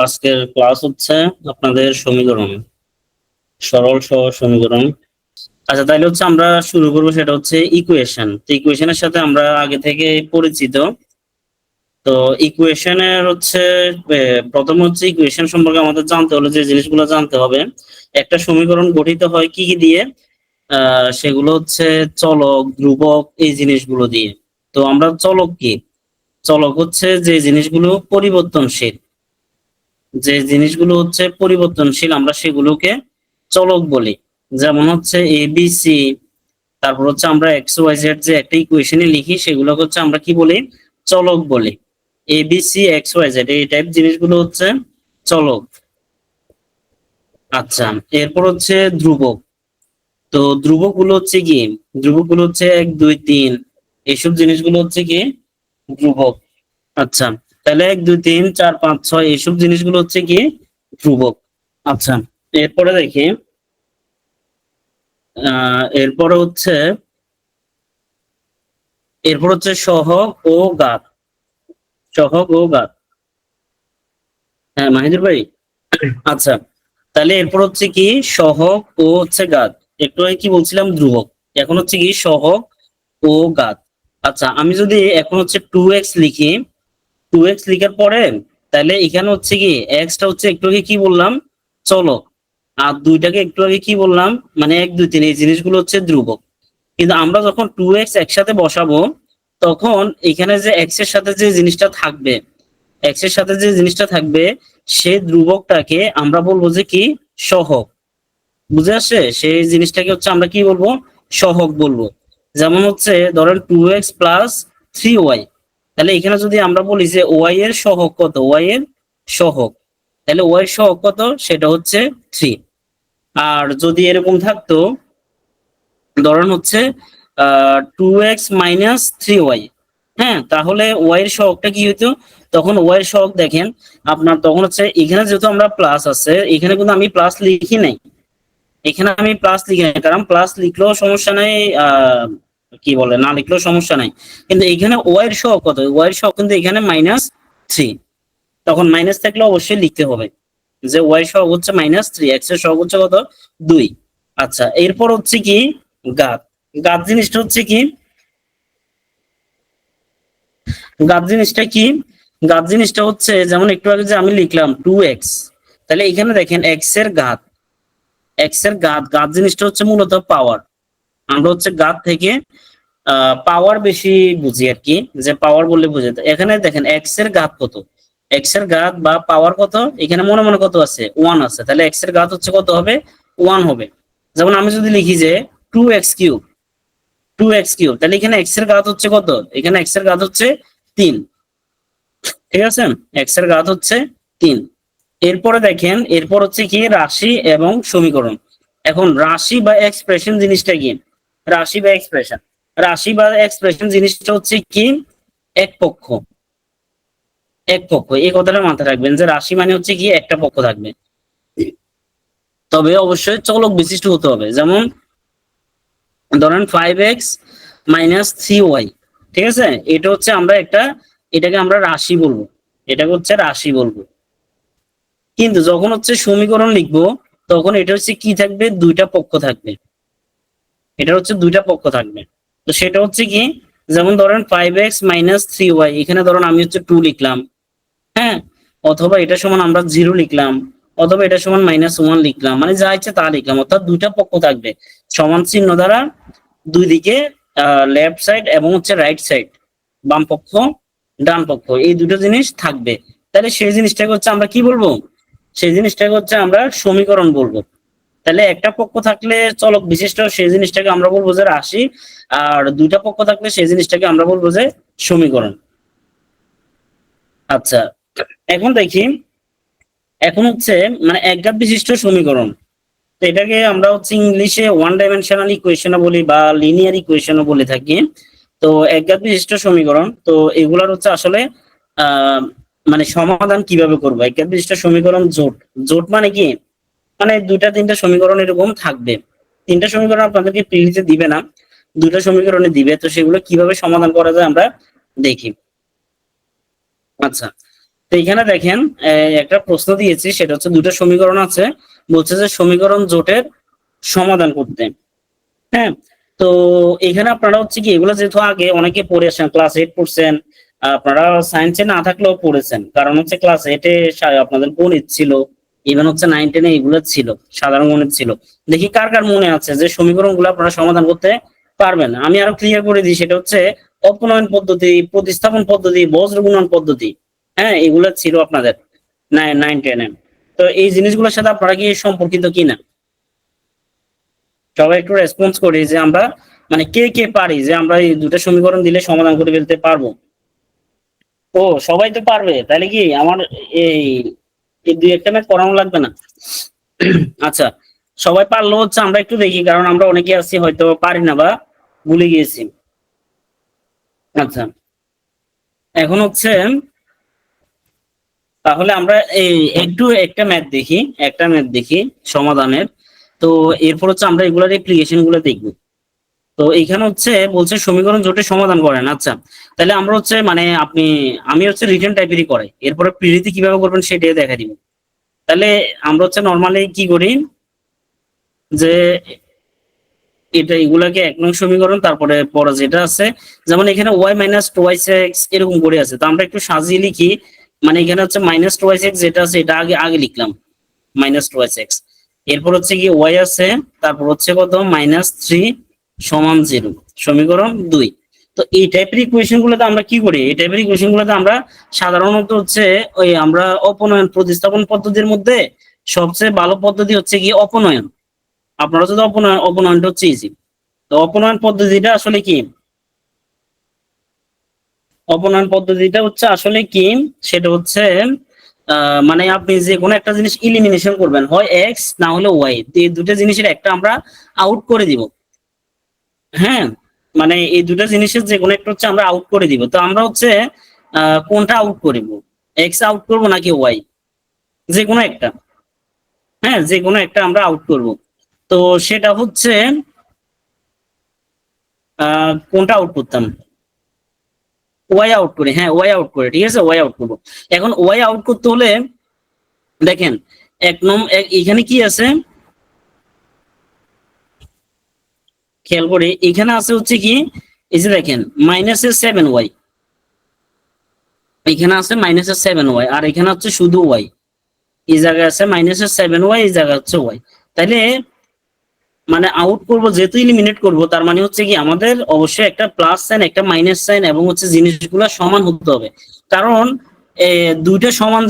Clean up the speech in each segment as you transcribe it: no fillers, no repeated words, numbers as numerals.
আজকের ক্লাস হচ্ছে আপনাদের সমীকরণ, সরল সহজ সমীকরণ। আচ্ছা, তাইলে হচ্ছে আমরা শুরু করবো, সেটা হচ্ছে ইকুয়েশন। তো ইকুয়েশনের সাথে আমরা আগে থেকে পরিচিত। তো ইকুয়েশনের হচ্ছে প্রথম হচ্ছে ইকুয়েশন সম্পর্কে আমাদের জানতে হলে যে জিনিসগুলো জানতে হবে, একটা সমীকরণ গঠিত হয় কি কি দিয়ে? সেগুলো হচ্ছে চলক, ধ্রুবক, এই জিনিসগুলো দিয়ে। তো আমরা চলক কি? চলক হচ্ছে যে জিনিসগুলো পরিবর্তনশীল, যে জিনিসগুলো হচ্ছে পরিবর্তনশীল আমরা সেগুলোকে চলক বলি। যেমন হচ্ছে এ বি সি, তারপর হচ্ছে আমরা এক্স ওয়াই জেড যে একটা ইকুয়েশনে লিখি সেগুলো হচ্ছে আমরা কি বলি? চলক বলি। A B C X Y Z এই টাইপ জিনিসগুলো হচ্ছে চলক। আচ্ছা, এরপর হচ্ছে ধ্রুবক। তো ধ্রুবক গুলো হচ্ছে কি? ধ্রুবক গুলো হচ্ছে 1 2 3, এইসব জিনিসগুলো হচ্ছে কি ধ্রুবক। আচ্ছা, তাহলে 1 2 3 4 5 6 এইসব জিনিসগুলো হচ্ছে কি ধ্রুবক। আচ্ছা, এরপরে দেখি এরপর হচ্ছে সহগ ও ঘাত। সহগ ও ঘাত। হ্যাঁ মাহিদুর ভাই। আচ্ছা, তাহলে এরপর হচ্ছে কি সহগ ও হচ্ছে ঘাত। একটু আগে কি বলছিলাম? ধ্রুবক। এখন হচ্ছে কি সহগ ও ঘাত। আচ্ছা, আমি যদি এখন হচ্ছে 2x লিখি, 2x লিখার পরে তাহলে এখানে হচ্ছে কি এক্সটা হচ্ছে একটু আগে কি বললাম? চলক। আর দুইটাকে একটু আগে কি বললাম? মানে 1 2 3 এই জিনিসগুলো হচ্ছে ধ্রুবক। কিন্তু আমরা যখন 2x একসাথে বসাবো, তখন এখানে যে এক্স এর সাথে যে জিনিসটা থাকবে, এক্স এর সাথে যে জিনিসটা থাকবে, সে ধ্রুবকটাকে আমরা বলবো যে কি সহগ। বুঝে আসছে? সেই জিনিসটাকে হচ্ছে আমরা কি বলবো? সহগ বলবো। যেমন হচ্ছে ধরেন 2x + 3y, তাহলে এখানে যদি আমরা বলি যে ওয়াই এর সহগ কত, ওয়াই এর সহগ, তাহলে ওয়াই এর সহগ কত? সেটা হচ্ছে 3। আর যদি এরকম থাকতো, ধরেন হচ্ছে 2x - 3y, হ্যাঁ, তাহলে ওয়াই এর সহগটা কি হইতো? তখন ওয়াই এর সহগ দেখেন আপনার, তখন হচ্ছে এখানে যেহেতু আমরা প্লাস আছে, এখানে কিন্তু আমি প্লাস লিখি নাই। এখানে আমি প্লাস লিখি নাই, কারণ প্লাস লিখলেও সমস্যা নাই, কি বলে, না লিখলেও সমস্যা নাই। কিন্তু এখানে ওয়াই এর সহগ কত? ওয়াই এর সহগ কিন্তু এখানে -3। তখন মাইনাস থাকলে অবশ্যই লিখতে হবে যে ওয়াই এর সহগ হচ্ছে -3, এক্স এর সহগ হচ্ছে কত? 2। আচ্ছা, এরপর হচ্ছে কি ঘাত। ঘাত জিনিসটা হচ্ছে কি? ঘাত জিনিসটা কি? ঘাত জিনিসটা হচ্ছে যেমন একটু আগে যে আমি লিখলাম 2x, তাহলে এখানে দেখেন এক্স এর ঘাত। এক্স এর ঘাত, ঘাত জিনিসটা হচ্ছে মূলত পাওয়ার। আমরা হচ্ছে ঘাত থেকে পাওয়ার বেশি বুঝি আর কি, যে পাওয়ার বললে বুঝে। তো এখানে দেখেন এক্স এর ঘাত কত, এক্স এর ঘাত বা পাওয়ার কত, এখানে মনে মনে কত আছে? 1 আছে, তাহলে এক্স এর ঘাত হচ্ছে কত হবে? 1 হবে। যেমন আমি যদি লিখি যে 2x3, 2x3, তাহলে এখানে এক্স এর ঘাত হচ্ছে কত? এখানে এক্স এর ঘাত হচ্ছে 3। ঠিক আছে, এক্স এর ঘাত হচ্ছে 3। এরপরে দেখেন, এরপর হচ্ছে কি রাশি এবং সমীকরণ। এখন রাশি বা এক্সপ্রেশন জিনিসটা কি? রাশি বা এক্সপ্রেশন, রাশি বা এক্সপ্রেশন জিনিসটা হচ্ছে কি এক পক্ষ। এক পক্ষ, এই কথাটা মাথায় রাখবেন যে রাশি মানে হচ্ছে কি একটা পক্ষ থাকবে, তবে অবশ্যই চলক বিশিষ্ট হতে হবে। যেমন ধরেন 5x - 3y, ঠিক আছে, এটা হচ্ছে আমরা একটা, এটাকে আমরা রাশি বলবো, এটাকে হচ্ছে রাশি বলবো। কিন্তু যখন হচ্ছে সমীকরণ লিখবো, তখন এটা হচ্ছে কি থাকবে? দুইটা পক্ষ থাকবে, এটা হচ্ছে দুইটা পক্ষ থাকবে। তো সেটা হচ্ছে কি, যেমন ধরেন 5x - 3y, এখানে ধরুন আমি হচ্ছে 2 লিখলাম, হ্যাঁ, অথবা এটা সমান আমরা 0 লিখলাম, অথবা এটা সমান -1 লিখলাম, মানে যা ইচ্ছে তা লিখলাম, অর্থাৎ দুইটা পক্ষ থাকবে সমান চিহ্ন দ্বারা, দুই দিকে লেফট সাইড এবং হচ্ছে রাইট সাইড, বাম পক্ষ ডান পক্ষ, এই দুটো জিনিস থাকবে। তাহলে সেই জিনিসটাকে হচ্ছে আমরা কি বলবো? সেই জিনিসটাকে হচ্ছে আমরা সমীকরণ বলবো। তাহলে একটা পক্ষ থাকলে চলক বিশিষ্ট, সেই জিনিসটাকে আমরা বলবো যে রাশি। আর দুইটা পক্ষ থাকলে সেই জিনিসটাকে আমরা বলবো যে সমীকরণ। আচ্ছা, এখন দেখি, এখন হচ্ছে মানে একঘাত বিশিষ্ট সমীকরণ। তো এটাকে আমরা হচ্ছে ইংলিশে ওয়ান ডাইমেনশনাল ইকুয়েশনও বলি বা লিনিয়ার ইকুয়েশনও বলে থাকি। তো একঘাত বিশিষ্ট সমীকরণ, তো এগুলার হচ্ছে আসলে আহ মানে সমাধান কিভাবে করবো? একঘাত বিশিষ্ট সমীকরণ জোট। জোট মানে কি? মানে দুইটা তিনটা সমীকরণ এরকম থাকবে, তিনটা সমীকরণ আপনাদেরকে প্রিলিতে দিবে না, দুইটা সমীকরণে দিবে। তো সেগুলো কিভাবে সমাধান করা যায় আমরা দেখি। আচ্ছা, তো এখানে দেখেন একটা প্রশ্ন দিয়েছি, সেটা হচ্ছে দুটো সমীকরণ আছে, বলছে যে সমীকরণ জোটের সমাধান করতে। হ্যাঁ, তো এখানে আপনারা হচ্ছে কি এগুলো যেহেতু আগে অনেকে পড়ে আসেন, ক্লাস 8 পড়ছেন, আপনারা সায়েন্সে না থাকলেও পড়েছেন, কারণ হচ্ছে ক্লাস 8-এ আপনাদের গণিত ছিল, ইভেন হচ্ছে 9-10-এ এগুলো ছিল, সাধারণ গণিত ছিল। দেখি কার কার মনে আছে যে সমীকরণ গুলো আপনারা সমাধান করতে পারবেন। আমি আরো ক্লিয়ার করে দিই, সেটা হচ্ছে অপনয়ন পদ্ধতি, প্রতিস্থাপন পদ্ধতি, বজ্র গুণন পদ্ধতি। হ্যাঁ, এগুলো ছিল আপনাদের 9-10-এ। তো এই জিনিসগুলোর সাথে আপনারা কি সম্পর্কিত কিনা সবাই একটু রেসপন্স করি, যে আমরা মানে কে কে পারি যে আমরা এই দুটো সমীকরণ দিলে সমাধান করে ফেলতে পারবো। ও, সবাই তো পারবে, তাহলে কি আমার এই এই দুই একটা ম্যাথ করানো লাগবে না। আচ্ছা, সবাই পারলো হচ্ছে আমরা একটু দেখি, কারণ আমরা অনেকে আছি হয়তো পারি না বা ভুলে গিয়েছি। আচ্ছা, এখন হচ্ছে তাহলে আমরা এই একটু একটা ম্যাথ দেখি সমাধানের। তো এরপর হচ্ছে আমরা এগুলোর অ্যাপ্লিকেশন গুলো দেখবো। তো এইখানে হচ্ছে বলছে সমীকরণ জোটের সমাধান করেন। আচ্ছা, তাহলে আমরা হচ্ছে মানে আমি হচ্ছে রিটেন টাইপেরই করাই, এরপরে পিডিতে কিভাবে করবেন সেটাই দেখা দিব। তাহলে আমরা হচ্ছে নর্মালি কি করি, যে এটা এগুলাকে 1 নং সমীকরণ, তারপরে পরে যেটা আছে, যেমন এখানে y minus two y x এরকম করে আছে, তো আমরা একটু সাজিয়ে লিখি। মানে এখানে হচ্ছে মাইনাস টু ওয়াই এক্স যেটা আছে এটা আগে আগে লিখলাম, মাইনাস টু ওয়াই এক্স। এরপর হচ্ছে কি ওয়াই আছে, তারপর হচ্ছে কত -3 সমান 0, সমীকরণ 2। তো এই টাইপের ইকুয়েশন গুলোতে আমরা কি করি, এই টাইপের ইকুয়েশন গুলোতে আমরা সাধারণত হচ্ছে ওই আমরা অপনয়ন প্রতিস্থাপন পদ্ধতির মধ্যে সবচেয়ে ভালো পদ্ধতি হচ্ছে কি অপনয়ন। আপনারা যদি অপনয়নটা হচ্ছে ইজি। তো অপনয়ন পদ্ধতিটা আসলে কি, অপনয়ন পদ্ধতিটা হচ্ছে আসলে কি, সেটা হচ্ছে মানে আপনি যে কোনো একটা জিনিস ইলিমিনেশন করবেন, হয় এক্স না হলে ওয়াই, এই দুটো জিনিসের একটা আমরা আউট করে দিব। হ্যাঁ, মানে এই দুটো জিনিসের যে কোনো একটা হচ্ছে আমরা আউট করে দিব। তো আমরা হচ্ছে কোনটা আউট করব, এক্স আউট করব নাকি ওয়াই, যে কোনো একটা। হ্যাঁ, যে কোনো একটা আমরা আউট করব। তো সেটা হচ্ছে কোনটা আউট করতাম, ওয়াই আউট করে, হ্যাঁ ওয়াই আউট করে, ঠিক আছে ওয়াই আউট করবো। এখন ওয়াই আউট করতে হলে দেখেন এখানে কি আছে খেয়াল করে, এখানে আছে হচ্ছে কি, এই যে দেখেন -7y, এখানে আছে -7y, আর এখানে হচ্ছে শুধু ওয়াই। এই জায়গায় আছে -7y, এই জায়গায় হচ্ছে ওয়াই। তাইলে মানে আউট করব যেহেতু ইলিমিনেট করব, তার মানে হচ্ছে কি আমাদের অবশ্যই একটা প্লাস সাইন একটা মাইনাস সাইন এবং হচ্ছে জিনিসগুলো সমান হতে হবে। কারণ দুটো সমান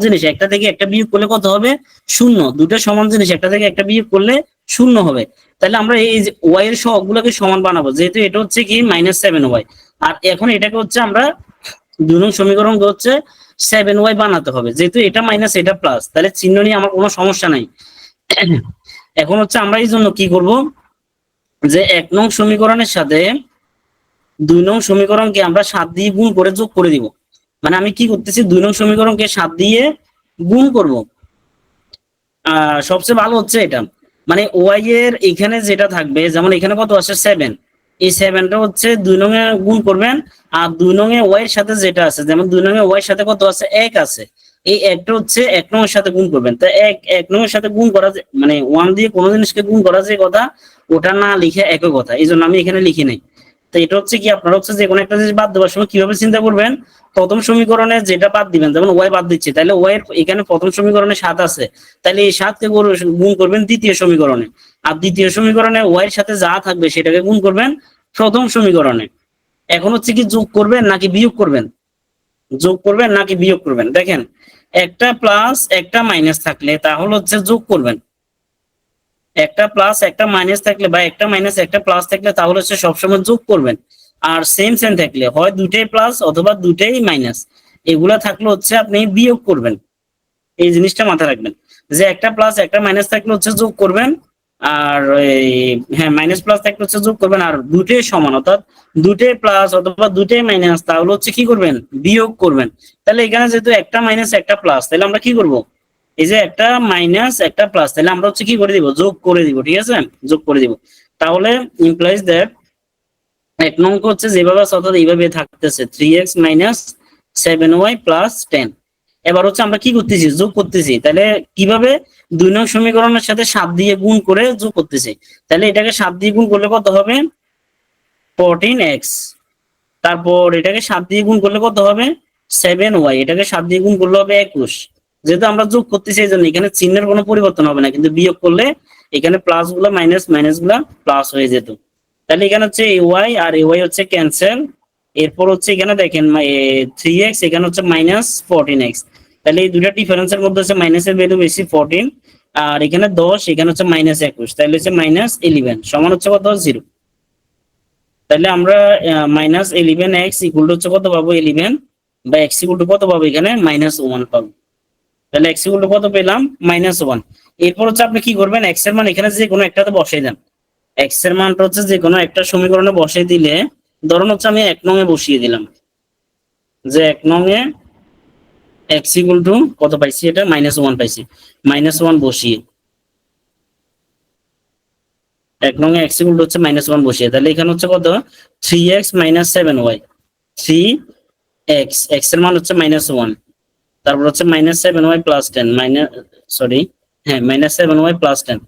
জিনিস একটা থেকে একটা বিয়োগ করলে কত হবে, 0। দুটো সমান জিনিস একটা থেকে একটা বিয়োগ করলে 0 হবে। তাহলে আমরা এই যে ওয়াই এর সহগগুলোকে সমান বানাবো, যেহেতু এটা হচ্ছে কি -7y, আর এখন এটাকে হচ্ছে আমরা 2 নং সমীকরণ হচ্ছে 7y বানাতে হবে, যেহেতু এটা মাইনাস এটা প্লাস, তাহলে চিহ্ন নিয়ে আমার কোনো সমস্যা নাই। এখন হচ্ছে আমরা এই জন্য কি করব, যে 1 নং সমীকরণের সাথে 2 নং সমীকরণকে আমরা 7 দিয়ে গুণ করে যোগ করে দিব। মানে আমি কি করতেছি, 2 নং সমীকরণকে 7 দিয়ে গুণ করব। সবচেয়ে ভালো হচ্ছে এটা, মানে ওয়াই এর এখানে যেটা থাকবে, যেমন এখানে কত আছে 7, এই 7টা হচ্ছে 2 নং এ গুণ করবেন। আর 2 নং এ ওয়াই এর সাথে যেটা আছে, যেমন 2 নং এ ওয়াই এর সাথে কত আছে 1 আছে, এই একটা হচ্ছে 1 নং এর সাথে গুণ করবেন। তো 1 নং এর সাথে গুণ করা মানে 1 দিয়ে কোনো জিনিসকে গুণ করা যে কথা, ওটা না লিখে একই কথা, এই জন্য আমি এখানে লিখি নাই। তো এটা হচ্ছে কি, আপনারা হচ্ছে যে কোনো একটা জিনিস বাদ দেওয়ার সময় কিভাবে চিন্তা করবেন, প্রথম সমীকরণে যেটা বাদ দিবেন, যেমন ওয়াই বাদ দিচ্ছে, তাহলে ওয়াই এর এখানে প্রথম সমীকরণে 7 আছে, তাহলে এই 7কে গুণ করবেন দ্বিতীয় সমীকরণে, আর দ্বিতীয় সমীকরণে ওয়াই এর সাথে যা থাকবে সেটাকে গুণ করবেন প্রথম সমীকরণে। এখন হচ্ছে কি যোগ করবেন নাকি বিয়োগ করবেন, যোগ করবেন নাকি বিয়োগ করবেন। দেখেন, একটা প্লাস একটা মাইনাস থাকলে তাহলে হচ্ছে যোগ করবেন, একটা প্লাস একটা মাইনাস থাকলে বা একটা মাইনাস একটা প্লাস থাকলে তাহলে হচ্ছে সবসময় যোগ করবেন। আর সেম সেম থাকলে হয় দুটাই প্লাস অথবা দুটাই মাইনাস, এগুলা থাকলে হচ্ছে আপনি বিয়োগ করবেন। এই জিনিসটা মাথায় রাখবেন, যে একটা প্লাস একটা মাইনাস থাকলে হচ্ছে যোগ করবেন, আর এই হ্যাঁ মাইনাস প্লাস থাকলে হচ্ছে যোগ করবেন, আর দুটোই সমান অর্থাৎ দুটোই প্লাস অথবা দুটোই মাইনাস তাহলে হচ্ছে কি করবেন, বিয়োগ করবেন। তাহলে এখানে যেহেতু একটা মাইনাস একটা প্লাস, তাহলে আমরা কি করব, এই যে একটা মাইনাস একটা প্লাস, তাহলে আমরা হচ্ছে কি করে দিব, যোগ করে দিব, ঠিক আছে যোগ করে দিব। তাহলে ইমপ্লাইজ দ্যাট 1 নং হচ্ছে যেভাবে আছে অর্থাৎ এইভাবে থাকতেছে 3x - 7y প্লাস 10। এবার হচ্ছে আমরা কি করতেছি, যোগ করতেছি। তাহলে কিভাবে, 2 নং সমীকরণের সাথে 7 দিয়ে গুণ করে যোগ করতেছি। তাহলে এটাকে 7 দিয়ে গুণ করলে কত হবে, 14x। তারপর এটাকে 7 দিয়ে গুণ করলে কত হবে, 7y। এটাকে 7 দিয়ে গুণ করলে হবে 21। যেহেতু আমরা যোগ করতেছি এই জন্য এখানে চিহ্নের কোনো পরিবর্তন হবে না, কিন্তু বিয়োগ করলে এখানে প্লাস গুলা মাইনাস, মাইনাস গুলা প্লাস হয়ে যেত। তাহলে এখানে হচ্ছে ay আর ay হচ্ছে ক্যান্সেল। এরপর হচ্ছে এখানে দেখেন 3x, এখানে হচ্ছে -14x। তাহলে এই দুটা ডিফারেন্সের মধ্যে হচ্ছে মাইনাসের ভ্যালু বেশি 14, আর এখানে 10, এখানে হচ্ছে -21। তাহলে হচ্ছে -11 সমান হচ্ছে কত, 0। তাহলে আমরা -11x ইকুয়াল টু হচ্ছে কত পাবো, 11, বা x ইকুয়াল টু কত পাবো, এখানে -1 পাবো। তাহলে x ইকুয়াল টু কত পেলাম, -1। এরপর হচ্ছে আপনি কি করবেন, x এর মান এখানে যে কোনো একটাতে বসাই দেন। x এর মানটা হচ্ছে যে কোনো একটা সমীকরণে বসাই দিলে, ধরুন হচ্ছে আমি 1 নং এ বসিয়ে দিলাম, যে 1 নং এ x ইকুয়াল টু কত পাইছি, এটা -1 পাইছি। -1 বসিয়ে 1 নং এ x ইকুয়াল টু হচ্ছে -1 বসিয়ে, তাহলে এখানে হচ্ছে কত, 3x - 7y। 3x, x এর মান হচ্ছে -1, তারপর হচ্ছে -7y প্লাস 10, সরি, হ্যাঁ, -7y প্লাস 10,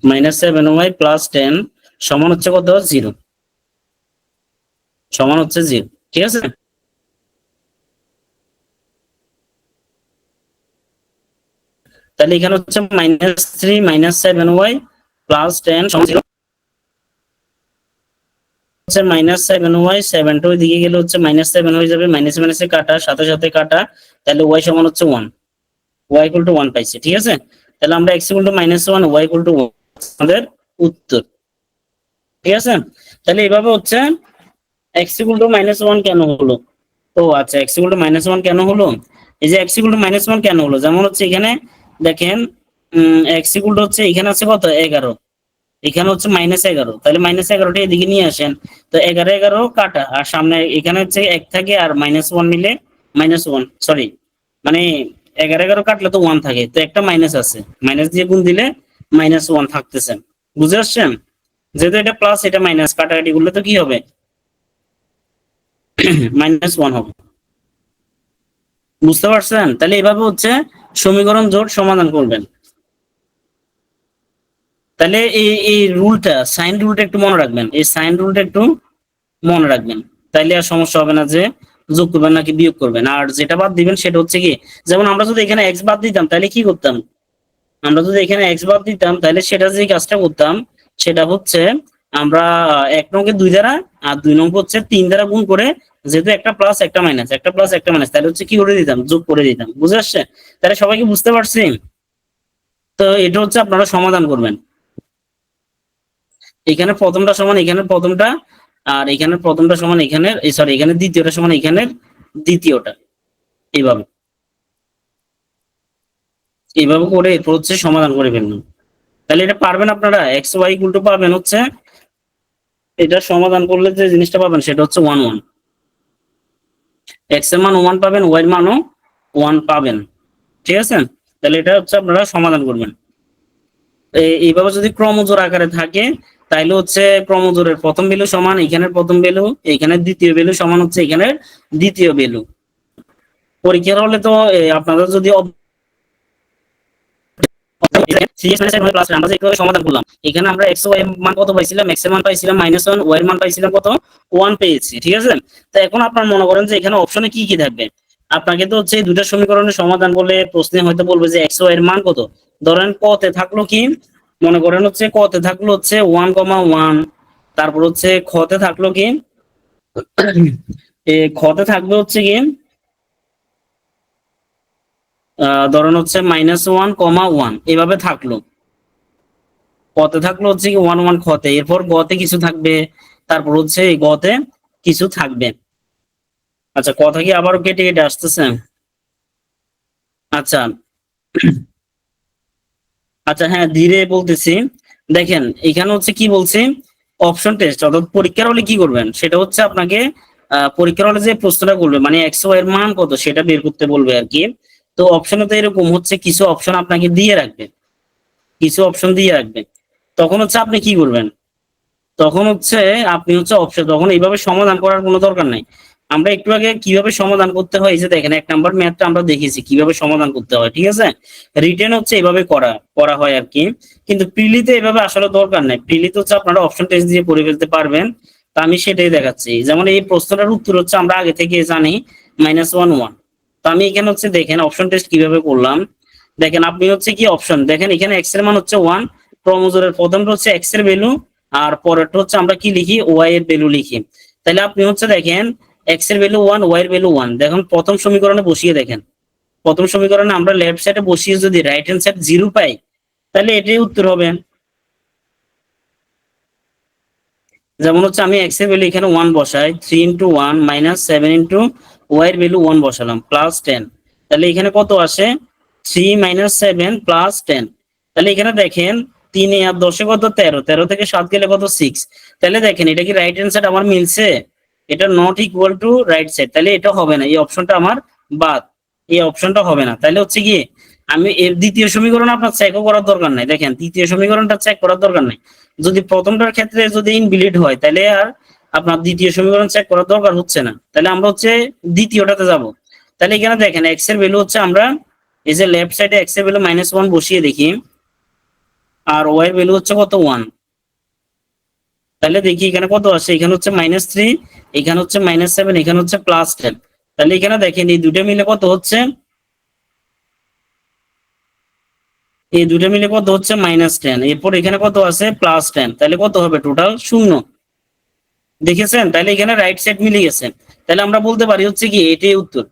-7y প্লাস 10 সমান হচ্ছে কত, 0, সমান হচ্ছে 0। ঠিক আছে। তাহলে এখানে হচ্ছে -3 -7y প্লাস 10 সমান 0 হচ্ছে -7y, 7টা ওইদিকে গেলে হচ্ছে -7 হয়ে যাবে, মাইনাস মাইনাসে কাটা, সাথে সাথে কাটা। তাহলে y সমান হচ্ছে 1, y ইকুয়াল টু 1 পাইছি। ঠিক আছে। তাহলে আমরা x equal to -1, y equal to 1 আমাদের উত্তর। ঠিক আছে। তাহলে এইভাবে হচ্ছে x ইকুয়াল টু -1 কেন হলো, তো আচ্ছা, x ইকুয়াল টু -1 কেন হলো, এই যে x ইকুয়াল টু -1 কেন হলো, যেমন হচ্ছে এখানে দেখেন, x ইকুয়াল টু হচ্ছে এখানে আছে কত, 11, এখানে হচ্ছে -11, তাহলে -11টা এদিকে নিয়ে আসেন। তো 11 11 কাটা, আর সামনে এখানে হচ্ছে 1 থাকে, আর -1 মিলে -1, সরি, মানে 11 11 কাটলে তো 1 থাকে, তো একটা মাইনাস আছে, মাইনাস দিয়ে গুণ দিলে -1 থাকতেছে। বুঝতে পারছেন, যেহেতু এটা প্লাস এটা মাইনাস, কাটাকাটি করলে তো কি হবে, -1 হবে। বুঝতে পারছেন, তাহলে এভাবে হচ্ছে সমীকরণ জোট সমাধান করবেন। তাহলে এই রুলটা, সাইন রুলটা একটু মনে রাখবেন, এই সাইন রুলটা একটু মনে রাখবেন, তাইলে আর সমস্যা হবে না যে যোগ করবেন নাকি বিয়োগ করবেন। আর যেটা বাদ দিবেন সেটা হচ্ছে কি, যেমন আমরা যদি এখানে এক্স বাদ দিতাম তাহলে কি করতাম, আমরা যদি এখানে এক্স বাদ দিতাম তাহলে সেটা যে কাজটা করতাম সেটা হচ্ছে, আমরা 1 নংকে 2 দ্বারা আর 2 নং হচ্ছে 3 দ্বারা গুণ করে, যেহেতু একটা প্লাস একটা মাইনাস, একটা প্লাস একটা মাইনাস, তাহলে হচ্ছে কি করে দিতাম, যোগ করে দিতাম। বুঝে আসছে, তাহলে সবাইকে বুঝতে পারছি। তো এটা হচ্ছে আপনারা সমাধান করবেন, এখানে প্রথমটা সমান এখানে প্রথমটা, আর এখানে প্রথমটা সমান এখানে, সরি, এখানে দ্বিতীয়টা সমান এখানের দ্বিতীয়টা, এইভাবে এইভাবে করে এরপর হচ্ছে সমাধান করে ফেলবেন। তাহলে এটা পারবেন আপনারা, এক্স ওয়াই ইকুয়াল টু পাবেন হচ্ছে, এটা সমাধান করলে যে জিনিসটা পাবেন সেটা হচ্ছে 1 1, এক্স এর মান 1 পাবেন, ওয়াই এর মানও 1 পাবেন। ঠিক আছে। তাহলে এটা হচ্ছে আপনারা সমাধান করবেন। এইভাবে যদি ক্রমজোড় আকারে থাকে তাহলে হচ্ছে ক্রমজোড়ের প্রথম ভ্যালু সমান এখানের প্রথম ভ্যালু, এখানের দ্বিতীয় ভ্যালু সমান হচ্ছে এখানের দ্বিতীয় ভ্যালু। পরীক্ষার হলে তো আপনারা যদি আমরা যেভাবে সমাধান করলাম, এখানে আমরা এক্স ওয়াই মান কত পাইছিলাম, এক্স এর মান পাইছিলাম -1, ওয়াই এর মান পাইছিলাম কত, 1 পেয়েছি। ঠিক আছে। তো এখন আপনার মনে করেন যে এখানে অপশনে কি কি থাকবে, আপনাকে তো হচ্ছে এই দুইটা সমীকরণের সমাধান বলে প্রশ্নে হয়তো বলবে যে এক্স ওয়াই এর মান কত। ধরেন ক তে থাকলো কি, মনে করেন হচ্ছে ক তে থাকলো হচ্ছে 1,1, তারপর হচ্ছে খ তে থাকলো কি, খ তে থাকবে হচ্ছে কি, ধরেন হচ্ছে -1,1 এভাবে থাকলো, কতে থাকলো হচ্ছে কি 1 1 খতে, এরপর গতে কিছু থাকবে, তারপর হচ্ছে এই গতে কিছু থাকবে। আচ্ছা, কথা কি আবারও কেটে কেটে আসতেছে। আচ্ছা, আচ্ছা, হ্যাঁ, ধীরে বলতেছি। দেখেন এখানে হচ্ছে কি বলছি, অপশন টেস্ট, অর্থাৎ পরীক্ষার হলে কি করবেন সেটা হচ্ছে আপনাকে পরীক্ষার হলে যে প্রশ্নটা করবে মানে এক্স ওয়াই এর মান কত সেটা বের করতে বলবে আর কি। তো অপশনে তো এরকম হচ্ছে কিছু অপশন আপনাকে দিয়ে রাখবে, কিছু অপশন দিয়ে রাখবে, তখন হচ্ছে আপনি কি করবেন, তখন হচ্ছে আপনি হচ্ছে অপশন, তখন এইভাবে সমাধান করার কোনো দরকার নাই। আমরা একটু আগে কিভাবে সমাধান করতে হয় এই যে দেখেন 1 নম্বর ম্যাথটা আমরা দেখেছি কিভাবে সমাধান করতে হয়, ঠিক আছে। রিটেন হচ্ছে এইভাবে করা করা হয় আর কি, কিন্তু প্রিলিতে এভাবে আসলে দরকার নাই। প্রিলিতে হচ্ছে আপনারা অপশন টেস্ট দিয়ে করে ফেলতে পারবেন। তা আমি সেটাই দেখাচ্ছি। যেমন এই প্রশ্নটার উত্তর হচ্ছে আমরা আগে থেকে জানি -1 1। তো আমি এখানে হচ্ছে দেখেন অপশন টেস্ট কিভাবে করলাম। দেখেন আপনি হচ্ছে কি অপশন দেখেন, এখানে এক্স এর মান হচ্ছে 1, ক্রমজোরের প্রথমটা হচ্ছে এক্স এর ভ্যালু, আর পরেরটা হচ্ছে আমরা কি লিখি ওয়াই এর ভ্যালু লিখি। তাহলে আপনি হচ্ছে দেখেন এক্স এর ভ্যালু 1, ওয়াই এর ভ্যালু 1, দেখুন প্রথম সমীকরণে বসিয়ে দেখেন। প্রথম সমীকরণে আমরা লেফট সাইডে বসিয়ে যদি রাইট হ্যান্ড সাইড 0 পাই, তাহলে এটাই উত্তর হবে। যেমন হচ্ছে আমি এক্স এর ভ্যালু এখানে 1 বসাই, 3 × 1 - 7 × ওয়াই এর ভ্যালু 1 বসালাম +10। তাহলে এখানে কত আসে 3 - 7 +10। তাহলে এখানে দেখেন 3 আর 10 কত 13, 13 থেকে 7 গেলে কত 6। তাহলে দেখেন এটা কি রাইট হ্যান্ড সাইড আমার মিলছে, এটা not equal to right side, তাহলে এটা হবে না, এই অপশনটা আমার বাদ, এই অপশনটা হবে না। তাহলে হচ্ছে কি আমি এর দ্বিতীয় সমীকরণ আপনার চেকও করার দরকার নাই, দেখেন দ্বিতীয় সমীকরণটা চেক করার দরকার নাই। যদি প্রথমটার ক্ষেত্রে যদি ইনভ্যালিড হয় তাহলে আর আপনার দ্বিতীয় সমীকরণ চেক করার দরকার হচ্ছে না। তাহলে আমরা হচ্ছে দ্বিতীয়টাতে যাব। তাহলে এখানে দেখেন এক্স এর ভ্যালু হচ্ছে আমরা এই যে লেফট সাইডে এক্স এর ভ্যালু -1 বসিয়ে দেখি, আর ওয়াই এর ভ্যালু হচ্ছে কত 1। তাহলে দেখি এখানে কত আসে, এখানে হচ্ছে -3, এখানে হচ্ছে -7, এখানে হচ্ছে +10। তাহলে এখানে দেখেন এই দুটো মিলে কত হচ্ছে, এই দুটো মিলে কত হচ্ছে -10, এরপর এখানে কত আছে +10, তাহলে কত হবে টোটাল 0। দেখেছেন, তাহলে এখানে রাইট সাইড মিলে গেছে। তাহলে আমরা বলতে পারি হচ্ছে কি এটাই উত্তর,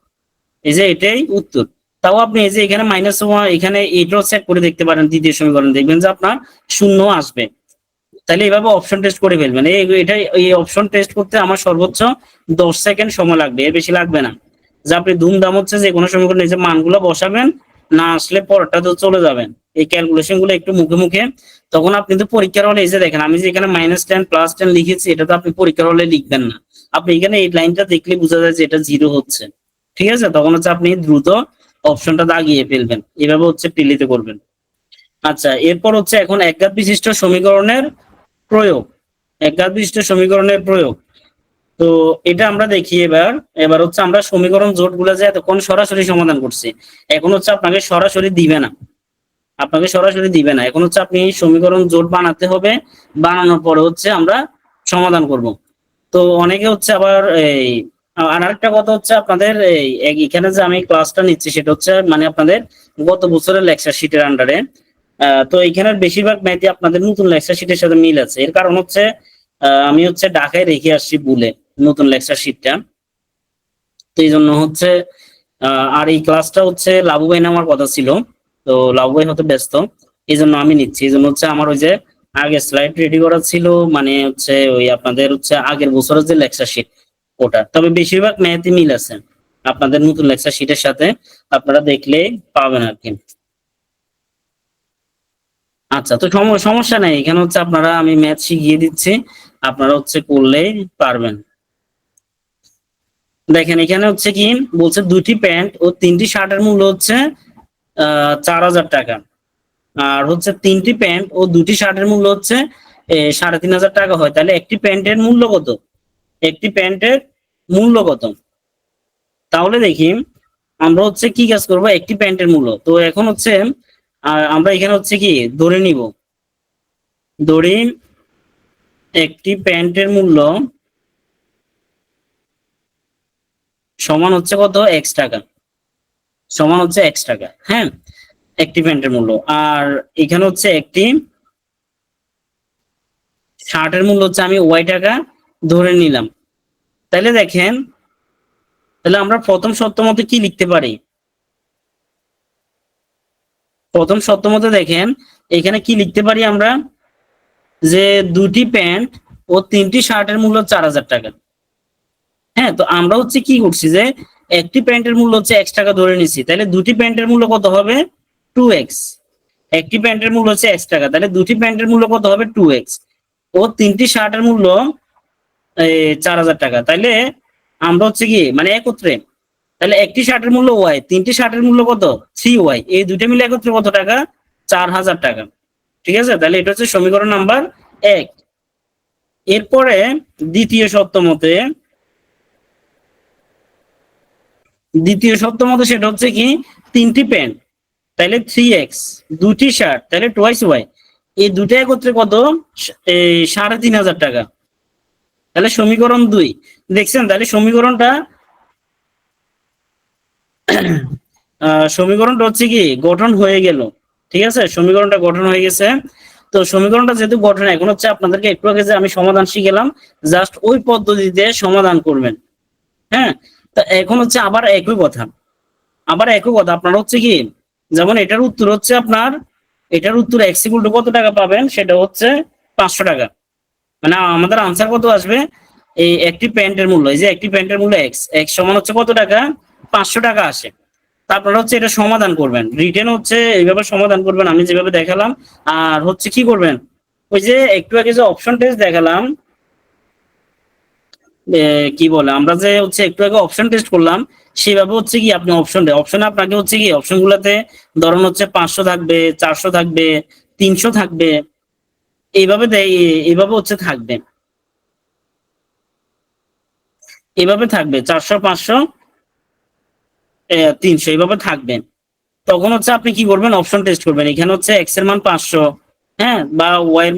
এই যে এটাই উত্তর। তাও আপনি এই যে এখানে -1 এখানে এটাও চেক করে দেখতে পারেন, দ্বিতীয় সমীকরণ দেখবেন যে আপনার 0 আসবে। তাহলে এইভাবে অপশন টেস্ট করে ফেলবেন। এটা এই অপশন টেস্ট করতে আমার সর্বোচ্চ 10 সেকেন্ড সময় লাগবে, এর বেশি লাগবে না। যে আপনি ধুমধাম হচ্ছে যে কোনো সমীকরণে এই যে মানগুলো বসাবেন, না আসলে পরেরটা তো চলে যাবেন এই ক্যালকুলেশন গুলো একটু মুখে মুখে। তখন আপনি তো পরীক্ষার হলে এই যে দেখেন আমি যে এখানে -10 +10 লিখেছি, এটা তো আপনি পরীক্ষার হলে লিখবেন না। আপনি এখানে এই লাইনটা দেখলে বোঝা যায় যে এটা 0 হচ্ছে, ঠিক আছে। তখন হচ্ছে আপনি দ্রুত অপশনটা দাগিয়ে ফেলবেন, এভাবে হচ্ছে প্রিলিতে করবেন। আচ্ছা, এরপর হচ্ছে এখন একঘাত বিশিষ্ট সমীকরণের প্রয়োগ, একঘাত বিশিষ্ট সমীকরণের প্রয়োগ। তো এটা আমরা দেখি এবার। এবার হচ্ছে আমরা সমীকরণ জোট গুলা যে এতক্ষণ সরাসরি সমাধান করছি, এখন হচ্ছে আপনাকে সরাসরি দিবে না, আপনাকে সরাসরি দিবে না। এখন হচ্ছে আপনি সমীকরণ জোট বানাতে হবে, বানানোর পরে হচ্ছে আমরা সমাধান করব। তো অনেকে হচ্ছে আবার এই আর আরেকটা কথা হচ্ছে আপনাদের এই এখানে যে আমি ক্লাসটা নিচ্ছি সেটা হচ্ছে মানে আপনাদের গত বছরের লেকচার শিটের আন্ডারে। তো এখানের বেশিরভাগ ম্যাথই আপনাদের নতুন লেকচার শিটের সাথে মিল আছে। এর কারণ হচ্ছে আমি হচ্ছে ঢাকায় রেখে আসছি ভুলে নতুন লেকচার শিটটা। তো এই জন্য হচ্ছে আর এই ক্লাসটা হচ্ছে লাবু ভাই নেওয়ার কথা ছিল, তো লাবু ভাই হয়তো ব্যস্ত, এই জন্য আমি নিচ্ছি। এই জন্য হচ্ছে আমার ওই যে আগে স্লাইড রেডি করা ছিল, মানে হচ্ছে ওই আপনাদের হচ্ছে আগের বছরের যে লেকচার শিট ওটা। তবে বেশিরভাগ ম্যাথই মিল আছে আপনাদের নতুন লেকচার শিটের সাথে, আপনারা দেখলে পাবেন আর কি। আচ্ছা, তো সমস্যা নাই, এখানে হচ্ছে আপনারা আমি ম্যাথ শিখিয়ে দিচ্ছি, আপনারা হচ্ছে করলেই পারবেন। দেখেন এখানে হচ্ছে কি বলছে 2টি প্যান্ট ও 3টি শার্টের মূল্য হচ্ছে 4000 টাকা, আর হচ্ছে 3টি প্যান্ট ও 2টি শার্টের মূল্য হচ্ছে 3500 টাকা হয়। তাহলে একটি প্যান্টের মূল্য কত, একটি প্যান্টের মূল্য কত? তাহলে দেখি আমরা হচ্ছে কি কাজ করব, একটি প্যান্টের মূল্য। তো এখন হচ্ছে আমরা এখানে হচ্ছে কি ধরে নিব, ধরি একটি প্যান্টের মূল্য সমান হচ্ছে কত x টাকা, সমান হচ্ছে x টাকা, হ্যাঁ, একটি প্যান্টের মূল্য। আর এখানে হচ্ছে একটি শার্টের মূল্য হচ্ছে আমি y টাকা ধরে নিলাম। তাহলে দেখেন, তাহলে আমরা প্রথম শর্ত মতে কি লিখতে পারি, প্রথম শর্ত মতে দেখেন এখানে কি লিখতে পারি আমরা, যে 2টি প্যান্ট ও 3টি শার্টের মূল্য 4000 টাকা। হ্যাঁ, তো আমরা হচ্ছে কি করছি যে একটি প্যান্টের মূল্য হচ্ছে x টাকা ধরে নিছি, তাহলে 2টি প্যান্টের মূল্য কত হবে 2x। একটি প্যান্টের মূল্য হচ্ছে x টাকা, তাহলে 2টি প্যান্টের মূল্য কত হবে 2x, ও 3টি শার্টের মূল্য 4000 টাকা। তাইলে আমরা হচ্ছে কি মানে একত্রে, তাহলে একটি শার্টের মূল্য y, 3টি শার্টের মূল্য কত 3y, এই দুটো মিলে একত্রে কত টাকা 4000 টাকা, ঠিক আছে। তাহলে এটা হচ্ছে সমীকরণ নাম্বার 1। এরপরে দ্বিতীয় শর্ত মতে সেটা হচ্ছে কি 3টি প্যান্ট তাহলে 3x, 2টি শার্ট তাহলে টোয়াইস ওয়াই, এই দুটো একত্রে কত? এই 3,500 টাকা। তাহলে সমীকরণ 2 দেখছেন, তাহলে সমীকরণটা হচ্ছে কি গঠন হয়ে গেল। ঠিক আছে, সমীকরণটা গঠন হয়ে গেছে। তো সমীকরণটা যেহেতু গঠন, এখন হচ্ছে আপনাদেরকে একটু আগে যে আমি সমাধান শিখেলাম, জাস্ট ওই পদ্ধতিতে সমাধান করবেন। হ্যাঁ, তা এখন হচ্ছে আবার একই কথা আপনার হচ্ছে কি, যেমন এটার উত্তর x ইকুয়াল টু কত টাকা পাবেন, সেটা হচ্ছে 500 টাকা। মানে আমাদের আনসার কত আসবে, এই একটি প্যান্টের মূল্য, এই যে একটি প্যান্টের মূল্য x সমান হচ্ছে কত টাকা, 500 টাকা আসে। তারপরে হচ্ছে এটা সমাধান করবেন, রিটেন হচ্ছে এইভাবে সমাধান করবেন আমি যেভাবে দেখালাম। আর হচ্ছে কি করবেন, ওই যে একটু আগে যে অপশন টেস্ট দেখালাম, কি বলে আমরা যে হচ্ছে একটু আগে অপশন টেস্ট করলাম, সেভাবে হচ্ছে কি আপনি অপশনে আপনাকে হচ্ছে কি অপশন গুলাতে ধরুন হচ্ছে 500 থাকবে, 400 থাকবে, 300 থাকবে, এইভাবে হচ্ছে থাকবে, এইভাবে থাকবে 400, 500, 300 এইভাবে থাকবে। তখন হচ্ছে আপনি কি করবেন, অপশন টেস্ট করবেন, এখানে হচ্ছে এক্স এর মান 500, হ্যাঁ, বা ওয়াই এর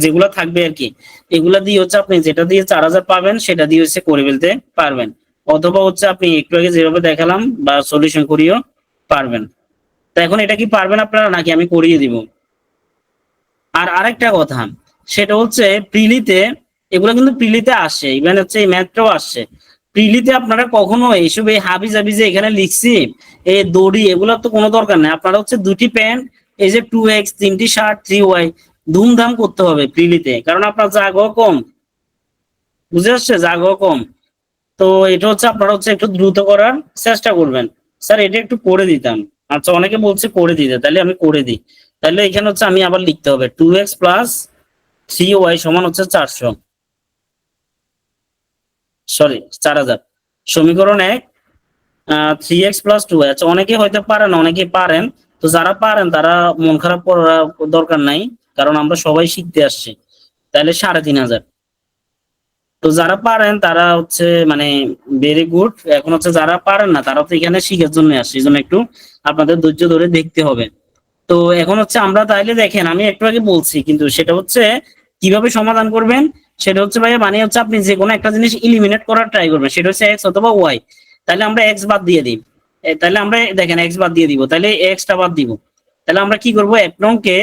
যেগুলা থাকবে আর কি, এগুলা দিয়ে হচ্ছে আপনি যেটা দিয়ে 4,000 পাবেন সেটা দিয়ে হচ্ছে করে ফেলতে পারবেন। অথবা হচ্ছে আপনি একটু আগে যেভাবে দেখালাম বা সলিউশন করিও পারবেন। তো এখন এটা কি পারবেন আপনারা, নাকি আমি করিয়ে দিব? আর আরেকটা কথা, সেটা হচ্ছে প্রিলিতে, এগুলো কিন্তু প্রিলিতে আসে, ইভেন হচ্ছে এই ম্যাথটাও আসছে প্রিলিতে। আপনারা কখনো এইসব এই হাবি জাবি যে এখানে লিখছি, এই দড়ি, এগুলোর তো কোনো দরকার নেই। আপনারা হচ্ছে 2টি প্যান্ট, এই যে 2x, 3টি শার্ট 3y, ধুমধাম করতে হবে প্রিলিতে, কারণ আপনার জায়গাও কম, বুঝে আসছে, জায়গাও কম। তো এটা হচ্ছে আপনারা হচ্ছে একটু দ্রুত করার চেষ্টা করবেন। স্যার এটা একটু করে দিতাম, আচ্ছা অনেকে বলছে করে দিতে, তাহলে আমি করে দিই। তাহলে এখানে হচ্ছে আমি আবার লিখতে হবে 2x প্লাস 3y সমান হচ্ছে 400, সরি 4,000। সমীকরণ 1, 3x প্লাস 2y। আচ্ছা অনেকে হয়তো পারেন, অনেকে পারেন। তো যারা পারেন তারা মন খারাপ করার দরকার নাই, কারণ আমরা সবাই শিখতে আসছি। তাহলে 3,500। তো যারা পারেন তারা হচ্ছে মানে ভেরি গুড। এখন হচ্ছে যারা পারেন না তারা তো এখানে শিখার জন্য আসছে, এই জন্য একটু আপনাদের ধৈর্য ধরে দেখতে হবে। তো এখন হচ্ছে আমরা তাইলে দেখেন, আমি একটু আগে বলছি কিন্তু সেটা হচ্ছে কিভাবে সমাধান করবেন, সেটা হচ্ছে ভাইয়া মানে হচ্ছে আপনি যে কোনো একটা জিনিস ইলিমিনেট করার ট্রাই করবেন, সেটা হচ্ছে এক্স অথবা ওয়াই। তাহলে আমরা এক্স বাদ দিয়ে দিই, তাহলে আমরা দেখেন এক্স বাদ দিয়ে দিব, তাহলে এক্সটা বাদ দিব। তাহলে আমরা কি করব, 1 নংকে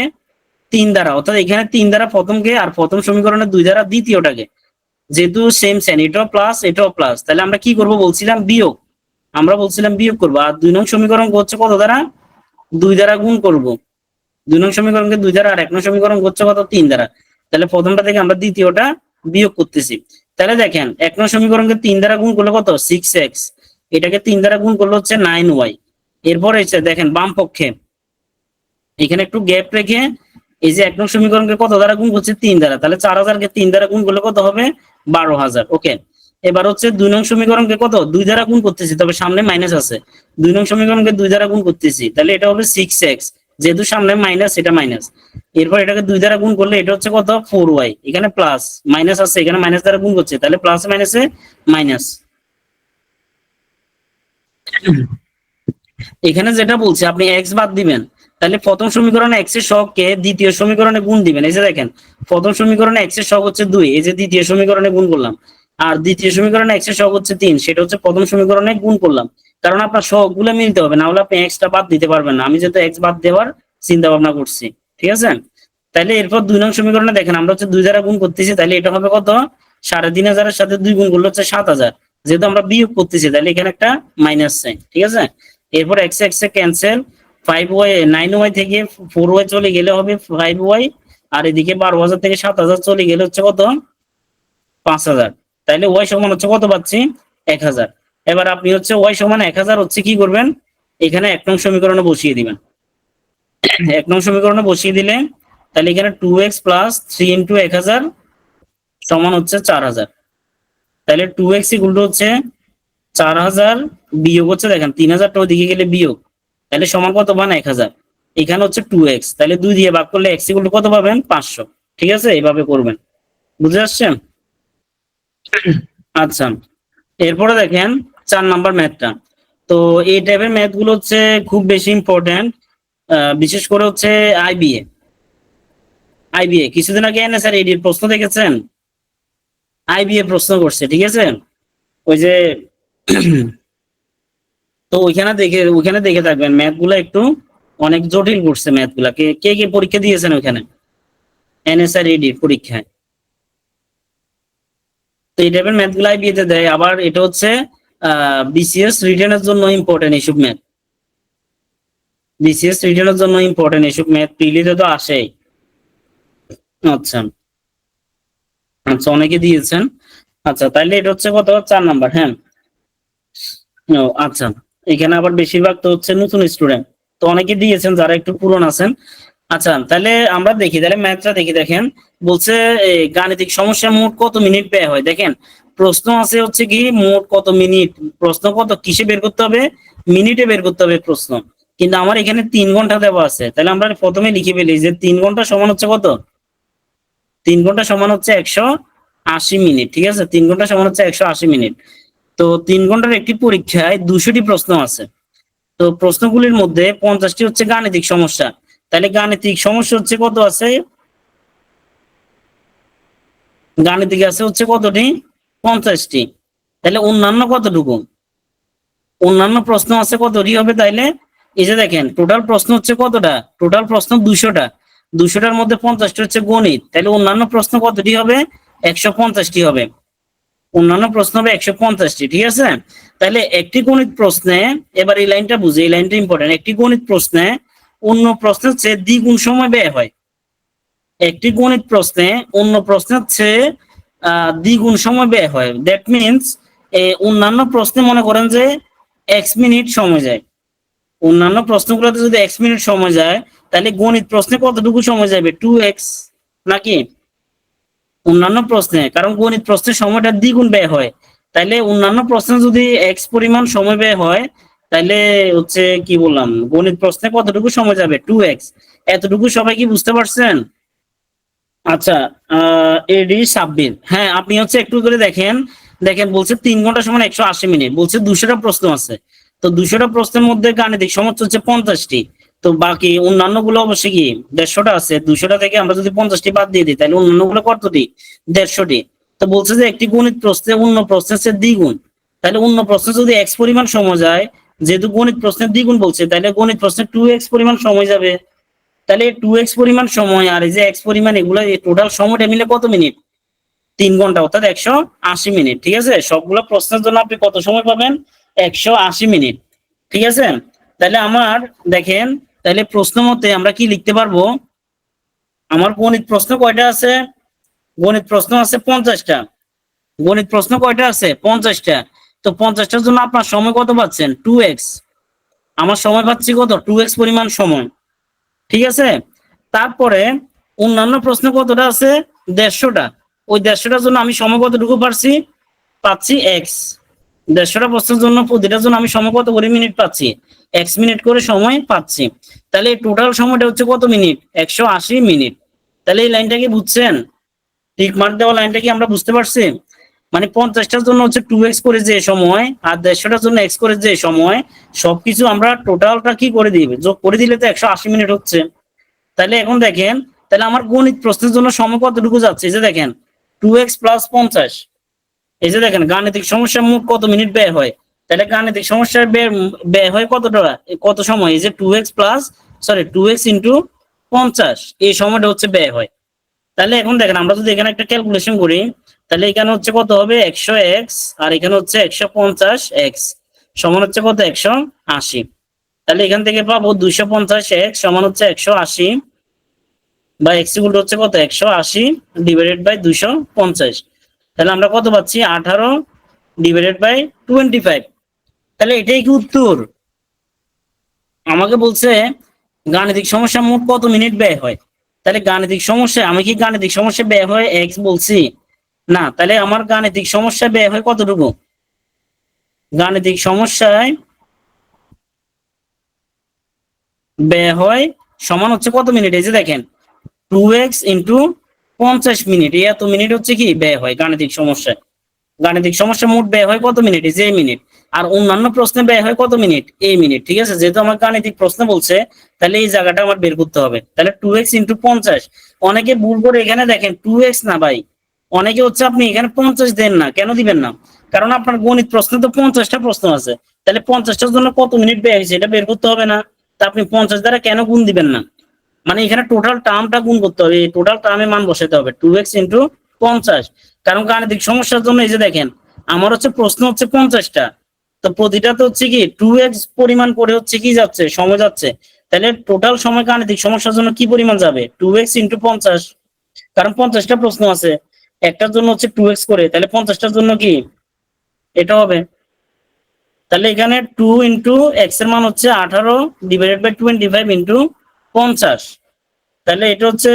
3 দ্বারা, অর্থাৎ এখানে 3 দ্বারা প্রথমকে, আর প্রথম সমীকরণে 2 দ্বারা দ্বিতীয়টাকে, যেহেতু সেম সেন, এটাও প্লাস এটাও প্লাস, তাহলে আমরা কি করব বলছিলাম, বিয়োগ। আমরা বলছিলাম বিয়োগ করবো। আর 2 নং সমীকরণ হচ্ছে কত দ্বারা, 2 দ্বারা গুণ করব। 2 নং সমীকরণকে 2 দ্বারা, আর 1 নং সমীকরণ হচ্ছে কত, 3 দ্বারা। তাহলে প্রথমটা থেকে আমরা দ্বিতীয়টা বিয়োগ করতেছি। তাহলে দেখেন 1 নং সমীকরণকে 3 দ্বারা গুণ করলে কত, 6x, এটাকে 3 দ্বারা গুণ করলে হচ্ছে 9y। এরপর এসে দেখেন বাম পক্ষে এখানে একটু গ্যাপ রেখে, এই যে 1 নং সমীকরণকে কত দ্বারা গুণ করছে, 3 দ্বারা, তাহলে 4,000কে 3 দ্বারা গুণ করলে কত হবে, 12,000। ওকে, এবার হচ্ছে 2 নং সমীকরণকে কত, 2 দ্বারা গুণ করতেছি, তবে সামনে মাইনাস আছে। 2 নং সমীকরণকে 2 দ্বারা গুণ করতেছি, তাহলে এটা হবে 6x, যেহেতু সামনে মাইনাস, এটা মাইনাস। এরপর এটাকে 2 দ্বারা গুণ করলে এটা হচ্ছে কত, 4y, এখানে প্লাস, মাইনাস আছে, এখানে মাইনাস দ্বারা গুণ করছে, তাহলে প্লাস মাইনাসে মাইনাস। এখানে যেটা বলছে আপনি এক্স বাদ দিবেন, তাহলে প্রথম সমীকরণে এক্স এর সহগকে দ্বিতীয় সমীকরণে গুণ দিবেন। এই যে দেখেন, প্রথম সমীকরণে এক্স এর সহগ হচ্ছে 2, এই যে দ্বিতীয় সমীকরণে গুণ করলাম। আর দ্বিতীয় সমীকরণে এক্স এর সহগ হচ্ছে 3, সেটা হচ্ছে প্রথম সমীকরণে গুণ করলাম। কারণ আপনার সহগগুলো মিলতে হবে, না হলে আপনি এক্সটা বাদ দিতে পারবেন না। আমি যেহেতু এক্স বাদ দেওয়ার চিন্তা ভাবনা করছি, ঠিক আছে। তাহলে এরপর 2 নং সমীকরণে দেখেন আমরা হচ্ছে 2 দ্বারা গুণ করতেছি, তাহলে এটা হবে কত, 3,500 এর সাথে 2 গুণ করলে হচ্ছে 7,000। যেহেতু আমরা বিয়োগ করতেছি, তাহলে এখানে একটা মাইনাস সাইন, ঠিক আছে। এরপর এক্স এক্স এ ক্যান্সেল, 5y, 9y থেকে 4y চলে গেলে হবে 5y, আর এদিকে 12,000 থেকে 7,000 চলে গেলে হচ্ছে কত, 5,000। তাইলে y সমান হচ্ছে কত পাচ্ছি, 1,000। এবার আপনি হচ্ছে y সমান 1,000 হচ্ছে কি করবেন, এখানে 1 নং সমীকরণে বসিয়ে দিবেন। 1 নং সমীকরণে বসিয়ে দিলে তাহলে এখানে 2x প্লাস 3 ইন্টু 1,000 সমান হচ্ছে 4,000। তাহলে 2x ইকুয়াল টু হচ্ছে 4,000 বিয়োগ হচ্ছে, দেখেন 3,000টা ওইদিকে গেলে বিয়োগ, তাহলে সমান কত পান, 1,000। এখানে হচ্ছে 2x, তাহলে 2 দিয়ে ভাগ করলে x ইকুয়াল টু কত পাবেন, 500। ঠিক আছে, এইভাবে করবেন। বুঝে আসছেন? আচ্ছা, এরপরে দেখেন 4 নাম্বার ম্যাথটা। তো এই টাইপের ম্যাথ গুলো হচ্ছে খুব বেশি ইম্পর্টেন্ট, বিশেষ করে হচ্ছে আইবিএ। আইবিএ কিছুদিন আগে এনএসআর এডির প্রশ্ন দেখেছেন? আইবিএ প্রশ্ন করছে, ঠিক আছে? ওই যে তো ওইখানে দেখে থাকবেন ম্যাথ গুলা একটু অনেক জটিল করছে ম্যাথ গুলা। কে কে কে পরীক্ষা দিয়েছেন ওইখানে এনএসআর এডির পরীক্ষায়? তো এই টাইপের ম্যাথ গুলো আইবিএ তে দেয়। আবার এটা হচ্ছে বিসিএস রিটেনের জন্য ইম্পর্টেন্ট এইসব ম্যাথ। বিসিএস রিটেনের জন্য ইম্পর্টেন্ট এইসব ম্যাথ, প্রিলিতে তো আসেই। আচ্ছা আচ্ছা, অনেকে দিয়েছেন। আচ্ছা, তাহলে এটা হচ্ছে কত, 4 নাম্বার, হ্যাঁ। ও আচ্ছা, এখানে আবার বেশিরভাগ তো হচ্ছে নতুন স্টুডেন্ট, তো অনেকে দিয়েছেন যারা একটু পুরনো আছেন। আচ্ছা, তাহলে আমরা দেখি, তাহলে ম্যাথটা দেখি। দেখেন বলছে গাণিতিক সমস্যা মোট কত মিনিট ব্যয় হয়। দেখেন প্রশ্ন আছে হচ্ছে কি মোট কত মিনিট, প্রশ্ন কত কিসে বের করতে হবে, মিনিটে বের করতে হবে প্রশ্ন। কিন্তু আমার এখানে 3 ঘন্টা দেওয়া আছে, তাহলে আমরা প্রথমে লিখে ফেলি যে 3 ঘন্টা সমান হচ্ছে কত, 3 ঘন্টা সমান হচ্ছে 180 মিনিট। ঠিক আছে, 3 ঘন্টা সমান হচ্ছে 180 মিনিট। তো 3 ঘন্টার একটি পরীক্ষায় 200টি প্রশ্ন আছে। তো প্রশ্নগুলির মধ্যে 50টি হচ্ছে গাণিতিক সমস্যা। তাহলে গাণিতিক সমস্যা হচ্ছে কত আছে, গাণিতিক আছে হচ্ছে কতটি, 50টি। তাহলে অন্যান্য কতটুকু, অন্যান্য প্রশ্ন আছে কতটি হবে তাইলে? এই যে দেখেন টোটাল প্রশ্ন হচ্ছে কতটা, টোটাল প্রশ্ন 200টা, 200টার মধ্যে 50টি হচ্ছে গণিত, তাহলে অন্যান্য প্রশ্ন কতটি হবে, 150টি হবে। অন্যান্য প্রশ্ন হবে 150টি, ঠিক আছে? তাহলে একটি গণিত প্রশ্নে, এবার এই লাইনটা বুঝে, এই লাইনটা ইম্পর্টেন্ট, একটি গণিত প্রশ্নে অন্য প্রশ্নের চেয়ে দ্বিগুণ সময় ব্যয় হয়। একটি গণিত প্রশ্নে অন্য প্রশ্নের চেয়ে দ্বিগুণ সময় ব্যয় হয়। দ্যাট মিনস অন্যান্য প্রশ্নে মনে করেন যে x মিনিট সময় যায়, অন্যান্য প্রশ্নগুলোতে যদি x মিনিট সময় যায়, তাহলে গণিত প্রশ্নে কতটুকু সময় যাবে, 2x নাকি? অন্যান্য প্রশ্নে, কারণ গণিত প্রশ্নের সময়টা দ্বিগুণ ব্যয় হয়, তাইলে অন্যান্য প্রশ্নে যদি এক্স পরিমাণ সময় ব্যয় হয়, তাইলে হচ্ছে কি বললাম, গণিত প্রশ্নে কতটুকু সময় যাবে, 2x। এতটুকু সবাই কি বুঝতে পারছেন? আচ্ছা, এডি সাব্বির, হ্যাঁ আপনি হচ্ছে একটু করে দেখেন। দেখেন বলছে 3 ঘন্টা সমান 180 মিনিট, বলছে 200টা প্রশ্ন আছে। তো 200টা প্রশ্নের মধ্যে গাণিতিক সমস্যা হচ্ছে 50টি। তো বাকি অন্যান্য গুলো অবশ্যই কি 150টা আছে, 200টা থেকে আমরা যদি 50টি বাদ দিয়ে দিই তাহলে অন্যান্য গুলো কতটি, 150টি। তো বলছে যে একটি গণিত প্রশ্নে অন্য প্রশ্নের চেয়ে দ্বিগুণ, তাহলে অন্য প্রশ্নে যদি এক্স পরিমাণ সময় যায়, যেহেতু গণিত প্রশ্নের দ্বিগুণ বলছে, তাহলে গণিত প্রশ্নে 2x পরিমাণ সময় যাবে। তাহলে 2x পরিমাণ সময় আর এই যে x পরিমাণ, এগুলো টোটাল সময়টা মিলে কত মিনিট, 3 ঘন্টা, অর্থাৎ 180 মিনিট। ঠিক আছে, সবগুলো প্রশ্নের জন্য আপনি কত সময় পাবেন, 180 মিনিট। ঠিক আছে, তাহলে আমার দেখেন, তাহলে প্রশ্ন মতে আমরা কি লিখতে পারবো, আমার গণিত প্রশ্ন কয়টা আছে, গণিত প্রশ্ন আছে 50টা, গণিত প্রশ্ন কয়টা আছে, 50টা। তো 50টার জন্য আপনার সময় কত পাচ্ছেন, 2x। আমার সময় পাচ্ছি কত, 2x পরিমাণ সময়। ঠিক আছে, তারপরে অন্যান্য প্রশ্ন কতটা আছে, 150টা। ওই 150টার জন্য আমি সময় কতটুকু পাচ্ছি এক্স। 150টা প্রশ্নের জন্য প্রতিটার জন্য আমি সময় কত করে মিনিট পাচ্ছি, x মিনিট করে সময় পাচ্ছি। তাহলে টোটাল সময়টা হচ্ছে কত মিনিট, 180 মিনিট। তাহলে এই লাইনটা কি বুঝছেন, টিক মার্ক দেওয়া লাইনটা কি আমরা বুঝতে পারছি? মানে 50টার জন্য হচ্ছে 2x করে যে সময়, আর 150টার জন্য x করে যে সময়, সবকিছু আমরা টোটালটা কি করে দিবে, যোগ করে দিলে তো 180 মিনিট হচ্ছে। তাহলে এখন দেখেন, তাহলে আমার গণিত প্রশ্নের জন্য সময় কতটুকু যাচ্ছে, এই যে দেখেন 2x + 50। এই যে দেখেন গাণিতিক সমস্যা মোট কত মিনিট ব্যয় হয়, তাহলে গাণিতিক সমস্যার ব্যয় হয় কতটা, কত সময়, এই যে 2x ইন্টু 50, এই সময়টা হচ্ছে ব্যয় হয়। তাহলে এখন দেখেন আমরা যদি এখানে একটা ক্যালকুলেশন করি, তাহলে এখানে হচ্ছে কত হবে, 100x, আর এখানে হচ্ছে 150x সমান হচ্ছে কত, 180। তাহলে এখান থেকে পাবো 250x সমান হচ্ছে 180, বা এক্স ইকুয়াল হচ্ছে কত, 180 ডিভাইডেড বাই 250। তাহলে আমরা কত পাচ্ছি, 18 ডিভাইডেড বাই 25। তাহলে এটাই কি উত্তর? আমাকে বলছে গাণিতিক সমস্যা মোট কত মিনিট ব্যয় হয়, তাহলে গাণিতিক সমস্যা, আমি কি গাণিতিক সমস্যা ব্যয় হয় এক্স বলছি না, তাহলে আমার গাণিতিক সমস্যা ব্যয় হয় কতটুকু, গাণিতিক সমস্যায় ব্যয় হয় সমান হচ্ছে কত মিনিট, এই যে দেখেন 2x ইন্টু 50 মিনিট, এই এত মিনিট হচ্ছে কি ব্যয় হয় গাণিতিক সমস্যায়। গাণিতিক সমস্যা মোট ব্যয় হয় কত মিনিট, যে মিনিট। আর অন্যান্য প্রশ্নে ব্যয় হয় কত মিনিট, এই মিনিট। ঠিক আছে, যেহেতু আমার গাণিতিক প্রশ্ন বলছে, তাহলে এই জায়গাটা আমার বের করতে হবে। তাহলে 2x ইন্টু 50। অনেকে ভুল করে এখানে দেখেন 2x না ভাই, অনেকে হচ্ছে আপনি এখানে 50 দেন না। কেন দিবেন না? কারণ আপনার গণিত প্রশ্নে তো 50টা প্রশ্ন আছে, তাহলে 50টার জন্য কত মিনিট ব্যয় হয়েছে এটা বের করতে হবে না? তা আপনি 50 দ্বারা কেন গুণ দিবেন না? মানে এখানে টোটাল টার্মটা গুণ করতে হবে, এই টোটাল টার্মে মান বসাতে হবে 2x ইন্টু 50। কারণ গাণিতিক সমস্যার জন্য এই যে দেখেন, আমার হচ্ছে প্রশ্ন হচ্ছে 50টা, তো প্রতিটাতে হচ্ছে কি 2x পরিমাণ করে হচ্ছে কি যাচ্ছে, সময় যাচ্ছে। তাহলে টোটাল সময় গাণিতিক সমস্যার জন্য কি পরিমাণ যাবে, 2x ইন্টু 50। কারণ 50টা প্রশ্ন আছে, একটার জন্য হচ্ছে 2x করে, তাহলে 50টার জন্য কি এটা হবে। তাহলে এখানে 2 ইন্টু এক্স এর মান হচ্ছে 18 ডিভাইডেড বাই 25 ইন্টু 50। তাহলে এটা হচ্ছে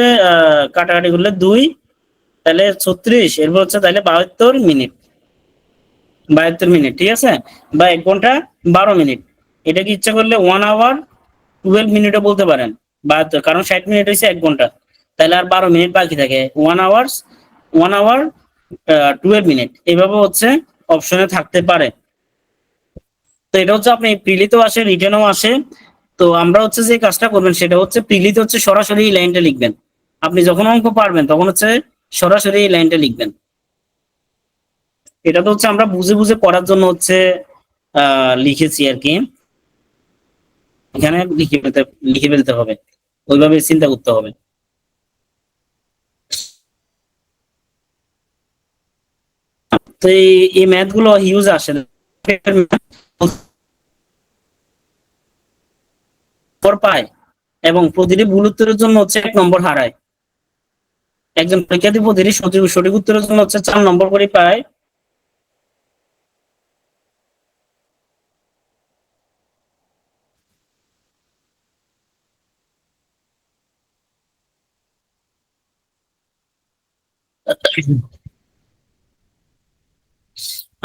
কাটাকাটি করলে 2, তাহলে 36, এরপর হচ্ছে তাহলে 72 মিনিট। 72 মিনিট, ঠিক আছে, বা 1 ঘন্টা 12 মিনিট। এটা কি ইচ্ছা করলে 1 আওয়ার 12 মিনিটও বলতে পারেন। 72, কারণ 60 মিনিট হচ্ছে 1 ঘন্টা, তাহলে আর 12 মিনিট বাকি থাকে। 1 আওয়ার 12 মিনিট, এইভাবে হচ্ছে অপশনে থাকতে পারে। তো এটা হচ্ছে আপনি প্রিলিতেও আসে, রিটেনও আসে। তো আমরা হচ্ছে যে কাজটা করবেন সেটা হচ্ছে প্রিলিতে হচ্ছে সরাসরি এই লাইনটা লিখবেন। আপনি যখন অঙ্ক পারবেন তখন হচ্ছে সরাসরি এই লাইনটা লিখবেন। এটা তো হচ্ছে আমরা বুঝে বুঝে পড়ার জন্য হচ্ছে লিখেছি আর কি। এখানে লিখে ফেলতে হবে, ওইভাবে চিন্তা করতে হবে। তো এই ম্যাথ গুলো হিউজ আসে পায়, এবং প্রতিটি ভুল উত্তরের জন্য হচ্ছে 1 নম্বর হারায়। একজন পরীক্ষার্থী প্রতিটি সঠিক উত্তরের জন্য হচ্ছে 4 নম্বর করে পায়।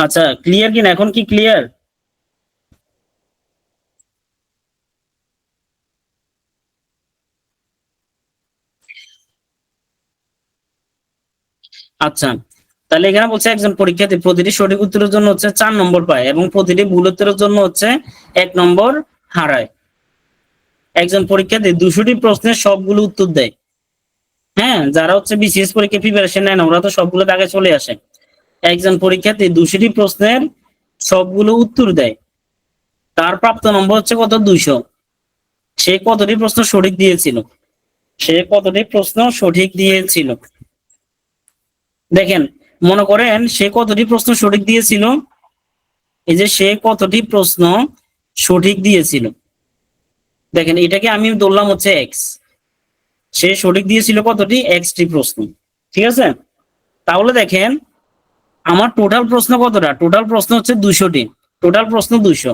আচ্ছা, ক্লিয়ার কিনা, এখন কি ক্লিয়ার? আচ্ছা, তাহলে এখানে বলছে একজন পরীক্ষার্থী প্রতিটি সঠিক উত্তরের জন্য হচ্ছে 4 নম্বর পায় এবং প্রতিটি ভুল উত্তরের জন্য হচ্ছে 1 নম্বর হারায়। একজন পরীক্ষার্থী 200টি প্রশ্নের সবগুলো উত্তর দেয়। হ্যাঁ, যারা হচ্ছে বিসিএস পরীক্ষা প্রিপারেশন নেয় না ওরা তো সবগুলো দাগে চলে আসে। একজন পরীক্ষার্থী 200টি প্রশ্নের সবগুলো উত্তর দেয়, তার প্রাপ্ত নম্বর হচ্ছে কত, 200। সে কতটি প্রশ্ন সঠিক দিয়েছিল, সে কতটি প্রশ্ন সঠিক দিয়েছিল? দেখেন, মনে করেন সে কতটি প্রশ্ন সঠিক দিয়েছিল, এই যে সে কতটি প্রশ্ন সঠিক দিয়েছিল, দেখেন এটাকে আমি ধরলাম হচ্ছে এক্স। সে সঠিক দিয়েছিল কতটি, এক্সটি প্রশ্ন। ঠিক আছে, তাহলে দেখেন আমার টোটাল প্রশ্ন কতটা, টোটাল প্রশ্ন হচ্ছে 200টি। টোটাল প্রশ্ন 200,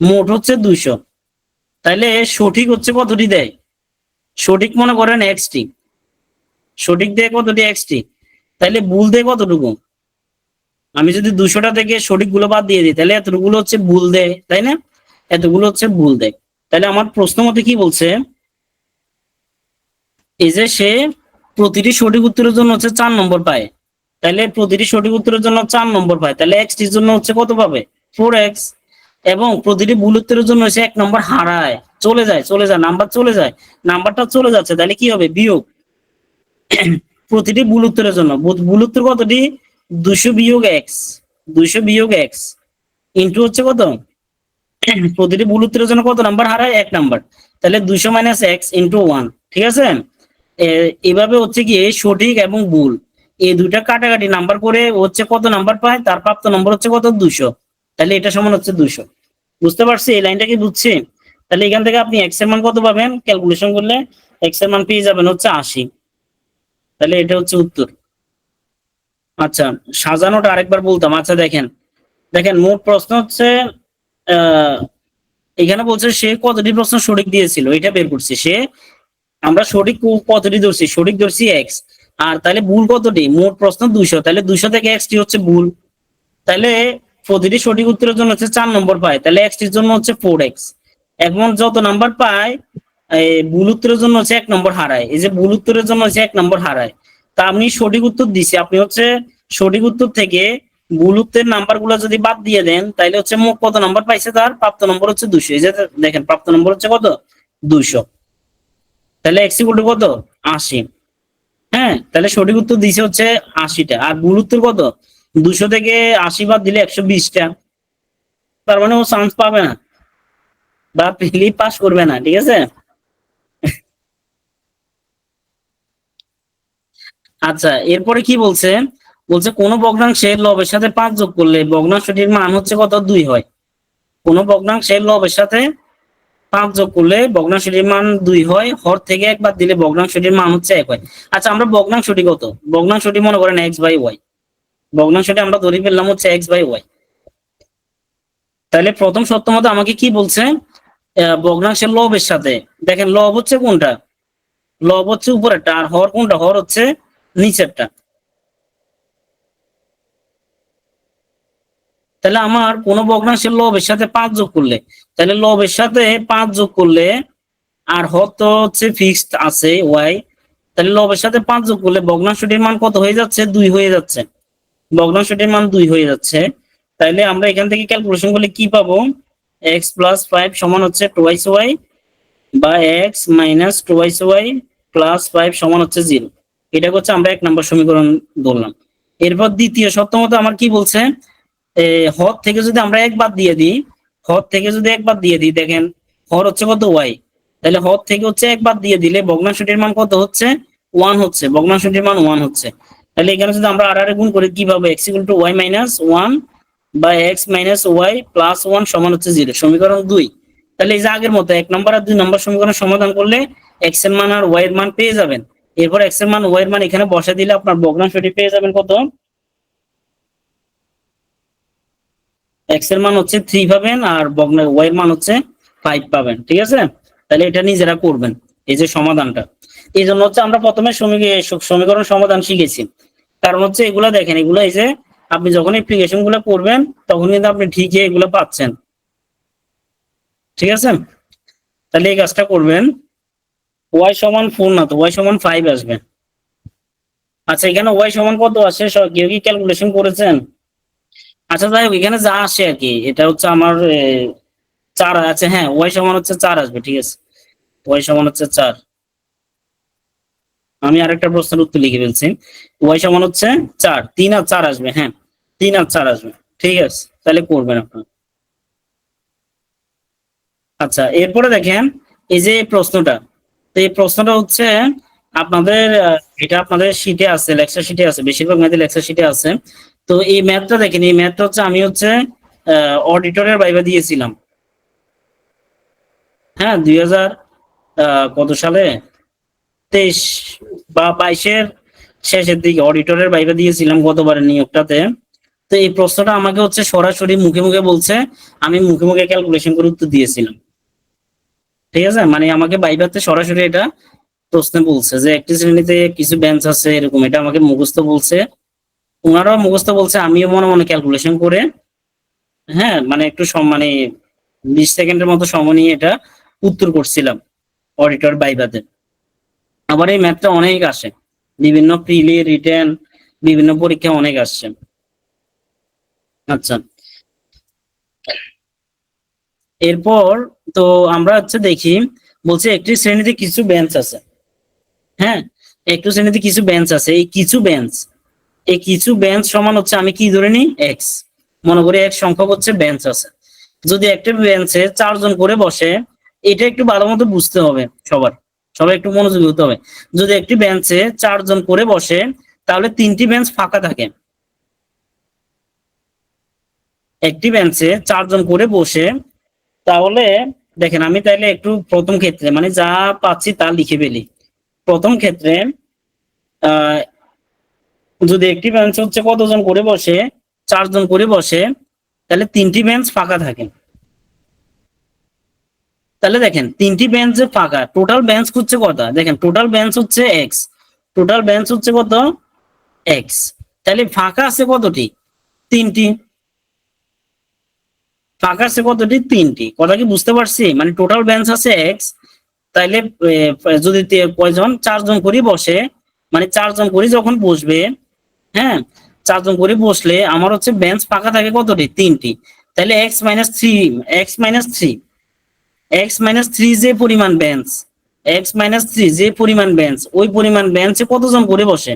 মোট হচ্ছে 200। তাইলে সঠিক হচ্ছে কতটি দেয়, সঠিক মনে করেন এক্সটি, সঠিক দেয় কতটি, এক্সটি। তাইলে ভুল দেয় কতটুকু, আমি যদি 200টা থেকে সঠিক গুলো বাদ দিয়ে দিই তাহলে এতটুকুলো হচ্ছে ভুল দেয়, তাই না? এতগুলো হচ্ছে ভুল দেয়। তাহলে আমার প্রশ্ন মতে কি বলছে, এই যে সে প্রতিটি সঠিক উত্তরের জন্য হচ্ছে 4 নম্বর পায়, তাহলে প্রতিটি সঠিক উত্তরের জন্য 4 নম্বর পায়, তাহলে এক্স টির জন্য হচ্ছে কত পাবে, 4x। এবং প্রতিটি ভুল উত্তরের জন্য হচ্ছে 1 নম্বর হারায়, চলে যায় নাম্বার চলে যায়, নাম্বারটা চলে যাচ্ছে, তাহলে কি হবে, বিয়োগ। প্রতিটি ভুল উত্তরের জন্য ভুল উত্তর কতটি, 200 বিয়োগ এক্স, 200 বিয়োগ এক্স ইন্টু হচ্ছে কত, প্রতিটি ভুল উত্তরের জন্য কত নাম্বার হারায়, 1 নাম্বার। তাহলে 200 মাইনাস এক্স ইন্টু 1। ঠিক আছে, এভাবে হচ্ছে কি সঠিক এবং ভুল এই দুইটা কাটাকাটি নাম্বার করে হচ্ছে কত নাম্বার পায়, তার প্রাপ্ত নম্বর হচ্ছে কত, 200। তাহলে এটা সমান হচ্ছে 200। বুঝতে পারছি, এই লাইনটা কি বুঝছি? তাহলে এখান থেকে আপনি এক্স এর মান কত পাবেন, ক্যালকুলেশন করলে এক্স এর মান পেয়ে যাবেন হচ্ছে 80। তাহলে এটা হচ্ছে উত্তর। আচ্ছা, সাজানোটা আরেকবার বলতাম। আচ্ছা দেখেন, দেখেন মোট প্রশ্ন হচ্ছে আহ এখানে বলছে সে কতটি প্রশ্ন সঠিক দিয়েছিল, এটা বের করছি। সে, আমরা সঠিক কতটি ধরছি, সঠিক ধরছি এক্স। আর তাহলে ভুল কতটি, মোট প্রশ্ন 200, তাহলে 200 থেকে এক্স টি হচ্ছে ভুল। তাহলে প্রতিটি সঠিক উত্তরের জন্য হচ্ছে 4 নম্বর পায়, তাহলে এক্স টির জন্য হচ্ছে 4x। এখন যত নাম্বার পায় ভুল উত্তরের জন্য হচ্ছে 1 নম্বর হারায়, এই যে ভুল উত্তরের জন্য হচ্ছে 1 নম্বর হারায়। তা আপনি সঠিক উত্তর দিছি, আপনি হচ্ছে সঠিক উত্তর থেকে ভুল উত্তরের নাম্বার গুলো যদি বাদ দিয়ে দেন তাহলে হচ্ছে মোট কত নাম্বার পাইছে, তার প্রাপ্ত নম্বর হচ্ছে 200। এই যে দেখেন প্রাপ্ত নম্বর হচ্ছে কত, 200। তাহলে x = কত, 80। হ্যাঁ, তাহলে সঠিক উত্তর দিছে হচ্ছে 80টা, আর ভুল উত্তর কত, 200 থেকে 80 বাদ দিলে 120টা। তার মানে ও চান্স পাবে না বা প্রিলি পাস করবে না, ঠিক আছে। আচ্ছা, এরপরে কি বলছে, বলছে কোন ভগ্নাংশে লবের সাথে 5 যোগ করলে ভগ্নাংশটির মান হচ্ছে কত, 2 হয়। কোন ভগ্নাংশে লবের সাথে 5 যোগ করলে ভগ্নাংশটির মান 2 হয়, হর থেকে 1 বাদ দিলে ভগ্নাংশটির মান হচ্ছে 1 হয়। আচ্ছা, আমরা ভগ্নাংশটি কত, ভগ্নাংশটি মনে করেন x/y, ভগ্নাংশটি আমরা ধরে ফেললাম হচ্ছে x/y। তাহলে প্রথম শর্ত মতো আমাকে কি বলছে, ভগ্নাংশের লবের সাথে, দেখেন লব হচ্ছে কোনটা, লব হচ্ছে উপরেরটা, আর হর কোনটা, হর হচ্ছে নিচেরটা। তাহলে আমার কোন ভগ্নাংশের লবের সাথে 5 যোগ করলে, তাহলে লবের সাথে 5 যোগ করলে, আর হর তো হচ্ছে ফিক্সড আছে ওয়াই, তাহলে লবের সাথে 5 যোগ করলে ভগ্নাংশটির মান কত হয়ে যাচ্ছে, 2 হয়ে যাচ্ছে। ভগ্নাংশটির মান 2 হয়ে যাচ্ছে। তাইলে আমরা এখান থেকে ক্যালকুলেশন করলে কি পাবো, x + 5 সমান হচ্ছে 2y, বা x - 2y + 5 সমান হচ্ছে 0। এটা হচ্ছে আমরা 1 নম্বর সমীকরণ ধরলাম। এরপর দ্বিতীয় শর্ত মতো আমার কি বলছে, হর থেকে যদি আমরা 1 বাদ দিয়ে দিই, হর থেকে যদি 1 বাদ দিয়ে দিই, দেখেন হর হচ্ছে কত, y, তাহলে হর থেকে হচ্ছে 1 বাদ দিয়ে দিলে ভগ্নাংশটির মান কত হচ্ছে, 1 হচ্ছে, ভগ্নাংশটির মান 1 হচ্ছে। তাহলে এখানে যদি আমরা আর গুণ করি কি পাবো, x = y - 1, বা x - y + 1 সমান হচ্ছে 0, সমীকরণ 2। তাহলে এই যে আগের মতো 1 নম্বর আর 2 নম্বর সমীকরণ সমাধান করলে x এর মান আর y এর মান পেয়ে যাবেন। এরপর x এর মান, y এর মান এখানে বসা দিলে আপনার ভগ্নাংশটি পেয়ে যাবেন কত, x এর মান হচ্ছে 3 পাবেন, আর y এর মান হচ্ছে 5 পাবেন, ঠিক আছে। তাহলে এটা নিজেরা করবেন, এই যে সমাধানটা। এই জন্য হচ্ছে আমরা প্রথমে সমীকরণ সমাধান শিখেছি, কারণ হচ্ছে এগুলা দেখেন, এগুলো এই যে আপনি যখন অ্যাপ্লিকেশন গুলো করবেন তখন কিন্তু আপনি ঠিকই এগুলো পাচ্ছেন, ঠিক আছে। তাহলে এই কাজটা করবেন, y সমান 4 না তো, y সমান 5 আসবে। আচ্ছা, এখানে y সমান কত আসে, কেউ কি ক্যালকুলেশন করেছেন? আচ্ছা, যাই হোক, এখানে যা আসে আর কি, এটা হচ্ছে আমার 4 আছে, হ্যাঁ, y সমান হচ্ছে 4 আসবে, ঠিক আছে, y সমান হচ্ছে 4। আমি আরেকটা প্রশ্নের উত্তর লিখে ফেলছি, y সমান হচ্ছে 4, 3 আর 4 আসবে, হ্যাঁ, 3 আর 4 আসবে, ঠিক আছে, তাহলে করবেন আপনার। আচ্ছা, এরপরে দেখেন এই যে প্রশ্নটা, তো এই প্রশ্নটা হচ্ছে আপনাদের এটা আপনাদের শিটে আছে, লেকচার শিটে আছে, বেশিরভাগ ম্যাথে লেকচার শিটে আছে। তো এই ম্যাথটা দেখেন, এই ম্যাথটা হচ্ছে আমি হচ্ছে অডিটরের ভাইবা দিয়েছিলাম, হ্যাঁ, 2000 কত সালে, 23 বা 22-এর শেষের দিকে অডিটরের ভাইবা দিয়েছিলাম গতবারের নিয়োগটাতে। তো এই প্রশ্নটা আমাকে হচ্ছে সরাসরি মুখে মুখে বলছে, আমি মুখে মুখে ক্যালকুলেশন করে উত্তর দিয়েছিলাম, ঠিক আছে। মানে আমাকে ভাইভাতে সরাসরি এটা প্রশ্নে বলছে যে একটি শ্রেণীতে কিছু বেঞ্চ আছে এরকম, এটা আমাকে মুখস্থ বলছে, ওনারাও মুখস্থ বলছে, আমিও মনে মনে ক্যালকুলেশন করে, হ্যাঁ, মানে একটু মানে 20 সেকেন্ডের মতো সময় নিয়ে এটা উত্তর করছিলাম অডিটর ভাইভাতে। আবার এই ম্যাথটা অনেক আসে, বিভিন্ন প্রিলি, রিটেন, বিভিন্ন পরীক্ষা অনেক আসছে। আচ্ছা, এরপর তো আমরা হচ্ছে দেখি, বলছে একটি শ্রেণীতে কিছু বেঞ্চ আছে, হ্যাঁ, একটু শ্রেণীতে কিছু বেঞ্চ আছে, এই কিছু বেঞ্চ সমান হচ্ছে, আমি কি ধরে নিই, এক্স, মনে করি এক সংখ্যক হচ্ছে বেঞ্চ আছে। যদি একটা বেঞ্চে 4 জন করে বসে, এটা একটু ভালো মতো বুঝতে হবে সবার, সবাই একটু মনোযোগী হতে হবে। যদি একটি বেঞ্চে 4 জন করে বসে, তাহলে 3টি বেঞ্চ ফাঁকা থাকে। একটি বেঞ্চে 4 জন করে বসে, তাহলে দেখেন আমি তাইলে একটু প্রথম ক্ষেত্রে মানে যা পাচ্ছি তা লিখে ফেলি। প্রথম ক্ষেত্রে আহ যদি একটি বেঞ্চ হচ্ছে কতজন করে বসে, 4 জন করে বসে, তাহলে 3টি বেঞ্চ ফাঁকা থাকে। তাহলে দেখেন 3টি বেঞ্চ যে ফাঁকা, টোটাল বেঞ্চ হচ্ছে কত, দেখেন টোটাল বেঞ্চ হচ্ছে এক্স, টোটাল বেঞ্চ হচ্ছে কত, এক্স। তাহলে ফাঁকা আছে কতটি, 3টি, ফাঁকা আছে কতটি, 3টি। কথা কি বুঝতে পারছি, মানে টোটাল বেঞ্চ আছে এক্স, তাইলে যদি কয়জন 4 জন করে বসে, মানে 4 জন করে যখন বসবে, হ্যাঁ 4 জন করে বসলে আমার হচ্ছে বেঞ্চ ফাঁকা থাকে কতটি? 3টি। তাহলে x-3 যে পরিমাণ বেঞ্চ, x-3 যে পরিমাণ বেঞ্চ, ওই পরিমাণ বেঞ্চে কতজন করে বসে?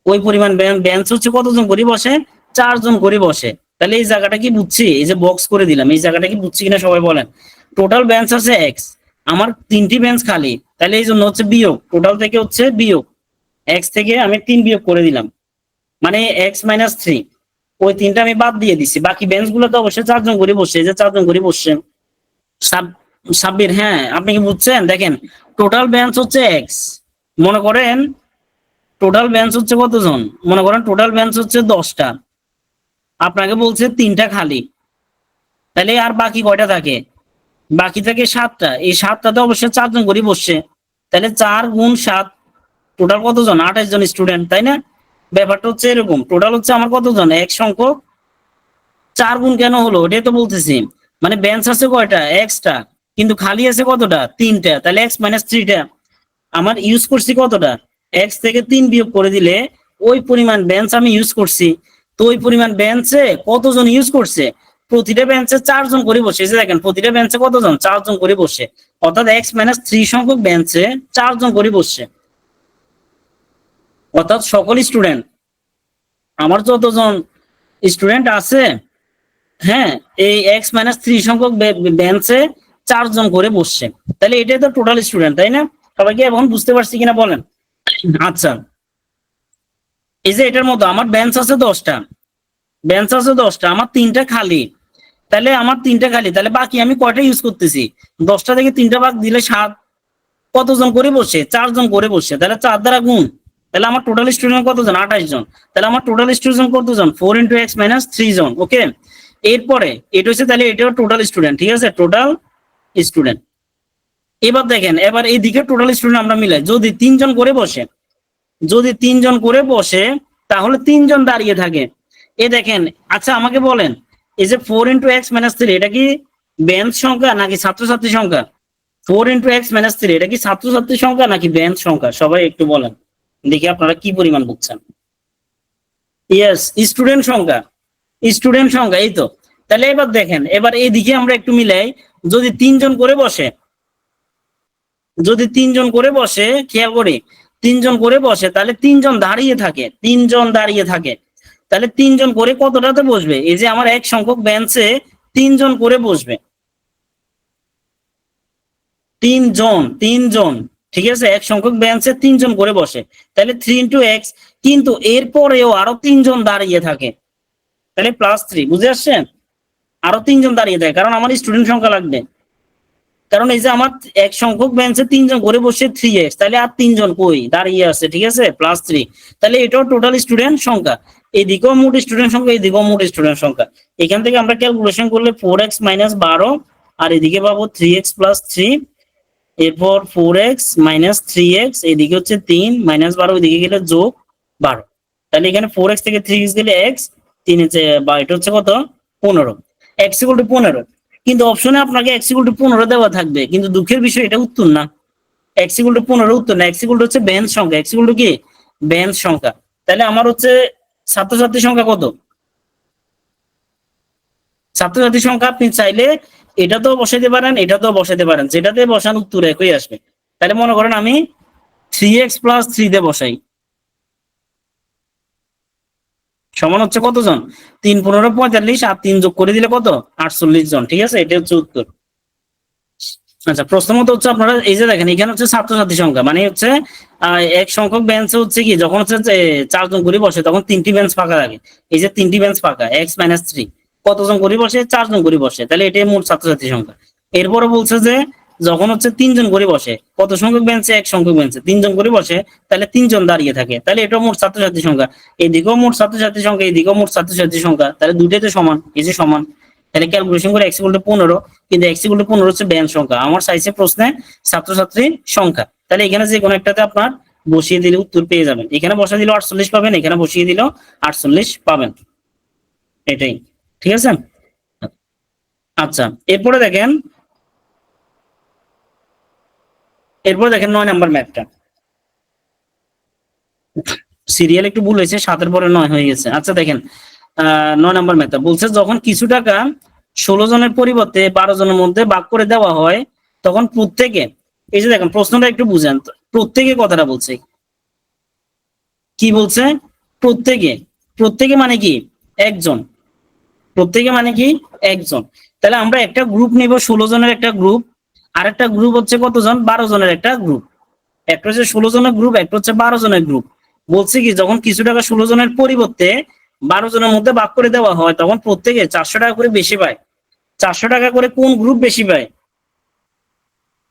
ওই পরিমাণ বেঞ্চ হচ্ছে কতজন করে বসে? 4 জন করে বসে। তাহলে এই জায়গাটা কি বুঝছি? এই যে বক্স করে দিলাম, এই জায়গাটা কি বুঝছি কিনা সবাই বলেন। টোটাল বেঞ্চ আছে এক্স, আমার 3টি বেঞ্চ খালি, তাহলে এই জন্য হচ্ছে বিয়োগ, টোটাল থেকে হচ্ছে বিয়োগ, এক্স থেকে আমি 3 বিয়োগ করে দিলাম, মানে x-3, ওই 3টা আমি বাদ দিয়ে দিছি, বাকি বেঞ্চ গুলো তো অবশ্যই 4 জন করে বসে, এই যে 4 জন করে বসছে। সাব্বির, হ্যাঁ আপনি কি বুঝছেন? দেখেন টোটাল বেঞ্চ হচ্ছে এক্স, মনে করেন টোটাল বেঞ্চ হচ্ছে কতজন? মনে করেন টোটাল বেঞ্চ হচ্ছে 10টা, আপনাকে বলছে 3টা খালি, তাহলে আর বাকি কয়টা থাকে? বাকি থাকে 7টা, এই 7টাতে অবশ্যই 4 জন করে বসছে, তাহলে 4 × 7, টোটাল কতজন? 28 জন স্টুডেন্ট, তাই না? ব্যাপারটা হচ্ছে এরকম, টোটাল হচ্ছে আমার কতজন? এক সংখ্যক 4 গুণ কেন হলো ওটাই তো বলতেছি, মানে বেঞ্চ আছে কয়টা? এক্সটা, কিন্তু খালি আছে কতটা? 3টা, তাহলে x-3টা, আমার ইউজ করছি কতটা? এক্স থেকে 3 বিয়োগ করে দিলে ওই পরিমাণ বেঞ্চ আমি ইউজ করছি, তো ওই পরিমাণ বেঞ্চে কতজন ইউজ করছে? প্রতিটা বেঞ্চে 4 জন করে বসে, এই যে দেখেন প্রতিটা বেঞ্চে কতজন? 4 জন করে বসে, অর্থাৎ x-3 সংখ্যক বেঞ্চে 4 জন করে বসছে, অর্থাৎ সকল স্টুডেন্ট, আমার যতজন স্টুডেন্ট আছে, হ্যাঁ এই x-3 সংখ্যক বেঞ্চে 4 জন করে বসছে, তাহলে এটাই তো টোটাল স্টুডেন্ট, তাই না? সবাইকে এখন বুঝতে পারছি কিনা বলেন। আচ্ছা, এই যে এটার মতো আমার বেঞ্চ আছে 10টা, বেঞ্চ আছে 10টা, আমার 3টা খালি, তাহলে আমার 3টা খালি, তাহলে বাকি আমি কয়টা ইউজ করতেছি? 10টা থেকে 3টা ভাগ দিলে 7, কতজন করে বসে? 4 জন করে বসে, তাহলে 4 দ্বারা গুণ, তাহলে আমার টোটাল স্টুডেন্ট কতজন? 28 জন, তাহলে আমার টোটাল স্টুডেন্ট কতজন? 4 × x-3 জন, ওকে। এরপরে এটা হচ্ছে, তাহলে এটাও টোটাল স্টুডেন্ট, ঠিক আছে, টোটাল স্টুডেন্ট। এবার দেখেন, এবার এই দিকে টোটাল স্টুডেন্ট আমরা মিলাই, যদি 3 জন করে বসে, যদি 3 জন করে বসে, তাহলে 3 জন দাঁড়িয়ে থাকে, এ দেখেন। আচ্ছা আমাকে বলেন, এই যে 4 × x-3 এটা কি বেঞ্চ সংখ্যা নাকি ছাত্রছাত্রী সংখ্যা? 4 × x-3 এটা কি ছাত্রছাত্রী সংখ্যা নাকি বেঞ্চ সংখ্যা? সবাই একটু বলেন দেখি আপনারা কি পরিমাণ বুঝছেন। ইয়েস, স্টুডেন্ট সংখ্যা, স্টুডেন্ট সংখ্যা, এই তো। তাহলে এবার দেখেন, এবার এইদিকে আমরা একটু মিলাই, যদি 3 জন করে বসে, যদি 3 জন করে বসে, খেয়াল করি 3 জন করে বসে, তাহলে 3 জন দাঁড়িয়ে থাকে, 3 জন দাঁড়িয়ে থাকে, তাহলে 3 জন করে কতটাতে বসবে? এই যে আমার এক সংখ্যক বেঞ্চে 3 জন করে বসবে, 3 জন, 3 জন, ঠিক আছে, এক সংখ্যক বেঞ্চে 3 জন করে বসে, তাহলে 3 × x, কিন্তু এরপরেও আরো 3 জন দাঁড়িয়ে থাকে, তাহলে +3, বুঝে আসছেন? আরো 3 জন দাঁড়িয়ে থাকে, কারণ আমার স্টুডেন্ট সংখ্যা লাগবে, কারণ এই যে আমার এক সংখ্যক বেঞ্চে 3 জন করে বসে 3x, তাহলে আর 3 জন কই দাঁড়িয়ে আছে, ঠিক আছে, +3, তাহলে এটাও টোটাল স্টুডেন্ট সংখ্যা, এইদিকেও মোট স্টুডেন্ট সংখ্যা, এইদিকেও মোট স্টুডেন্ট সংখ্যা, এখান থেকে আমরা ক্যালকুলেশন করলে 4x - 12, আর এদিকে পাবো 3x + 3, এরপর 4x - 3x, এদিকে হচ্ছে 3 - 12, ওইদিকে গেলে যোগ 12, তাহলে এখানে 4x থেকে 3x গেলে x, 3 বা এটা হচ্ছে কত? 15, x = 15, কিন্তু অপশনে আপনাকে x = 15 দেওয়া থাকবে, কিন্তু দুঃখের বিষয় এটা উত্তর না, x = 15 উত্তর না, x হচ্ছে বেঞ্চ সংখ্যা, x কি বেঞ্চ সংখ্যা, তাহলে আমার হচ্ছে ছাত্রছাত্রী সংখ্যা কত? ছাত্রছাত্রী সংখ্যা আপনি চাইলে এটাতেও বসাইতে পারেন, এটাতেও বসাইতে পারেন, যেটাতে বসান উত্তর একই আসবে, তাহলে মনে করেন আমি 3x + 3 দিয়ে বসাই, সমান হচ্ছে কতজন? 3 × 15 = 45, আর 3 যোগ করে দিলে কত? 48 জন, ঠিক আছে, এটা হচ্ছে উত্তর। আচ্ছা, প্রশ্ন মতো হচ্ছে আপনারা এই যে দেখেন, এখানে হচ্ছে ছাত্রছাত্রী সংখ্যা, মানে হচ্ছে এক সংখ্যক বেঞ্চে হচ্ছে কি, যখন হচ্ছে 4 জন করে বসে, তখন 3টি বেঞ্চ ফাঁকা থাকে, এই যে 3টি বেঞ্চ ফাঁকা, x-3, কতজন করে বসে? 4 জন করে বসে, তাহলে এটাই মোট ছাত্রছাত্রী সংখ্যা। এরপরে বলছে যে যখন হচ্ছে 3 জন করে বসে, কত সংখ্যক বেঞ্চে? এক সংখ্যক বেঞ্চে 3 জন করে বসে, তাহলে 3 জন দাঁড়িয়ে থাকে, তাহলে এটাও মোট ছাত্রছাত্রী সংখ্যা, এদিকেও মোট ছাত্রছাত্রী সংখ্যা, এদিকেও মোট ছাত্রছাত্রী সংখ্যা, তাহলে দুইটাই তো সমান, এই যে সমান, তাহলে ক্যালকুলেশন করে x = 15, কিন্তু x = 15 হচ্ছে বেঞ্চ সংখ্যা, আমার চাইছে প্রশ্নে ছাত্রছাত্রীর সংখ্যা, তাহলে এখানে যে কোনো একটাতে আপনার বসিয়ে দিলে উত্তর পেয়ে যাবেন, এখানে বসিয়ে দিলে 48 পাবেন, এখানে বসিয়ে দিলেও 48 পাবেন, এটাই, ঠিক আছে। আচ্ছা, এরপরে দেখেন, এরপর দেখেন 9 নাম্বার ম্যাথটা, সিরিয়াল একটু ভুল হয়েছে, 7-এর পরে 9 হয়ে গেছে। আচ্ছা দেখেন 9 নাম্বার ম্যাথটা বলছে যখন কিছু টাকা 16 জনের পরিবর্তে 12 জনের মধ্যে ভাগ করে দেওয়া হয় তখন প্রত্যেকে, এই যে দেখেন প্রশ্নটা একটু বুঝেন, প্রত্যেকে কথাটা বলছে, কি বলছে? প্রত্যেকে, প্রত্যেকে মানে কি? একজন, প্রত্যেকে মানে কি? একজন। তাহলে আমরা একটা গ্রুপ নিব, 16 জনের একটা গ্রুপ, আর একটা গ্রুপ হচ্ছে কতজন? 12 জনের একটা গ্রুপ। একটা হচ্ছে 16 জনের গ্রুপ, একটা হচ্ছে 12 জনের গ্রুপ। বলছে কি যখন কিছু টাকা 16 জনের পরিবর্তে 12 জনের মধ্যে ভাগ করে দেওয়া হয় তখন প্রত্যেকে 400 টাকা করে বেশি পায়। 400 টাকা করে কোন গ্রুপ বেশি পায়?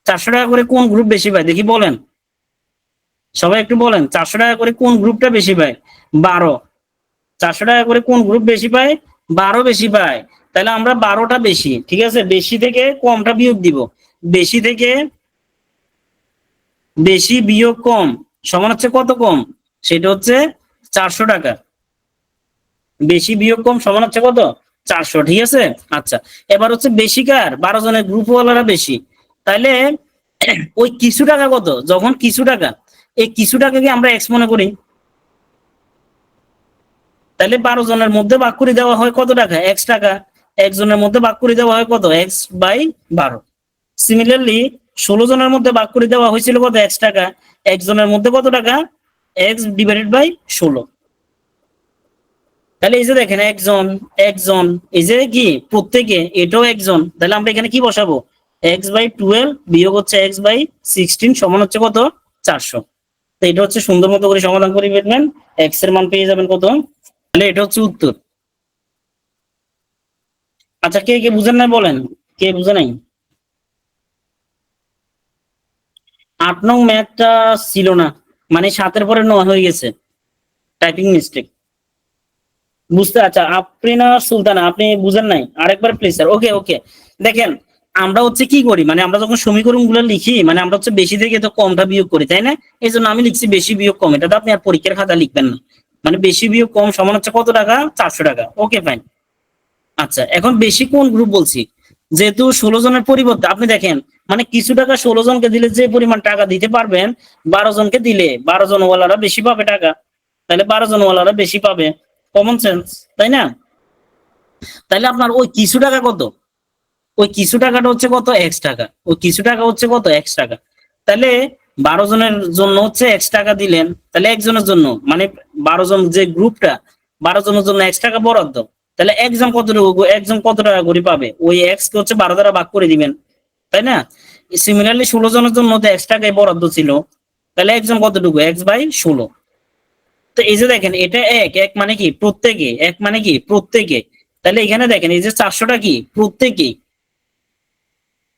400 টাকা করে কোন গ্রুপ বেশি পায় দেখি বলেন, সবাই একটু বলেন, 400 টাকা করে কোন গ্রুপটা বেশি পায়? 12। 400 টাকা করে কোন গ্রুপ বেশি পায়? 12 বেশি পায়। তাহলে আমরা 12টা বেশি, ঠিক আছে, বেশি থেকে কমটা বিয়োগ দিব। বেশি থেকে বেশি বিয়োগ কম সমান হচ্ছে কত? কম, সেটা হচ্ছে 400 টাকা। বেশি বিয়োগ কম সমান হচ্ছে কত? 400, ঠিক আছে। আচ্ছা, এবার হচ্ছে বেশি কার? 12 জনের গ্রুপ ওয়ালারা বেশি। তাহলে ওই কিছু টাকা কত? যখন কিছু টাকা, এই কিছু টাকাকে আমরা এক্স মনে করি, তাহলে 12 জনের মধ্যে ভাগ করে দেওয়া হয় কত টাকা? এক্স টাকা। একজনের মধ্যে ভাগ করে দেওয়া হয় কত? X by 12। সিমিলারলি 16 জনের মধ্যে ভাগ করে দেওয়া হয়েছিল কত? এক্স টাকা। একজনের মধ্যে কত টাকা? X divided by 16। তাহলে এই যে দেখেন একজন, একজন, এই যে কি প্রত্যেকে, এটাও একজন, তাহলে আমরা এখানে কি বসাবো? এক্স বাই 12 বিয়োগ হচ্ছে এক্স বাই 16 সমান হচ্ছে কত? 400। তো এটা হচ্ছে সুন্দর মতো করে সমাধান করে ফেলবেন, এক্স এর মান পেয়ে যাবেন কত? তাহলে এটা হচ্ছে উত্তর। আচ্ছা, কে কে বুঝেন নাই বলেন, কে বুঝে নাই? 8 নং ম্যাথটা ছিল না, মানে 7-এর পরে 9 হয়ে গেছে, টাইপিং মিস্টেক। বুঝতে, আচ্ছা আপনি না সুলতানা, আপনি বুঝেন নাই, আরেকবার প্লিজ স্যার। ওকে ওকে, দেখেন আমরা হচ্ছে কি করি, মানে আমরা যখন সমীকরণ গুলো লিখি, মানে আমরা হচ্ছে বেশি থেকে তো কমটা বিয়োগ করি, তাই না? এই জন্য আমি লিখছি বেশি বিয়োগ কম, এটা তো আপনি আর পরীক্ষার খাতা লিখবেন না। মানে বেশি বিয়োগ কম সমান হচ্ছে কত টাকা? 400 টাকা। Okay fine. আচ্ছা, এখন বেশি কোন গ্রুপ বলছি? যেহেতু 16 জনের পরিবর্তে আপনি দেখেন, মানে কিছু টাকা 16 জনকে দিলে যে পরিমাণ টাকা দিতে পারবেন, 12 জনকে দিলে 12 জন ওয়ালারা বেশি পাবে টাকা। তাহলে 12 জন ওয়ালারা বেশি পাবে, কমন সেন্স, তাই না? তাহলে আপনার ওই কিছু টাকা কত? ওই কিছু টাকাটা হচ্ছে কত? এক্স টাকা। ওই কিছু টাকা হচ্ছে কত? এক্স টাকা। তাহলে 12 জনের জন্য হচ্ছে এক্স টাকা দিলেন, তাহলে একজনের জন্য মানে 12 জন যে গ্রুপটা, 12 জনের জন্য এক্স টাকা বরাদ্দ। তাহলে একজন কতটুকু, একজন কত টাকা করে পাবে? ওই এক্স কে হচ্ছে 12 দ্বারা ভাগ করে দিবেন, তাই না? সিমিলারলি 16 জনের জন্য তো এক্স টাকাই বরাদ্দ ছিল, তাহলে একজন কতটুকু? X by 16। তো এই যে দেখেন এটা এক, এক মানে কি? প্রত্যেকে। এক মানে কি? প্রত্যেকে। তাহলে এখানে দেখেন এই যে 400টা কি? প্রত্যেকে,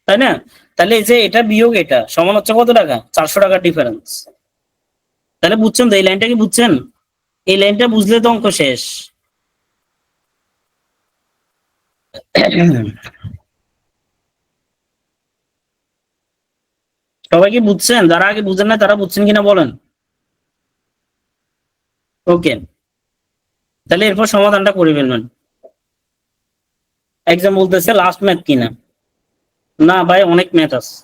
তাই না? তাহলে এই যে এটা বিয়োগ এটা সমান হচ্ছে কত টাকা? 400 টাকার ডিফারেন্স। তাহলে বুঝছেন তো, এই লাইনটা কি বুঝছেন? এই লাইনটা বুঝলে তো অঙ্ক শেষ। সবাই কি বুঝছেন? যারা আগে বুঝেন না তারা বুঝছেন কিনা বলেন। ওকে, তাহলে এরপর সমাধানটা করে ফেলবেন। একজন বলতেছে লাস্ট ম্যাথ কিনা। না ভাই, অনেক ম্যাথ আছে।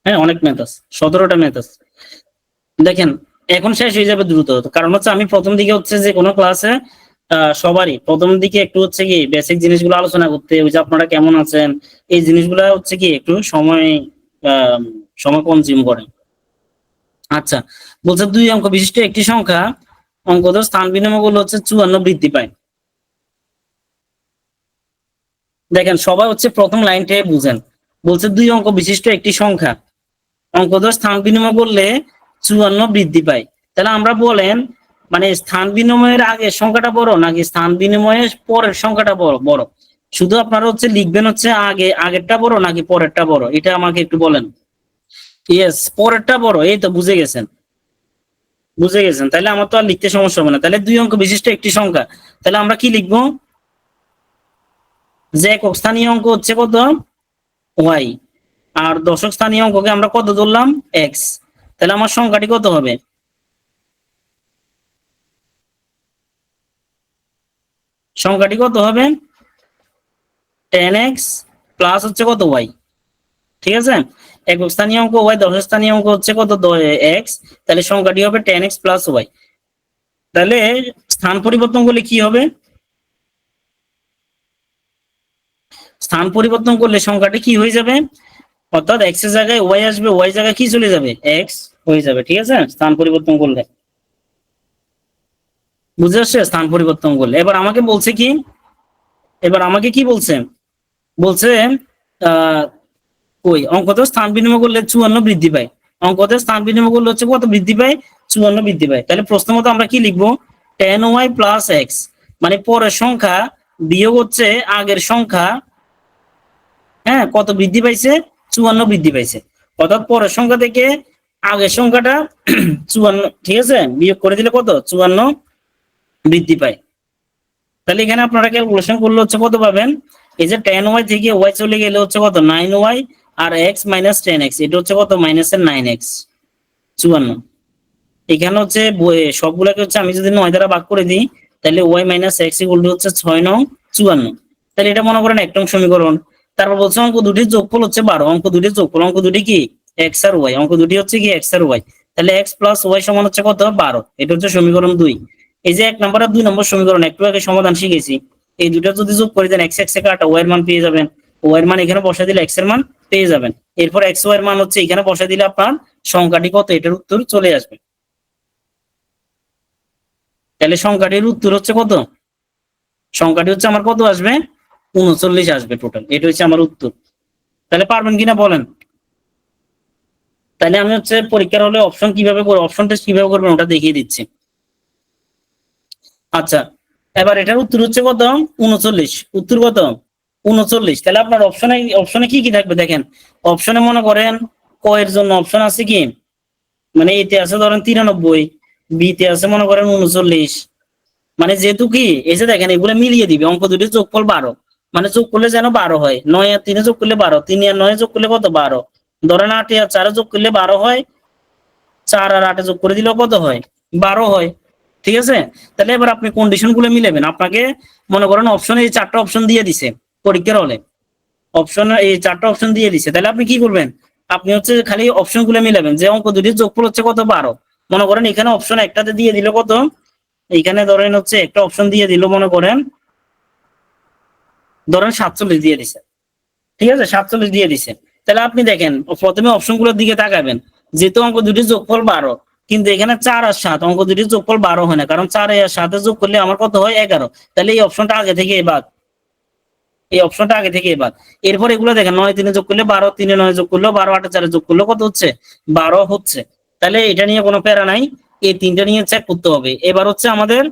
হ্যাঁ অনেক ম্যাথ আছে, 17টা ম্যাথ আছে। দেখেন এখন শেষ হয়ে যাবে দ্রুত, কারণ হচ্ছে আমি প্রথম দিকে হচ্ছে যে কোনো ক্লাসে সবারই প্রথম দিকে একটু হচ্ছে কি বেসিক জিনিসগুলো আলোচনা করতে, ওই যে আপনারা কেমন আছেন, এই জিনিসগুলো হচ্ছে কি একটু সময় আহ, সময় কনজিউম করে। আচ্ছা, বলছে 2 অঙ্ক বিশিষ্ট একটি সংখ্যা অঙ্কদের স্থান বিনিময় করলে হচ্ছে 54 বৃদ্ধি পায়। দেখেন সবাই হচ্ছে প্রথম লাইনটাই বুঝেন, বলছে 2 অঙ্ক বিশিষ্ট একটি সংখ্যা অঙ্কদের স্থান বিনিময় করলে 54 বৃদ্ধি পায়। তাহলে আমরা বলেন, মানে স্থান বিনিময়ের আগের সংখ্যাটা বড় নাকি স্থান বিনিময়ের পরের সংখ্যাটা বড়? বড়। শুধু আপনারা হচ্ছে লিখবেন হচ্ছে আগে আগেরটা বড় নাকি পরেরটা বড়, এটা আমাকে একটু বলেন। ইয়েস, পরেরটা বড়, এই তো বুঝে গেছেন, বুঝে গেছেন। তাহলে আমার তো আর লিখতে সমস্যা হবে না। তাহলে 2 অঙ্ক বিশিষ্ট একটি সংখ্যা, তাহলে আমরা কি লিখবো? যে একক স্থানীয় অঙ্ক হচ্ছে কত? ওয়াই। আর দশক স্থানীয় অঙ্ককে আমরা কত ধরলাম? এক্স। তাহলে আমার সংখ্যাটি কত হবে? সংখ্যাটি কত হবে? 10x প্লাস হচ্ছে কত? ওয়াই। ঠিক আছে, একক স্থানীয় অঙ্ক ওয়াই, দশক স্থানীয় অঙ্ক হচ্ছে কত এক্স, তাহলে সংখ্যাটি হবে 10x প্লাস ওয়াই। তাহলে স্থান পরিবর্তন করলে কি হবে? স্থান পরিবর্তন করলে সংখ্যাটি কি হয়ে যাবে? অর্থাৎ এক্স এর জায়গায় ওয়াই আসবে, ওয়াই জায়গায় কি চলে যাবে? এক্স হয়ে যাবে। ঠিক আছে, স্থান পরিবর্তন করলে। বুঝে আসছে? স্থান পরিবর্তন করলে এবার আমাকে বলছে কি, এবার আমাকে কি বলছে? বলছে আহ ওই অঙ্কতে স্থান বিনিময় করলে 54 বৃদ্ধি পায়। অঙ্কতে স্থান বিনিময় করলে হচ্ছে কত বৃদ্ধি পায়? 54 বৃদ্ধি পায়। তাহলে প্রশ্ন মতো আমরা কি লিখবো? 10y প্লাস এক্স, মানে পরের সংখ্যা বিয়োগ হচ্ছে আগের সংখ্যা, হ্যাঁ, কত বৃদ্ধি পাইছে? 54 বৃদ্ধি পাইছে। অর্থাৎ পরের সংখ্যা থেকে আগের সংখ্যাটা 54, ঠিক আছে, বিয়োগ করে দিলে কত? 54 বৃদ্ধি পায়। তাহলে এখানে আপনারা ক্যালকুলেশন করলে হচ্ছে কত পাবেন? এই যে 10y থেকে y চলে গেলে হচ্ছে কত? 9y, আর x মাইনাস 10x, এটা হচ্ছে কত? মাইনাসের 9x, 54। এখানে হচ্ছে সবগুলোকে হচ্ছে আমি যদি 9 দ্বারা ভাগ করে দিই, তাহলে y minus x equal to হচ্ছে 6 9 54। তাহলে এটা মনে করেন এক নং সমীকরণ। তারপর বলছে অঙ্ক দুটির যোগফল হচ্ছে 12। অঙ্ক দুটির যোগফল, অঙ্ক দুটি কি? x আর y, অঙ্ক দুটি হচ্ছে কি? x আর y। তাহলে x প্লাস y সমান হচ্ছে কত? 12। এটা হচ্ছে সমীকরণ 2। এই যে 1 নম্বর আর 2 নম্বর সমীকরণ একটু আগে সমাধান শিখেছি, এই দুটো যদি যোগ করে দেন x x এ কাটা y এর মান পেয়ে যাবেন। y এর মান এখানে বসা দিলে x এর মান পেয়ে যাবেন। এরপর x y এর মান হচ্ছে এখানে বসা দিলে আপনার সংখ্যাটি কত, এটার উত্তর চলে আসবে। তাহলে সংখ্যাটির উত্তর হচ্ছে কত? সংখ্যাটি হচ্ছে আমার কত আসবে? 39 আসবে টোটাল। এটা হচ্ছে আমার উত্তর। তাহলে পারবেন কিনা বলেন? তাহলে আমি হচ্ছে পরীক্ষার হলে অপশন কিভাবে করবো, অপশন টেস্ট কিভাবে করবেন ওটা দেখিয়ে দিচ্ছি। আচ্ছা, এবার এটার উত্তর হচ্ছে কত? 39। উত্তর কত? 39। তাহলে আপনার অপশনে, অপশনে কি কি থাকবে দেখেন। অপশনে মনে করেন ক এর জন্য অপশন আছে কি, মানে এতে আছে ধরেন 93, বি তে আছে মনে করেন 39। মানে যেহেতু কি, এই যে দেখেন এগুলো মিলিয়ে দিবে, অঙ্ক দুটির যোগফল 12, মানে যোগ করলে যেন 12 হয়। 9 আর 3 যোগ করলে 12, 3 আর 9 যোগ করলে কত? 12। ধরেন 8 আর 4 যোগ করলে 12 হয়, 4 আর 8 যোগ করে দিলেও কত হয়? 12 হয়। ঠিক আছে, তাহলে এবার আপনি কন্ডিশন গুলো মিলাবেন। আপনাকে মনে করেন অপশনে এই 4টা অপশন দিয়ে দিছে পরীক্ষার হলে, অপশন এই 4টা অপশন দিয়ে দিছে, তাহলে আপনি কি করবেন? আপনি হচ্ছে খালি অপশন গুলো মিলাবেন যে অঙ্ক দুটির যোগফল হচ্ছে কত? 12। মনে করেন এখানে অপশন একটাতে দিয়ে দিল কত? এইখানে ধরেন হচ্ছে একটা অপশন দিয়ে দিল মনে করেন, ধরেন 47 দিয়ে দিছে। ঠিক আছে, 47 দিয়ে দিছে। তাহলে আপনি দেখেন প্রথমে অপশন গুলোর দিকে তাকাবেন। যেহেতু অঙ্ক দুটির যোগফল 12, কিন্তু এখানে 4 আর 7, অঙ্ক দুটির যোগফল 12 হয় না, কারণ 4 আর 7 যোগ করলে আমার কত হয়? 11। তাহলে এই অপশনটা আগে থেকে বাদ, এই অপশনটা আগে থেকে বাদ। এরপর এগুলো দেখেন, 9 3 যোগ করলে 12, 3 9 যোগ করলেও 12, 8 4 যোগ করলেও কত হচ্ছে? 12 হচ্ছে। তাহলে এটা নিয়ে কোনো প্যারা নাই, এই তিনটা নিয়ে চেক করতে হবে। এবার হচ্ছে আমাদের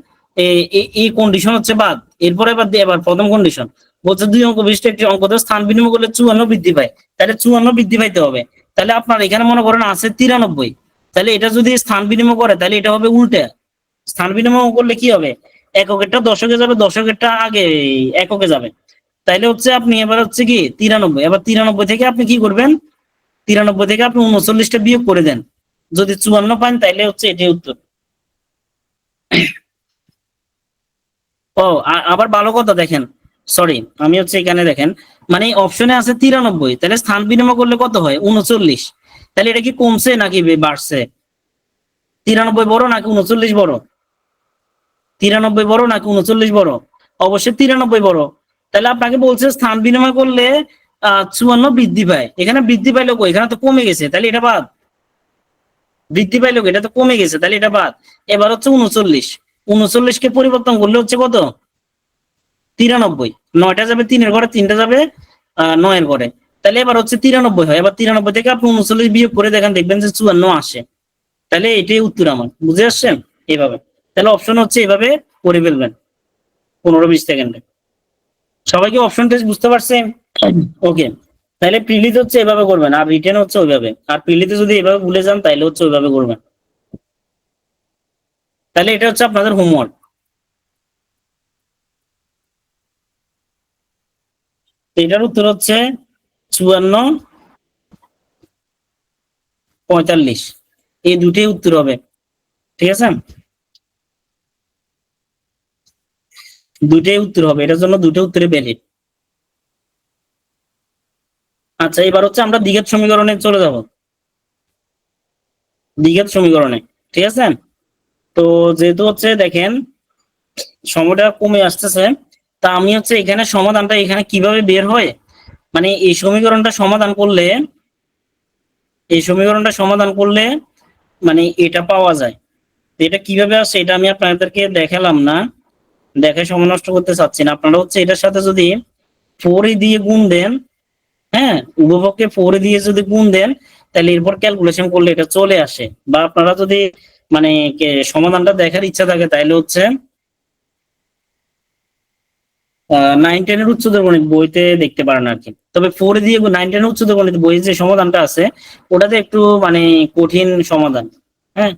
এই কন্ডিশন হচ্ছে বাদ। এরপর এবার প্রথম কন্ডিশন বলছে 2 অঙ্ক বিশিষ্ট একটি অঙ্কতে স্থান বিনিময় করলে 54 বৃদ্ধি পায়। তাহলে 54 বৃদ্ধি পাইতে হবে। তাহলে আপনার এখানে মনে করেন আছে 93, তাহলে এটা যদি স্থান বিনিময় করে তাহলে এটা হবে উল্টা। স্থান বিনিময় করলে কি হবে? এককেরটা দশকে যাবে, দশকেরটা আগে এককে যাবে। তাইলে হচ্ছে আপনি এবার হচ্ছে কি 93, এবার 93 থেকে আপনি কি করবেন? 93 থেকে আপনি 39টা বিয়োগ করে দেন। যদি 54 পান তাইলে হচ্ছে এটাই উত্তর। ও আবার ভালো কথা দেখেন, সরি, আমি হচ্ছে এখানে দেখেন, মানে অপশনে আছে 93, তাহলে স্থান বিনিময় করলে কত হয়? 39। তাহলে এটা কি কমছে নাকি বাড়ছে? 93 বড় নাকি 39 বড়? 93 বড় নাকি 39 বড়? অবশ্যই 93 বড়। তাহলে আপনাকে বলছে স্থান বিনিময় করলে 54 বৃদ্ধি পায়। এখানে বৃদ্ধি পাইলো কই? এখানে তো কমে গেছে, তাহলে এটা বাদ। বৃদ্ধি পাইলো কই? এটা তো কমে গেছে, তাহলে এটা বাদ। এবার হচ্ছে 39, 39 কে পরিবর্তন করলে হচ্ছে কত? 93। 9টা যাবে 3 এর ঘরে, 3টা যাবে 9 এর ঘরে। তাহলে এবার হচ্ছে 93 হয়। এবার 93 থেকে আপনি 39 বিয়োগ করে দেখেন, দেখবেন যে 54 আসে। তাহলে এটাই উত্তর আমার। বুঝে আসছেন? এইভাবে। তাহলে অপশন হচ্ছে এইভাবে করে ফেলবেন 15-20 সেকেন্ডে। সবাইকে অপশন টেস্ট বুঝতে পারছেন? ওকে। তাহলে প্রিলিতে হচ্ছে এভাবে করবেন, আর রিটেন হচ্ছে ওইভাবে। আর প্রিলিতে যদি এভাবে ভুলে যান তাহলে হচ্ছে ওইভাবে করবেন। তাহলে এটা হচ্ছে আপনাদের হোমওয়ার্ক। এটার উত্তর হচ্ছে 54 45, এই দুটোই উত্তর হবে। ঠিক আছে, দুটোই উত্তর হবে, এটার জন্য দুটো উত্তরে ভ্যালিড। আচ্ছা, এবার হচ্ছে আমরা দ্বিঘাত সমীকরণে চলে যাব, দ্বিঘাত সমীকরণে। ঠিক আছে, তো যেহেতু হচ্ছে দেখেন সময়টা কমে আসতেছে, তা আমি হচ্ছে এখানে সমাধানটা এখানে কিভাবে বের হয়, মানে এই সমীকরণটা সমাধান করলে, এই সমীকরণটা সমাধান করলে মানে এটা পাওয়া যায়। তো এটা কিভাবে আসে এটা আমি আপনাদেরকে দেখালাম না, দেখে সময় নষ্ট করতে চাচ্ছি না। আপনারা হচ্ছে এটার সাথে যদি 4 দিয়ে গুণ দেন, হ্যাঁ উভয়পক্ষে 4 দিয়ে যদি গুণ দেন, তাহলে এরপর ক্যালকুলেশন করলে এটা চলে আসে। বা আপনারা যদি মানে সমাধানটা দেখার ইচ্ছা থাকে তাহলে হচ্ছে 9-10 এর উচ্চতর গণিত বইতে দেখতে পারেন আর কি। তবে 4 দিয়ে 9-10 উচ্চতর গণিত বইয়ে যে সমাধানটা আছে ওটাতে একটু মানে কঠিন সমাধান। হ্যাঁ,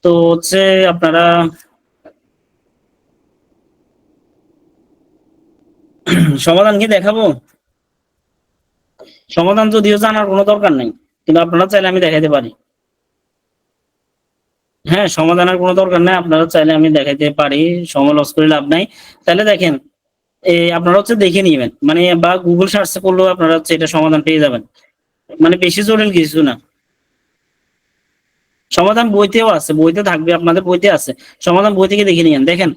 তো হচ্ছে আপনারা সমাধান কি দেখাবো? সমাধান যদিও জানার কোনো দরকার নেই, কিন্তু আপনারা চাইলে আমি দেখাইতে পারি। হ্যাঁ, সমাধানের কোনো দরকার নেই, আপনারা চাইলে আমি দেখাইতে পারি, সময় লস করে লাভ নাই। তাহলে দেখেন আপনারা হচ্ছে দেখে নিবেন, মানে বা গুগল সার্চ করলেও আপনারা হচ্ছে এটা সমাধান পেয়ে যাবেন, মানে বেশি জটিল কিছু না। সমাধান বইতেও আছে, বইতে থাকবে, আপনাদের বইতে আছে, সমাধান বই থেকে দেখে নিয়েন। দেখেন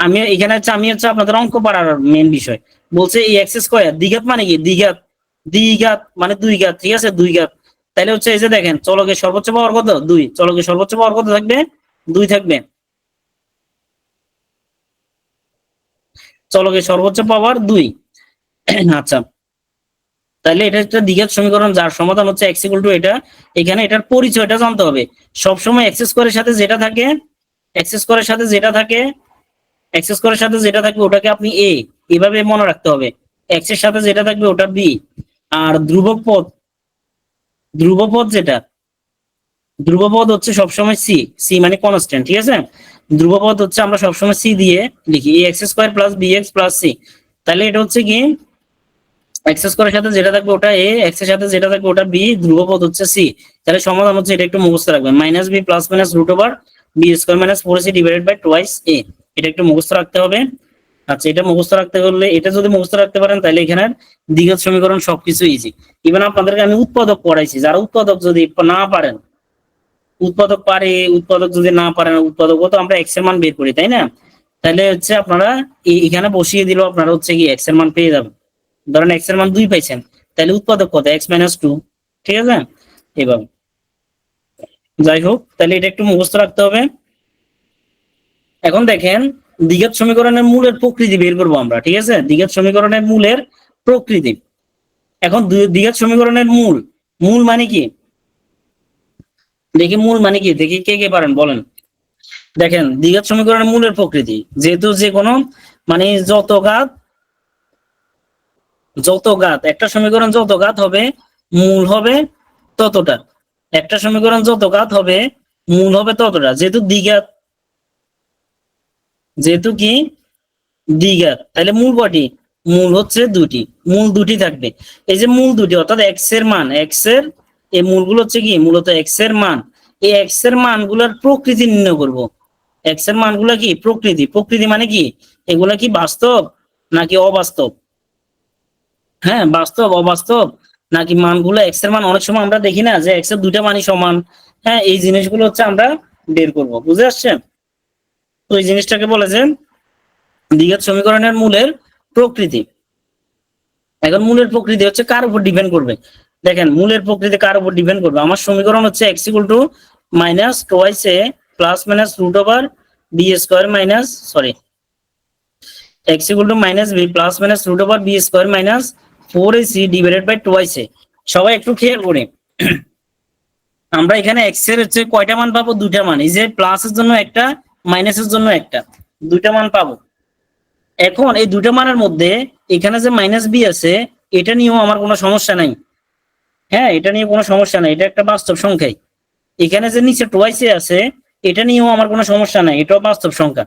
আমি এখানে হচ্ছে আমি হচ্ছে আপনাদের অঙ্ক পাড়ার মেন বিষয় বলছে এই এক্স স্কয়ার দ্বিঘাত মানে কি, দ্বিঘাত, দ্বিঘাত মানে দুই ঘাত, ঠিক আছে, দুই ঘাত। তাহলে হচ্ছে এই যে দেখেন চলকের সর্বোচ্চ পাওয়ার কত, দুই, চলকের সর্বোচ্চ পাওয়ার কত থাকবে, দুই থাকবে, চলকের সর্বোচ্চ পাওয়ার দুই। আচ্ছা, তাহলে এটা একটা দ্বিঘাত সমীকরণ যার সমাধান হচ্ছে এক্স ইকুয়াল টু এটা। এখানে এটার পরিচয়টা জানতে হবে। সবসময় এক্স স্কয়ারের সাথে যেটা থাকে, এক্স স্কয়ারের সাথে যেটা থাকে, এক্স স্কয়ারের সাথে যেটা থাকবে ওটাকে আপনি এ এভাবে মনে রাখতে হবে, এক্স এর সাথে যেটা থাকবে ওটা বি। আর ধ্রুবক পদ, ধ্রুবপদ যেটা, ধ্রুবপদ হচ্ছে সবসময় সি, সি মানে কনস্ট্যান্ট, ঠিক আছে। ধ্রুবপদ হচ্ছে আমরা সবসময় সি দিয়ে লিখি, A X square plus B X plus C. তাহলে এটা হচ্ছে কি এক্স স্কয়ারের সাথে যেটা থাকবে ওটা এ, এক্স এর সাথে যেটা থাকবে ওটা বি, ধ্রুবপদ হচ্ছে সি। তাহলে সমাধান হচ্ছে এটা একটু মুখস্থ রাখবেন, minus B plus minus root over B square minus 4ac divided by twice A. এটা একটু মুখস্থ রাখতে হবে। আচ্ছা, এটা মুখস্থ রাখতে হলে, এটা যদি মুখস্থ রাখতে পারেন তাহলে এখানে দ্বিঘাত সমীকরণ সবকিছু ইজি। ইভেন আপনাদেরকে আমি উৎপাদক পড়াইছি, যারা উৎপাদক যদি না পারেন, উৎপাদক পারে, উৎপাদক যদি না পারেন, উৎপাদক তো আমরা এক্স এর মান বের করি তাই না, তাহলে হচ্ছে আপনারা এখানে বসিয়ে দিলেও আপনারা হচ্ছে কি এক্স এর মান পেয়ে যাবেন। ধরেন এক্স এর মান 2 পাইছেন, তাহলে উৎপাদক কত, এক্স মাইনাস 2, ঠিক আছে। এভাবে, যাই হোক, তাহলে এটা একটু মুখস্থ রাখতে হবে। এখন দেখেন দ্বিঘাত সমীকরণের মূলের প্রকৃতি বের করবো আমরা, ঠিক আছে, দ্বিঘাত সমীকরণের মূলের প্রকৃতি। এখন দ্বিঘাত সমীকরণের মূল, মূল মানে কি, দেখি মূল মানে কি, দেখি কে কে পারেন বলেন। দেখেন দ্বিঘাত সমীকরণের মূলের প্রকৃতি, যেহেতু যে কোনো মানে যত ঘাত, যত ঘাত একটা সমীকরণ যত ঘাত হবে মূল হবে ততটা, একটা সমীকরণ যত ঘাত হবে মূল হবে ততটা। যেহেতু দ্বিঘাত, যেহেতু কি দ্বিঘাত, তাহলে মূল কটি, মূল হচ্ছে দুটি, মূল দুটি থাকবে। এই যে মূল দুটি অর্থাৎ এক্স এর মান, এক্স এর এই মূলগুলো হচ্ছে কি মূলত এক্স এর মান, এই এক্স এর মানগুলোর প্রকৃতি নির্ণয় করব। এক্স এর মানগুলো কি প্রকৃতি, প্রকৃতি মানে কি এগুলা কি বাস্তব নাকি অবাস্তব, হ্যাঁ বাস্তব অবাস্তব, নাকি মানগুলো এক্স এর মান, অনেক সময় আমরা দেখি না যে এক্স এর দুইটা মানই সমান। হ্যাঁ, এই জিনিসগুলো হচ্ছে আমরা বের করব, বুঝে আসছে। তো এই জিনিসটাকে বলে যে দ্বিঘাত সমীকরণের মূলের প্রকৃতি। এখন মূলের প্রকৃতি হচ্ছে কার উপর ডিপেন্ড করবে, দেখেন মূলের প্রকৃতি কার উপর ডিপেন্ড করবে, আমার সমীকরণ হচ্ছে X equal to minus twice A plus minus root over B square minus, sorry, X equal to minus B plus minus root over B square minus 4ac divided by twice A. সবাই একটু খেয়াল করে, আমরা এখানে x এর হচ্ছে কয়টা মান পাবো, দুইটা মান, এই যে প্লাসের জন্য একটা, মাইনাসের জন্য একটা, দুইটা মান পাবো। এখন এই দুইটা মানের মধ্যে এখানে যে মাইনাস বি আছে এটা নিয়েও আমার কোনো সমস্যা নাই, হ্যাঁ এটা নিয়ে কোনো সমস্যা নাই, এটা একটা বাস্তব সংখ্যাই। এখানে যে নিচে টোয়াইসে আছে এটা নিয়েও আমার কোনো সমস্যা নাই, এটাও বাস্তব সংখ্যা।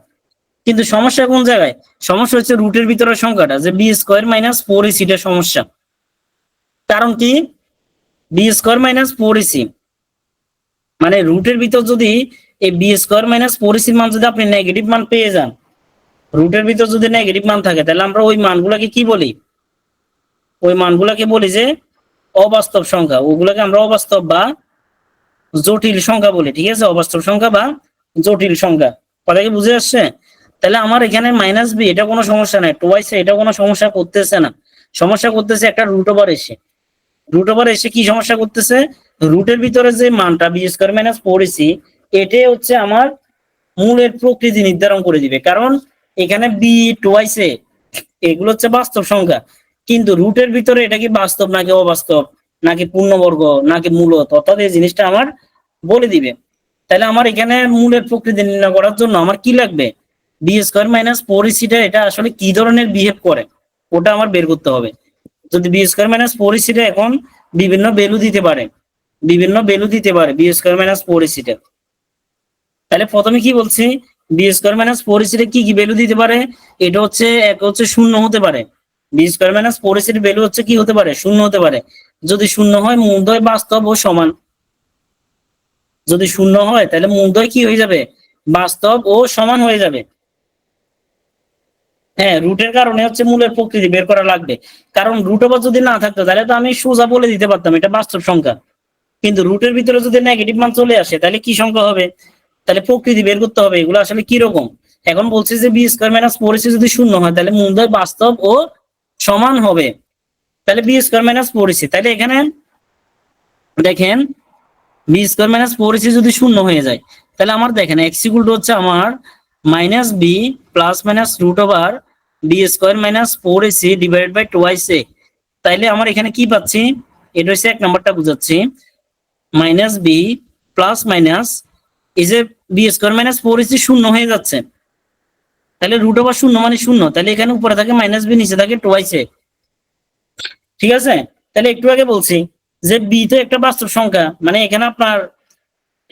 কিন্তু সমস্যা কোন জায়গায়, সমস্যা হচ্ছে রুটের ভিতরের সংখ্যাটা, যে বি স্কোয়ার মাইনাস 4ac, এটা সমস্যা। কারণ কি, বি স্কোয়ার মাইনাস 4ac মানে রুটের ভিতর যদি এই বি স্কোয়ার মাইনাস 4ac মান যদি আপনি নেগেটিভ মান পেয়ে যান, রুটের ভিতর যদি নেগেটিভ মান থাকে তাহলে আমরা ওই মানগুলাকে কি বলি, ওই মানগুলাকে বলি যে অবাস্তব সংখ্যা, ওগুলোকে আমরা অবাস্তব বা জটিল সংখ্যা বলি, ঠিক আছে, অবাস্তব সংখ্যা বা জটিল সংখ্যা। কথা কি বুঝে আসছে? তাহলে আমার এখানে মাইনাস বি এটা কোনো সমস্যা নাই, টোয়াইস এটা কোনো সমস্যা করতেছে না, সমস্যা করতেছে একটা রুট ওভার এসে। রুট ওভার এসে কি সমস্যা করতেছে, রুটের ভিতরে যে মানটা b square minus four ac, এটাই হচ্ছে আমার মূলের প্রকৃতি নির্ধারণ করে দিবে। কারণ এখানে বি টোয়াইস এ এগুলো হচ্ছে বাস্তব সংখ্যা, কিন্তু রুটের ভিতরে এটা কি বাস্তব নাকি অবাস্তব, নাকি পূর্ণবর্গ, নাকি মূলত, অর্থাৎ এই জিনিসটা আমার বলে দিবে। তাহলে আমার এখানে মূলের প্রকৃতি নির্ণয় করার জন্য আমার কি লাগবে, বি স্কোয়ার মাইনাস ফোর ইসিটা এটা আসলে কি ধরনের বিহেভ করে ওটা আমার বের করতে হবে। যদি বি স্কোয়ার মাইনাস ফোর ইসিটা এখন বিভিন্ন ভ্যালু দিতে পারে, বিভিন্ন ভ্যালু দিতে পারে বি স্কোয়ার মাইনাস ফোর ইসিটা, তাহলে প্রথমে কি বলছি, বি স্কোয়ার মাইনাস ফোর ইসিটা কি কি ভ্যালু দিতে পারে, এটা হচ্ছে এক হচ্ছে শূন্য হতে পারে, বি স্কোয়ার মাইনাস ফোর ইসির ভ্যালু হচ্ছে কি হতে পারে, শূন্য হতে পারে। যদি শূন্য হয় মূলদ্বয় বাস্তব ও সমান, যদি শূন্য হয় তাহলে মূলদ্বয় কি হয়ে যাবে, বাস্তব ও সমান হয়ে যাবে। হ্যাঁ, রুটের কারণে হচ্ছে মূলের প্রকৃতি বের করা লাগবে, কারণ রুট ওভার যদি না থাকতো তাহলে তো আমি সোজা বলে দিতে পারতাম এটা বাস্তব সংখ্যা, কিন্তু রুটের ভিতরে যদি নেগেটিভ মান চলে আসে তাহলে কি সংখ্যা হবে, তাহলে প্রকৃতি বের করতে হবে এগুলো আসলে কি রকম। এখন বলছে যে b square minus four ac যদি শূন্য হয় তাহলে মূলদ্বয় বাস্তব ও সমান হবে, তাহলে b square minus four ac, তাহলে এখানে দেখেন b square minus four ac যদি শূন্য হয়ে যায় তাহলে আমার দেখেন এক্স ইকুয়াল টু হচ্ছে আমার minus B plus minus root over B square minus four AC divided by twice A. তাইলে আমার এখানে কি পাচ্ছি, এটা হচ্ছে এক নাম্বারটা বুঝাচ্ছি, মাইনাস বি প্লাস মাইনাস এই যে b square minus four ac শূন্য হয়ে যাচ্ছে, তাহলে রুট ওভার শূন্য মানে শূন্য, তাহলে এখানে উপরে থাকে মাইনাস বি নিচে থাকে টোয়াইস এ, ঠিক আছে। তাহলে একটু আগে বলছি যে বি তো একটা বাস্তব সংখ্যা, মানে এখানে আপনার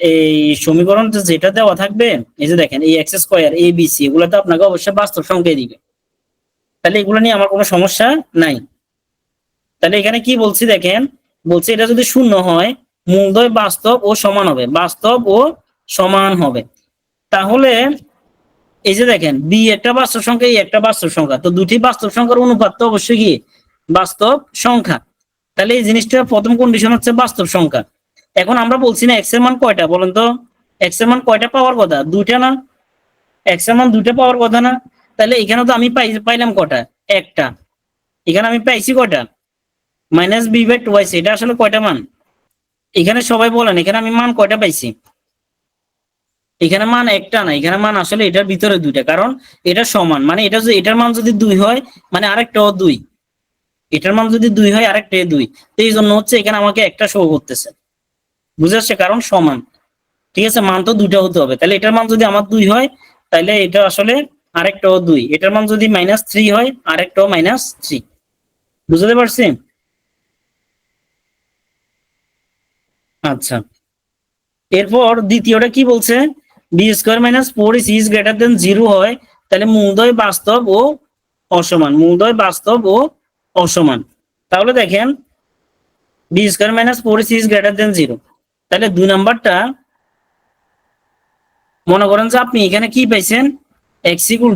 এই সমীকরণ যেটা দেওয়া থাকবে, এই যে দেখেন এই এক্স স্কোয়ার এ বি সি এগুলো তো আপনাকে অবশ্যই বাস্তব সংখ্যায় দিবে, তাহলে এগুলো নিয়ে আমার কোনো সমস্যা নাই। তাহলে এখানে কি বলছি দেখেন, বলছি এটা যদি শূন্য হয় মূলদ্বয় বাস্তব ও সমান হবে, বাস্তব ও সমান হবে। তাহলে এই যে দেখেন বি একটা বাস্তব সংখ্যা, এই একটা বাস্তব সংখ্যা, তো দুটি বাস্তব সংখ্যার অনুপাত তো অবশ্যই কি বাস্তব সংখ্যা, তাহলে এই জিনিসটা প্রথম কন্ডিশন হচ্ছে বাস্তব সংখ্যা। এখন আমরা বলছি না এক্স এর মান কয়টা বলেন তো, এক্স এর মান কয়টা পাওয়ার কথা, দুইটা না, এক্স এর মান দুইটা পাওয়ার কথা না, তাহলে এখানে তো আমি পাইলাম কটা, একটা, এখানে আমি পাইছি কয়টা, মাইনাস বি বাই টোয়াইস, এটা আসলে কয়টা মান, এখানে সবাই বলেন এখানে আমি মান কয়টা পাইছি, এখানে মান একটা না, এখানে মান আসলে এটার ভিতরে দুইটা, কারণ এটা সমান, মানে এটা যদি এটার মান যদি দুই হয় মানে আরেকটাও দুই, এটার মান যদি দুই হয় আরেকটা দুই, তো এই জন্য হচ্ছে এখানে আমাকে একটা শো করতেছে, বুঝে আসছে, কারণ সমান, ঠিক আছে, মান তো দুইটা হতে হবে, তাহলে এটার মান যদি আমার দুই হয় তাহলে এটা আসলে আরেকটাও দুই, এটার মান যদি মাইনাস থ্রি হয় আরেকটাও মাইনাস থ্রি, বুঝতে পারছি। আচ্ছা, এরপর দ্বিতীয়টা কি বলছে, b square minus four is greater than zero হয় তাহলে মূলদ্বয় বাস্তব ও অসমান, মূলদ্বয় বাস্তব ও অসমান। তাহলে দেখেন b square minus four is greater than zero, তাহলে দুই নাম্বারটা মনে করেন যে আপনি এখানে কি পাইছেন, এক্স ইকুয়াল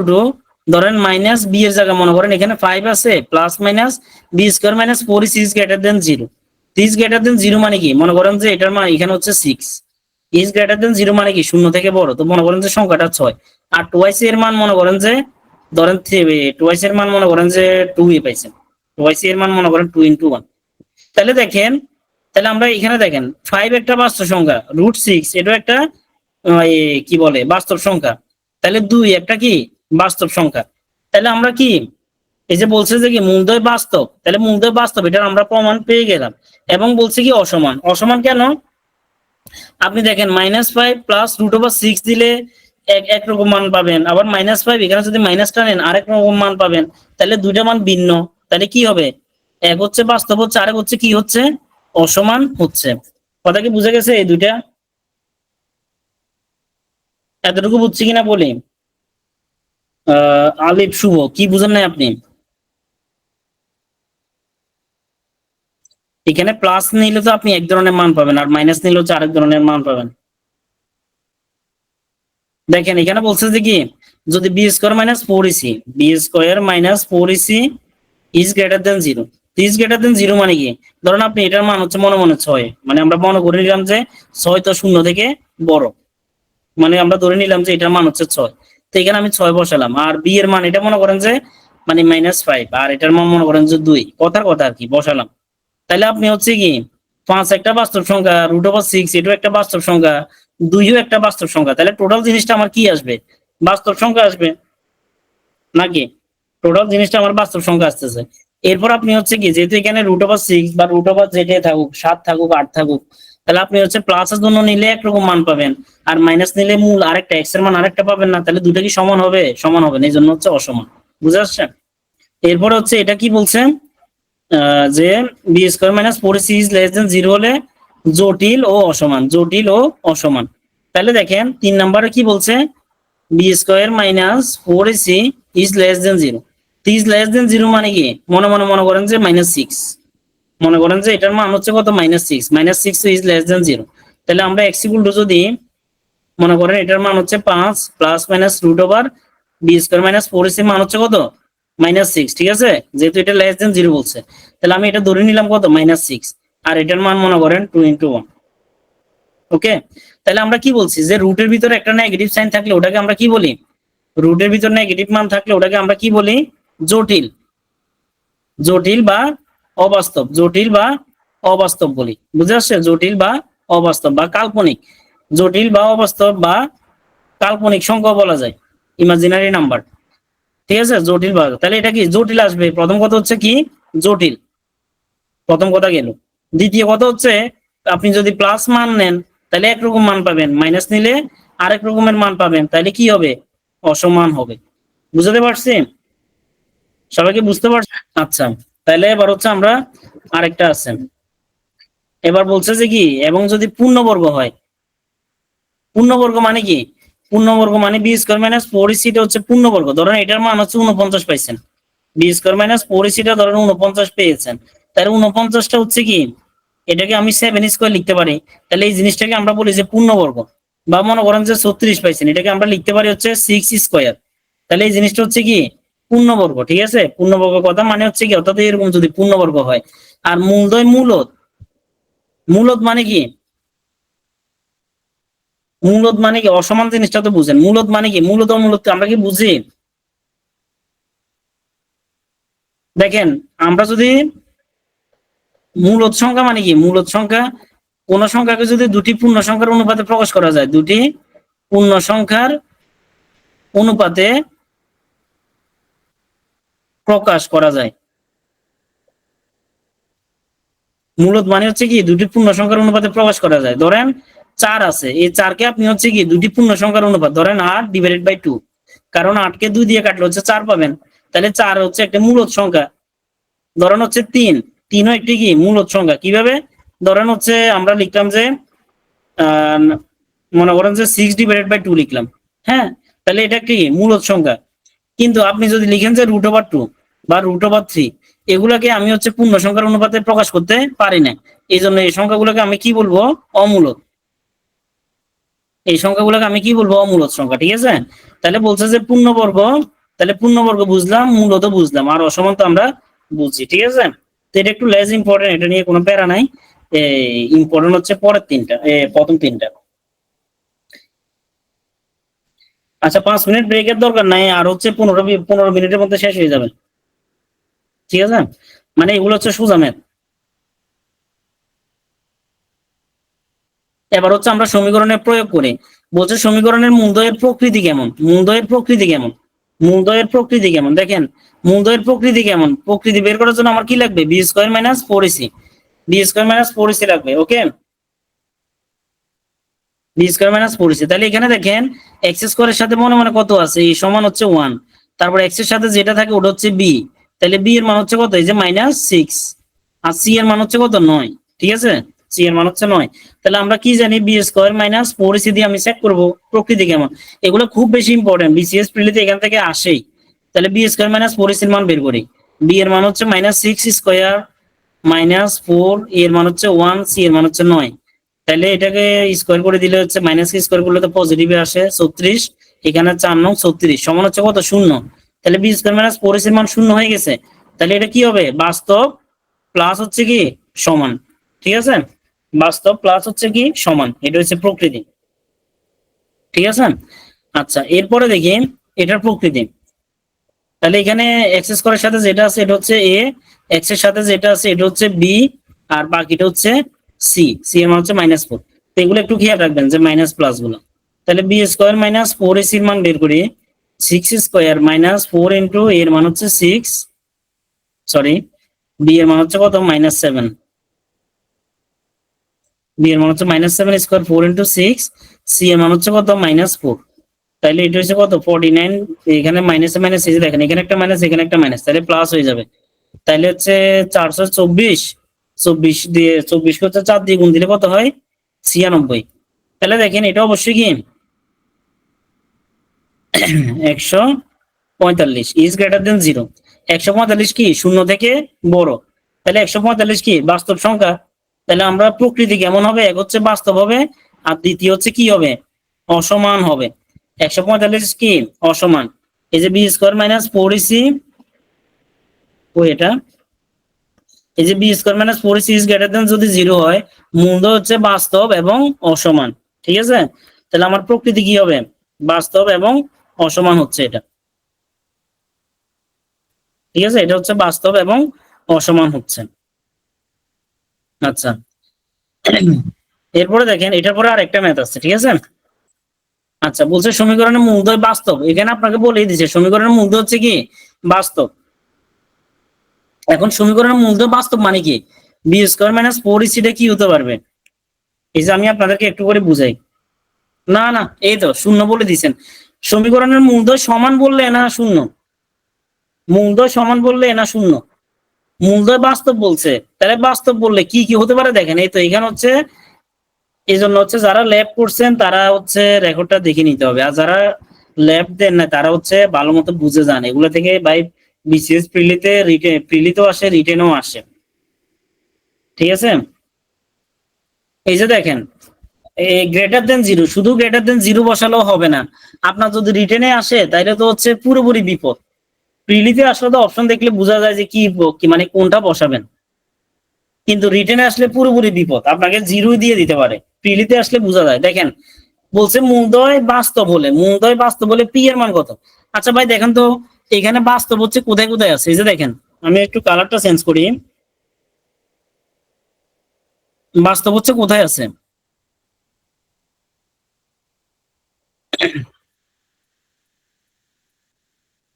টু ধরেন মাইনাস বি এর জায়গায় মনে করেন এখানে ফাইভ আছে, plus minus B square minus four is greater than zero, is greater than zero মানে কি, মনে করেন যে এটার মান এখানে হচ্ছে six, is greater than zero মানে কি শূন্য থেকে বড়, তো মনে করেন যে সংখ্যাটা ছয়, আর টোয়াইস এর মান মনে করেন যে ধরেন টোয়াইস এর মান মনে করেন যে টু এ পাইছেন, টোয়াইস এর মান মনে করেন টু ইন্টু ওয়ান। তাহলে দেখেন, তাহলে আমরা এখানে দেখেন ফাইভ একটা বাস্তব সংখ্যা, রুট সিক্স এটা একটা কি বলে বাস্তব সংখ্যা, তাহলে দুই একটা কি বাস্তব সংখ্যা, তাহলে আমরা কি এই যে বলছে যে কি মূলদ্বয় বাস্তব, তাহলে মূলদ্বয় বাস্তব এটার আমরা প্রমাণ পেয়ে গেলাম। এবং বলছে কি অসমান, অসমান কেন, আপনি দেখেন minus five plus root over six দিলে একরকম মান পাবেন, আবার মাইনাস ফাইভ এখানে যদি মাইনাসটা নেন আরেক রকম মান পাবেন, তাহলে দুইটা মান ভিন্ন, তাহলে কি হবে, এক হচ্ছে বাস্তব হচ্ছে, আরেক হচ্ছে কি হচ্ছে অসমান হচ্ছে। কথা কি বুঝে গেছে এই দুইটা, এতটুকু বুঝছি কিনা বলি। আলিফ শুভ কি বুঝেন নাই আপনি, এখানে প্লাস নিলে তো আপনি এক ধরনের মান পাবেন আর মাইনাস নিলে হচ্ছে আরেক ধরনের মান পাবেন। দেখেন এখানে বলছে যে কি যদি b square minus four ac, b square minus four ac is greater than zero. Is greater than zero মানে কি, ধরুন আপনি এটার মান হচ্ছে মনে মনে 6, মানে আমরা মনে করে নিলাম যে 6 তো শূন্য থেকে বড়, মানে আমরা ধরে নিলাম যে এটার মান হচ্ছে 6। তো এখানে আমি 6 বসালাম, আর বি এর মান এটা মনে করেন যে মানে -5, আর এটার মান মনে করেন যে 2, কথার কথা আর কি বসালাম। তাহলে আপনি হচ্ছে কি 5 একটা বাস্তব সংখ্যা, √6 এটাও একটা বাস্তব সংখ্যা, 2ও একটা বাস্তব সংখ্যা, তাহলে টোটাল জিনিসটা আমার কি আসবে, বাস্তব সংখ্যা আসবে নাকি, টোটাল জিনিসটা আমার বাস্তব সংখ্যা আসতেছে। এরপর আপনি হচ্ছে কি, যেহেতু এখানে √6 বা √যেটাই থাকুক, 7 থাকুক 8 থাকুক, তাহলে আপনি হচ্ছে প্লাসের জন্য নিলে একরকম মান পাবেন, আর মাইনাস নিলে মূল আরেকটা এক্স এর মান আরেকটা পাবেন না, তাহলে দুটো কি সমান হবে, সমান হবে না, এই জন্য হচ্ছে অসমান। বুঝে আসছে? এরপর হচ্ছে এটা কি বলছে, যে b² - 4ac ইজ লেস দেন 0 হলে জটিল ও অসমান, জটিল ও অসমান। তাহলে দেখেন 3 নম্বরে কি বলছে, b² - 4ac is less then 0। Is less দেন 0 মানে কি, মনে মনে মনে করেন যে -6, মনে করেন যে এটার মান হচ্ছে কত, -6, -6 ইজ লেস দেন 0। তাহলে আমরা x = যদি মনে করেন এটার মান হচ্ছে 5 ± b²-4ac মান হচ্ছে কত, -6, ঠিক আছে, যেহেতু এটা লেস দেন 0 বলছে, তাহলে আমি এটা ধরে নিলাম কত, -6, আর এটার মান মনে করেন 2 × 1। ওকে, তাহলে আমরা কি বলছি যে রুটের ভিতরে একটা নেগেটিভ সাইন থাকলে ওটাকে আমরা কি বলি, রুটের ভিতরে নেগেটিভ মান থাকলে ওটাকে আমরা কি বলি, জটিল, জটিল বা অবাস্তব, জটিল বা অবাস্তব বলি। বুঝে আসছে, জটিল বা অবাস্তব বা কাল্পনিক, জটিল বা অবাস্তব বা কাল্পনিক সংখ্যা বলা যায়, ইমাজিনারি নাম্বার, ঠিক আছে, জটিল বা, তাহলে এটা কি জটিল আসবে, প্রথম কথা হচ্ছে কি জটিল, প্রথম কথা গেল। দ্বিতীয় কথা হচ্ছে আপনি যদি প্লাস মান নেন তাহলে একরকম মান পাবেন, মাইনাস নিলে আরেক রকমের মান পাবেন, তাহলে কি হবে, অসমান হবে। বুঝতে পারছি, সবাইকে বুঝতে পারছি? আচ্ছা, তাহলে এবার হচ্ছে আমরা আরেকটা আছে, এবার বলছে যে কি, এবং যদি পূর্ণবর্গ হয়, পূর্ণবর্গ মানে কি, পূর্ণবর্গ মানে b²-4ac হচ্ছে পূর্ণবর্গ, ধরেন এটার মান হচ্ছে 49 পাইছেন, b²-4ac ধরেন 49 পেয়েছেন, তাহলে 49টা হচ্ছে কি, এটাকে আমি 7² লিখতে পারি, তাহলে এই জিনিসটাকে আমরা বলি যে পূর্ণবর্গ। বা মনে করেন যে 36 পাইছেন, এটাকে আমরা লিখতে পারি হচ্ছে 6², তাহলে এই জিনিসটা হচ্ছে কি পূর্ণবর্গ, ঠিক আছে, পূর্ণবর্গ কথা মানে হচ্ছে কি, অর্থাৎ এরকম যদি পূর্ণবর্গ হয়। আর মূলদ্বয় মূলদ, মূলদ মানে কি, মূলদ মানে কি, অসমান জিনিসটা তো বুঝেন, মূলদ মানে কি, মূলত মূলত আমরা কি বুঝি, দেখেন আমরা যদি মূলদ সংখ্যা মানে কি, মূলদ সংখ্যা কোন সংখ্যাকে যদি দুটি পূর্ণ সংখ্যার অনুপাতে প্রকাশ করা যায়, দুটি পূর্ণ সংখ্যার অনুপাতে প্রকাশ করা যায়, মূলদ মানে হচ্ছে কি দুটি পূর্ণ সংখ্যার অনুপাতে প্রকাশ করা যায়। ধরেন 4 আছে, এই 4কে আপনি হচ্ছে কি দুটি পূর্ণ সংখ্যার অনুপাত, ধরেন 8/2, কারণ 8কে 2 দিয়ে কাটলে হচ্ছে 4 পাবেন, তাহলে 4 হচ্ছে একটা মূলদ সংখ্যা। ধরেন হচ্ছে 3, 3ও একটি কি মূলদ সংখ্যা, কিভাবে, ধরেন হচ্ছে আমরা লিখলাম যে মনে করেন যে 6/2 লিখলাম, হ্যাঁ, তাহলে এটা কি মূলদ সংখ্যা। কিন্তু আপনি যদি লিখেন যে √2 বা √3, এগুলাকে আমি হচ্ছে পূর্ণ সংখ্যার অনুপাতে প্রকাশ করতে পারি না, এই জন্য এই সংখ্যাগুলোকে আমি কি বলবো, অমূলদ, এই সংখ্যাগুলোকে আমি কি বলবো, অমূলদ সংখ্যা, ঠিক আছে। তাহলে বলছে যে পূর্ণবর্গ, তাহলে পূর্ণবর্গ বুঝলাম, মূলত বুঝলাম, আর অসমান তো আমরা বুঝি, ঠিক আছে। তো এটা একটু লেস ইম্পর্টেন্ট, এটা নিয়ে কোনো প্যারা নাই, ইম্পর্টেন্ট হচ্ছে পরের তিনটা, প্রথম তিনটা। আচ্ছা, 5 মিনিট ব্রেকের দরকার নাই, আর হচ্ছে 15 মিনিটের মধ্যে শেষ হয়ে যাবে, ঠিক আছে, মানে এগুলো হচ্ছে সোজা ম্যাথ। এবার হচ্ছে আমরা সমীকরণের প্রয়োগ করি, বলছে সমীকরণের মূলদ্বয়ের প্রকৃতি কেমন, মূলদ্বয়ের প্রকৃতি কেমন, মূলদ্বয়ের প্রকৃতি কেমন, দেখেন মূলদ্বয়ের প্রকৃতি কেমন, প্রকৃতি বের করার জন্য আমার কি লাগবে, b²-4ac, b²-4ac লাগবে, ওকে, b²-4ac। তাহলে এখানে দেখেন x² এর সাথে মনে মনে কত আছে, এই সমান হচ্ছে 1, তারপর x এর সাথে যেটা থাকে ওটা হচ্ছে b, তাহলে b এর মান হচ্ছে কত, এই যে -6, আর c এর মান হচ্ছে কত, 9, ঠিক আছে, c এর মান হচ্ছে 9। তাহলে আমরা কি জানি, b²-4ac দিয়ে আমি চেক করব প্রকৃতি কেমন, এগুলো খুব বেশি ইম্পর্টেন্ট, বিসিএস প্রিলিতে এখান থেকে আসেই। তাহলে b²-4ac এর মান বের করি, b এর মান হচ্ছে -6² -4, এর মান হচ্ছে 1, c এর মান হচ্ছে 9, তাহলে এটাকে স্কোয়ার করে দিলে হচ্ছে মাইনাসকে স্কোয়ার করলে তো পজিটিভে আসে 36, এখানে 4 9 36 সমান হচ্ছে কত, 0। তাহলে b²-4ac এর মান 0 হয়ে গেছে, তাহলে এটা কি হবে, বাস্তব প্লাস হচ্ছে কি সমান। ঠিক আছে, বাস্তব প্লাস হচ্ছে কি সমান, এটা হচ্ছে প্রকৃতি। ঠিক আছে। আচ্ছা, এরপরে দেখি এটার প্রকৃতি। তাহলে এখানে এক্স স্কোয়ারের সাথে যেটা আছে এটা হচ্ছে এ, এক্স এর সাথে যেটা আছে এটা হচ্ছে বি, আর বাকিটা হচ্ছে সি। সি এর মান হচ্ছে -4। তো এগুলো একটু খেয়াল রাখবেন যে মাইনাস প্লাস গুলো। তাহলে বি স্কোয়ার মাইনাস 4ac এর মান বের করি। 6 স্কোয়ার মাইনাস 4 ইন্টু এর মান হচ্ছে 6, সরি, বি এর মান হচ্ছে কত, -7। বি এর মান হচ্ছে -7 স্কোয়ার 4 ইন্টু 6, সি এর মান হচ্ছে কত, -4। তাহলে এটা হচ্ছে কত, 49। এখানে মাইনাসে মাইনাস, এই যে দেখেন এখানে একটা মাইনাস এখানে একটা মাইনাস, তাহলে প্লাস হয়ে যাবে। তাহলে হচ্ছে 424, 24 দিয়ে 24 কে হচ্ছে 4 দিয়ে গুণ দিলে কত হয়, 96। তাহলে দেখেন এটা অবশ্যই কি 145 ইজ গ্রেটার দেন 0। 145 কি শূন্য থেকে বড়, তাহলে 145 কি বাস্তব সংখ্যা। তাহলে আমরা প্রকৃতি কেমন হবে, এক হচ্ছে বাস্তব হবে, আর দ্বিতীয় হচ্ছে কি হবে, অসমান হবে। 145 কি অসমান। এই যে বি স্কোয়ার মাইনাস 4ac, ও এটা, এই যে b square minus 4ac is greater than যদি 0 হয়, মূলদ হচ্ছে বাস্তব এবং অসমান। ঠিক আছে, তাহলে আমার প্রকৃতি কি হবে, বাস্তব এবং অসমান হচ্ছে এটা। ঠিক আছে, এটা হচ্ছে বাস্তব এবং অসমান হচ্ছে। আচ্ছা, এরপরে দেখেন এটার পরে আরেকটা ম্যাথ আছে। ঠিক আছে। আচ্ছা, বলছে সমীকরণের মূলদ্বয় বাস্তব। এখানে আপনাকে বলেই দিচ্ছে সমীকরণের মূলদ্বয় হচ্ছে কি বাস্তব। এখন সমীকরণের মূলদ্বয় বাস্তব মানে কি, বি স্কোয়ার মাইনাস 4ac টা কি হতে পারবে, এই যে আমি আপনাদেরকে একটু করে বুঝাই। না না, এই তো শূন্য বলে দিচ্ছেন। সমীকরণের মূলদ্বয় সমান বললে না শূন্য, মূলদ্বয় সমান বললে না শূন্য, মূলদ্বয় বাস্তব বলছে। তাহলে বাস্তব বললে কি কি হতে পারে দেখেন, এই তো এখানে হচ্ছে, এই জন্য হচ্ছে যারা ল্যাব করছেন তারা হচ্ছে রেকর্ডটা দেখে নিতে হবে, আর যারা ল্যাব দেন না তারা হচ্ছে ভালো মতো বুঝে যান এগুলো থেকে। ভাই বিসিএস প্রিলিতে প্রিলিতেও আসে, রিটেনও আসে। ঠিক আছে, এই যে দেখেন গ্রেটার দেন 0, শুধু গ্রেটার দেন 0 বসালেও হবে না। আপনার যদি রিটেনে আসে তাহলে তো হচ্ছে পুরোপুরি বিপদ। প্রিলিতে আসলে তো অপশন দেখলে বোঝা যায় যে কি মানে কোনটা বসাবেন, কিন্তু রিটেনে আসলে পুরোপুরি বিপদ, আপনাকে 0 দিয়ে দিতে পারে। প্রিলিতে আসলে বোঝা যায়। দেখেন বলছে মূলদ্বয় বাস্তব হলে, মূলদ্বয় বাস্তব হলে পি এর মান কত। আচ্ছা ভাই দেখেন তো এখানে বাস্তব হচ্ছে কোথায় কোথায় আছে, এই যে দেখেন আমি একটু কালারটা চেঞ্জ করি, বাস্তব হচ্ছে কোথায় আছে,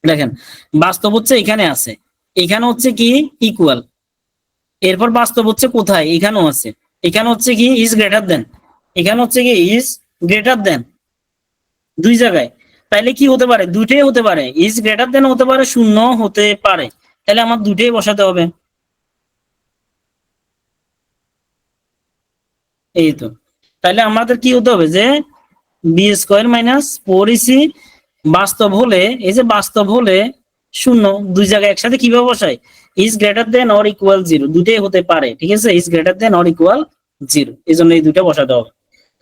দেখেন বাস্তব হচ্ছে এখানে আছে, এখানে হচ্ছে কি ইকুয়াল, এরপর বাস্তব হচ্ছে কোথায়, এখানেও আছে, এখানে হচ্ছে কি ইজ গ্রেটার দেন, এখানে হচ্ছে কি ইজ গ্রেটার দেন, দুই জায়গায়। তাইলে কি হতে পারে, দুইটাই হতে পারে, ইজ গ্রেটার দেন হতে পারে, শূন্য হতে পারে। তাহলে আমার দুইটাই বসাতে হবে। এই তো, তাহলে আমাদের কি হতে হবে যে বি স্কোয়ার মাইনাস 4ac বাস্তব হলে, এই যে বাস্তব হলে শূন্য, দুই জায়গায় একসাথে কিভাবে বসাই, is greater than or equal 0, দুইটাই হতে পারে। ঠিক আছে, is greater than or equal 0, এই জন্য এই দুইটা বসাতে হবে।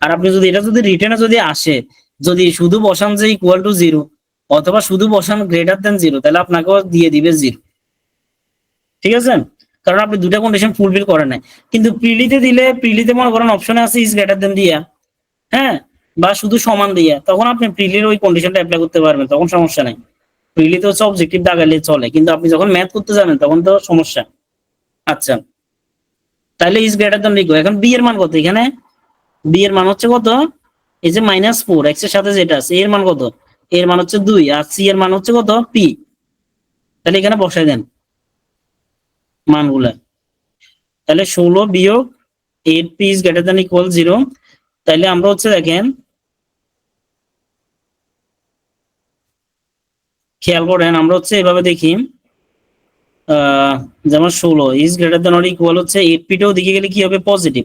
আর আপনি যদি এটা যদি রিটেনে যদি আসে, যদি শুধু বসান যে ইকুয়াল টু 0 অথবা শুধু বসান গ্রেটার দেন 0, তাহলে আপনাকেও দিয়ে দিবে 0। ঠিক আছে, কারণ আপনি দুটা কন্ডিশন ফুলফিল করেন নাই। কিন্তু প্রিলিতে দিলে, প্রিলিতে মনে করেন অপশনে আছে ইজ গ্রেটার দেন দিয়া, হ্যাঁ, বা শুধু সমান দিয়া, তখন আপনি প্রিলির ওই কন্ডিশনটা অ্যাপ্লাই করতে পারবেন, তখন সমস্যা নাই। প্রিলিতে হচ্ছে অবজেক্টিভ দাগাইলে চলে, কিন্তু আপনি যখন ম্যাথ করতে যাবেন তখন তো সমস্যা। আচ্ছা, তাহলে ইজ গ্রেটার দেন লিখবো। এখন বি এর মান কত, এখানে বি এর মান হচ্ছে কত, এই যে -4 এক্স এর সাথে যেটা আছে এর মান কত, এর মান হচ্ছে 2, আর সি এর মান হচ্ছে কত পি। তাহলে এখানে বসাই দেন মানগুলা। তাহলে 16 বিয়োগ 8p is greater than equal 0। তাহলে আমরা হচ্ছে দেখেন খেয়াল করেন, আমরা হচ্ছে এভাবে দেখি, যেমন 16 is greater than or equal হচ্ছে 8p টা ওদিকে গেলে কি হবে পজিটিভ,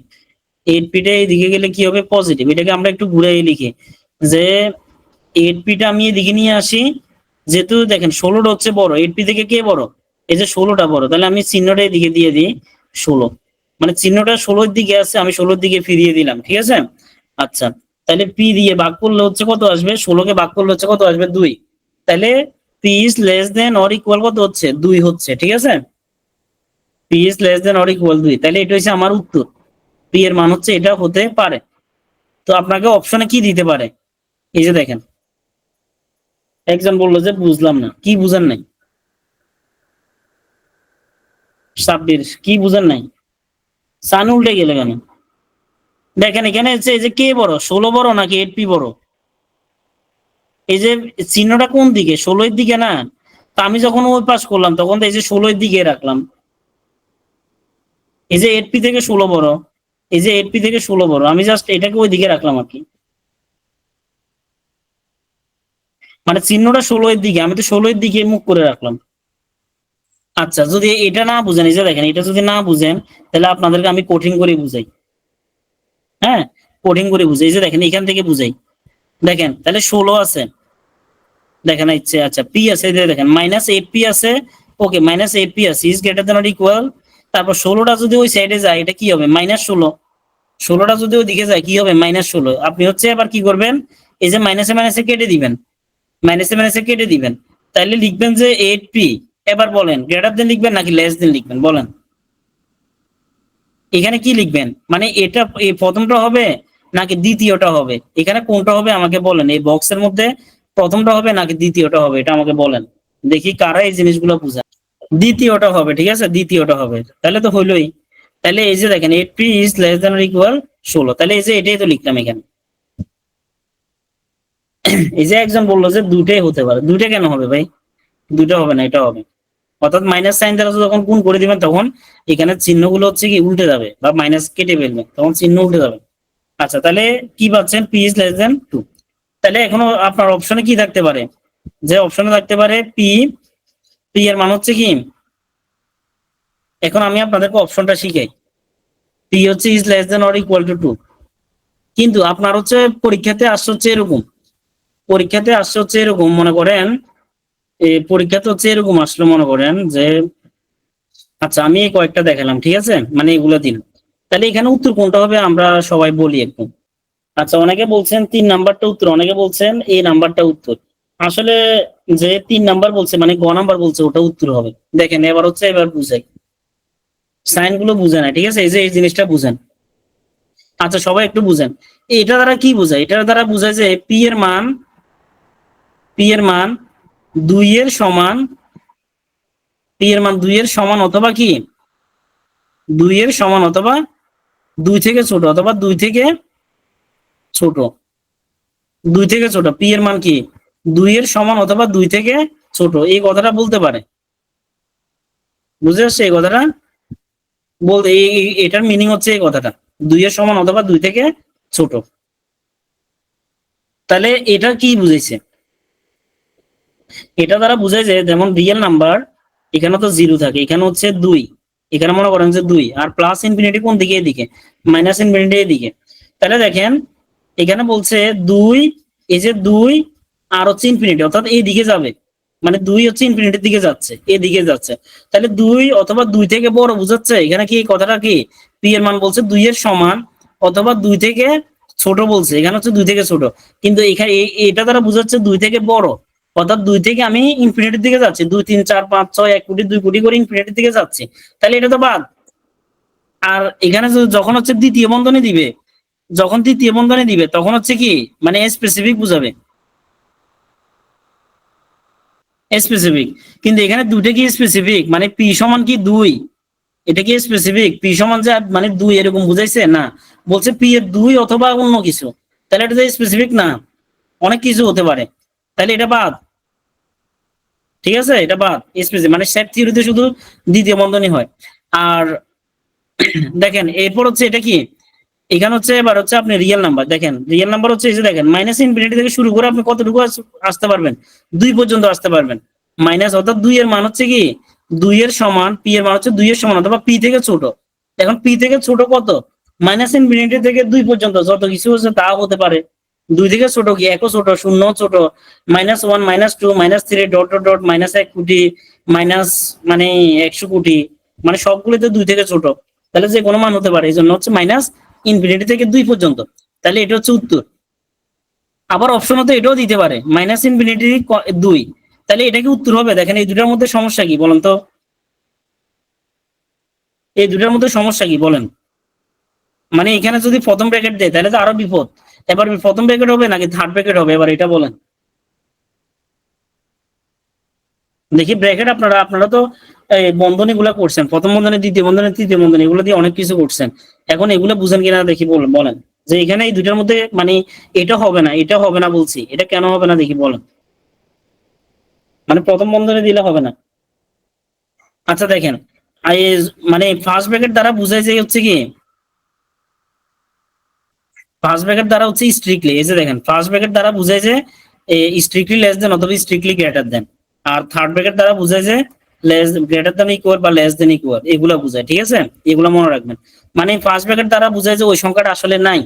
8p টা এইদিকে গেলে কি হবে পজিটিভ। এটাকে আমরা একটু ঘুরাই লিখি যে 8p টা আমি এদিকে নিয়ে আসি, যেহেতু দেখেন 16টা হচ্ছে বড়, 8p থেকে কে বড়, এই যে 16টা বড়, তাহলে আমি চিহ্নটা এদিকে দিয়ে দিই 16, মানে চিহ্নটা 16 দিকে আছে, আমি 16 দিকে ফিরিয়ে দিলাম। ঠিক আছে। আচ্ছা, তাহলে পি দিয়ে ভাগ করলে হচ্ছে কত আসবে, 16 কে ভাগ করলে হচ্ছে কত আসবে 2। তাহলে P is less than or equal কত হচ্ছে 2 হচ্ছে, ঠিক আছে? P is less than or equal 2, তাহলে এটা হচ্ছে আমার উত্তর। পি এর মান হচ্ছে এটা হতে পারে। তো আপনাকে অপশনে কি দিতে পারে? এই যে দেখেন, একজন বললো যে বুঝলাম না, কি বুঝেন নাই? সাব্বির, কি বুঝেন নাই? সান উল্টে গেলে কেন? দেখেন এখানে হচ্ছে এই যে কে বড়, 16 বড় নাকি 8p বড়? এই যে চিহ্নটা কোন দিকে, 16 এর দিকে না? তা আমি যখন ওই পাশ করলাম তখন তো এই যে 16 এর দিকে রাখলাম। এই যে 8p থেকে 16 বড়, এই যে 8p থেকে 16 বড়, আমি জাস্ট এটাকে ওই দিকে রাখলাম আর কি। মানে চিহ্নটা 16 এর দিকে, আমি তো 16 এর দিকে মুখ করে রাখলাম। আচ্ছা, যদি এটা না বুঝেন, এই যে দেখেন এটা যদি না বুঝেন, তাহলে আপনাদেরকে আমি কঠিন করে বুঝাই। হ্যাঁ, কঠিন করে বুঝাই। এই যে দেখেন এখান থেকে বুঝাই। দেখেন তাহলে 16 আছে, দেখেন ইচ্ছে আচ্ছা পি আছে, এই যে দেখেন -8p আছে। ওকে, -8p আছে, is greater than or equal. তারপর 16টা যদি ওই সাইডে যায় এটা কি হবে? -16। 16টা যদি ওই দিকে যায় কি হবে? -16। আপনি হচ্ছে এবার কি করবেন? এই যে মাইনাসে মাইনাসে কেটে দিবেন, মাইনাসে মাইনাসে কেটে দিবেন। তাইলে লিখবেন যে 8p। এবার বলেন গ্রেটার দেন লিখবেন নাকি লেস দেন লিখবেন, বলেন। এখানে কি লিখবেন? মানে এটা এই প্রথমটা হবে নাকি দ্বিতীয়টা হবে? এখানে কোনটা হবে আমাকে বলেন, এই বক্সের মধ্যে প্রথমটা হবে নাকি দ্বিতীয়টা হবে, এটা আমাকে বলেন। দেখি কারা এই জিনিসগুলো বুঝায়। দ্বিতীয়টা হবে, ঠিক আছে, দ্বিতীয়টা হবে, তাহলে তো হইলোই। তাহলে এই যে দেখেন 8p is less than equal 16, তাহলে এই যে এটাই তো লিখলাম এখানে। এই যে একজন বললো যে দুটাই হতে পারে, দুইটা কেন হবে ভাই? দুটো হবে না, এটা হবে। অর্থাৎ মাইনাস সাইন দ্বারা যখন গুণ করে দিবেন তখন এখানে চিহ্নগুলো হচ্ছে কি উল্টে যাবে, বা মাইনাস কেটে ফেলবেন তখন চিহ্ন উল্টে যাবে। আচ্ছা, তাহলে কি পাচ্ছেন? পি ইজ লেস দেন 2। তাহলে এখনো আপনার অপশনে কি থাকতে পারে? যে অপশনে থাকতে পারে পি, পি এর মান হচ্ছে কি? এখন আমি আপনাদেরকে অপশনটা শিখাই। পি হচ্ছে is less than or equal to 2। কিন্তু আপনার হচ্ছে পরীক্ষাতে আসছে হচ্ছে এরকম, পরীক্ষাতে আসছে হচ্ছে এরকম, মনে করেন এই পরীক্ষাতে হচ্ছে এরকম আসলে, মনে করেন যে আচ্ছা আমি এই কয়েকটা দেখালাম, ঠিক আছে, মানে এগুলো দিন। তাহলে এখানে উত্তর কোনটা হবে আমরা সবাই বলি একটু। আচ্ছা, অনেকে বলছেন 3 নাম্বারটা উত্তর, অনেকে বলছেন এই নাম্বারটা উত্তর। আসলে যে 3 নাম্বার বলছে মানে গ নাম্বার বলছে ওটা উত্তর হবে। দেখেন এবার হচ্ছে, এবার বুঝাই, সাইন গুলো বুঝে না, ঠিক আছে, এই যে এই জিনিসটা বুঝেন। আচ্ছা সবাই একটু বুঝেন, এটা দ্বারা কি বোঝায়? এটার দ্বারা বোঝায় যে পি এর মান, পি এর মান 2 এর সমান, পি এর মান 2 এর সমান অথবা কি 2 এর সমান অথবা 2 থেকে ছোট, অথবা 2 থেকে ছোট, 2 থেকে ছোট। পি এর মান কি 2 এর সমান অথবা 2 থেকে ছোট, এই কথাটা বলতে পারে। বুঝে আসছে এই কথাটা? বলতে এটার মিনিং হচ্ছে এই কথাটা, 2 এর সমান অথবা 2 থেকে ছোট। তাহলে এটা কি বুঝেছে? এটা দ্বারা বুঝায় যে যেমন রিয়েল নাম্বার, এখানে তো 0 থাকে, এখানে হচ্ছে 2, এখানে মনে করেন যে 2, আর প্লাস ইনফিনিটি কোন দিকে? এদিকে, মাইনাস ইনফিনিটি এদিকে। তাহলে দেখেন এখানে বলছে 2, এই যে 2 আর হচ্ছে ইনফিনিটি, অর্থাৎ এই দিকে যাবে, মানে 2 হচ্ছে ইনফিনিটির দিকে যাচ্ছে, এদিকে যাচ্ছে। তাহলে 2 অথবা 2 থেকে বড় বুঝাচ্ছে। এখানে কি কথাটা কি পি এর মান বলছে 2 এর সমান অথবা 2 থেকে ছোট বলছে, এখানে হচ্ছে 2 থেকে ছোট। কিন্তু এখানে এটা দ্বারা বুঝাচ্ছে 2 থেকে বড়, অর্থাৎ 2 থেকে আমি ইনফিনিটির দিকে যাচ্ছি, 2 3 4 5 6 1 কোটি 2 কোটি করে ইনফিনিটির দিকে যাচ্ছি। তাহলে এটা তো বাদ। আর এখানে যখন হচ্ছে দ্বিতীয় বন্ধনী দিবে, যখন তৃতীয় বন্ধনী দিবে তখন হচ্ছে কি মানে স্পেসিফিক বুঝাবে, স্পেসিফিক। কিন্তু এখানে দুইটা কি স্পেসিফিক, মানে পি সমান কি 2, এটা কি স্পেসিফিক? পি সমান যে মানে 2 এরকম বুঝাইছে না, বলছে পি এর 2 অথবা অন্য কিছু। তাহলে এটা তো স্পেসিফিক না, অনেক কিছু হতে পারে। তাহলে এটা বাদ, ঠিক আছে, এটা বাদ। স্পেসিফিক মানে সেট থিওরিতে শুধু দ্বিতীয় বন্ধনী হয়। আর দেখেন এরপর হচ্ছে এটা কি, এখানে হচ্ছে এবার হচ্ছে আপনি রিয়েল নাম্বার, দেখেন রিয়েল নাম্বার হচ্ছে এই যে দেখেন মাইনাস ইনফিনিটি থেকে শুরু করে আপনি কতটুকু আসতে পারবেন? 2 পর্যন্ত আসতে পারবেন। মাইনাস অর্থাৎ 2 এর মান হচ্ছে কি 2 এর সমান, পি এর মান হচ্ছে 2 এর সমান অথবা পি থেকে ছোট। এখন পি থেকে ছোট কত? মাইনাস ইনফিনিটি থেকে 2 পর্যন্ত যত কিছু হচ্ছে তা হতে পারে। 2 থেকে ছোট কি 1 ছোট, 0 ছোট, -1 -2 -3 ডট ডট ডট -1 কোটি, মাইনাস মানে 100 কোটি, মানে সবগুলোতে 2 থেকে ছোট। তাহলে যে কোনো মান হতে পারে, এই জন্য হচ্ছে মাইনাস ইনফিনিটি থেকে 2 পর্যন্ত। তাহলে এটা হচ্ছে উত্তর। আবার অপশন হতে এটাও দিতে পারে -ইনফিনিটি 2, তাহলে এটা কি উত্তর হবে? দেখেন এই দুটার মধ্যে সমস্যা কি বলেন তো, এই দুটার মধ্যে সমস্যা কি বলেন? মানে এখানে যদি প্রথম ব্র্যাকেট দেয় তাহলে তো আরো বিপদ। এবার প্রথম ব্র্যাকেট হবে নাকি থার্ড ব্র্যাকেট হবে, এবার এটা বলেন দেখি। ব্র্যাকেট আপনারা আপনারা তো এই বন্ধনী গুলা করছেন, প্রথম বন্ধনী, দ্বিতীয় বন্ধনী, তৃতীয় বন্ধনী, এগুলো দিয়ে অনেক কিছু করছেন। এখন এগুলো বুঝেন কিনা দেখি, বলেন বলেন যে এখানে এই দুটার মধ্যে মানে এটা হবে না, এটা হবে না বলছি, এটা কেন হবে না দেখি বলেন। মানে প্রথম বন্ধনী দিলে হবে না। আচ্ছা দেখেন, মানে ফার্স্ট ব্র্যাকেট দ্বারা বুঝায় যে হচ্ছে কি, ফার্স্ট ব্র্যাকেট দ্বারা হচ্ছে স্ট্রিক্টলি, এই যে দেখেন ফার্স্ট ব্র্যাকেট দ্বারা বুঝায় যে স্ট্রিক্টলি লেস দেন অথবা স্ট্রিক্টলি গ্রেটার দেন। আর থার্ড ব্র্যাকেট দ্বারা বুঝায় যে লেস গ্রেটার দেন ইকুয়াল বা লেস দেন ইকুয়াল, এগুলা বুঝায়, ঠিক আছে? এগুলো মনে রাখবেন। মানে ফার্স্ট ব্র্যাকেট দ্বারা বুঝায় যে ওই সংখ্যাটা আসলে নাই।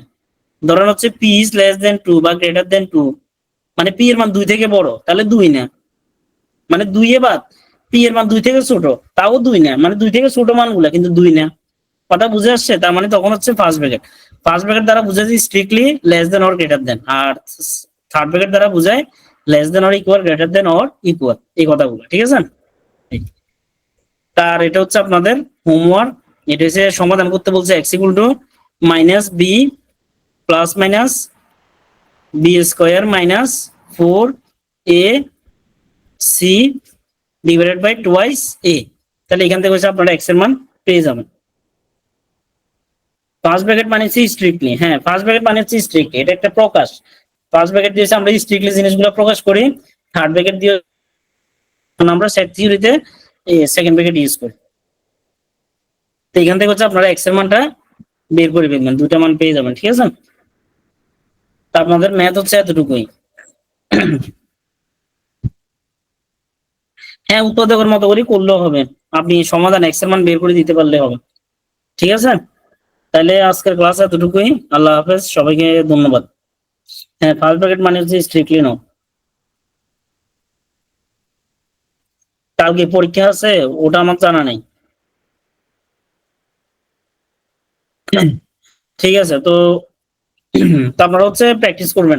ধরেন হচ্ছে p is less than two বা গ্রেটার দেন টু, মানে পি এর মান 2 থেকে বড় তাহলে 2 না, মানে 2 এ বাদ, পি এর মান 2 থেকে ছোট তাও 2 না, মানে 2 থেকে ছোট মানগুলা কিন্তু 2 না। কথা বুঝে আসছে? তার মানে তখন হচ্ছে ফার্স্ট ব্র্যাকেট। ফার্স্ট ব্র্যাকেট দ্বারা বুঝায় strictly less than or greater than, আর থার্ড ব্র্যাকেট দ্বারা বুঝায় less than or equal, greater than or equal, এই কথাগুলো, ঠিক আছে? তার এটা হচ্ছে আপনাদের হোমওয়ার্ক। এটা হচ্ছে সমাধান করতে বলছে X equal to minus B plus minus B square minus 4 A C divided by twice A. তাহলে এখান থেকে হচ্ছে আপনারা এক্স এর মান পেয়ে যাবেন। ফার্স্ট ব্র্যাকেট মানে হচ্ছে স্ট্রিক্টলি, হ্যাঁ ফার্স্ট ব্র্যাকেট মানে হচ্ছে স্ট্রিক্টলি, এটা একটা প্রকাশ। ফার্স্ট ব্র্যাকেট দিয়ে আমরা স্ট্রিক্টলি জিনিসগুলো প্রকাশ করি, থার্ড ব্র্যাকেট দিয়ে আমরা সেট থিওরিতে সেকেন্ড ব্র্যাকেট ইউজ করি। তো এখান থেকে হচ্ছে আপনারা এক্স এর মানটা বের করে ফেলবেন, দুটা মান পেয়ে যাবেন, ঠিক আছে? তা আপনাদের ম্যাথ হচ্ছে এতটুকুই। হ্যাঁ উৎপাদকের মতো করে করলেও হবে, আপনি সমাধান এক্স এর মান বের করে দিতে পারলে হবে, ঠিক আছে? তাহলে আজকের ক্লাস এতটুকুই, আল্লাহ হাফেজ, সবাইকে ধন্যবাদ। হ্যাঁ ফার্স্ট ব্র্যাকেট মানে হচ্ছে স্ট্রিক্টলি নো। কালকে পরীক্ষা আছে, ওটা আমার জানা নাই। ঠিক আছে তো, তো আপনারা হচ্ছে প্র্যাকটিস করবেন।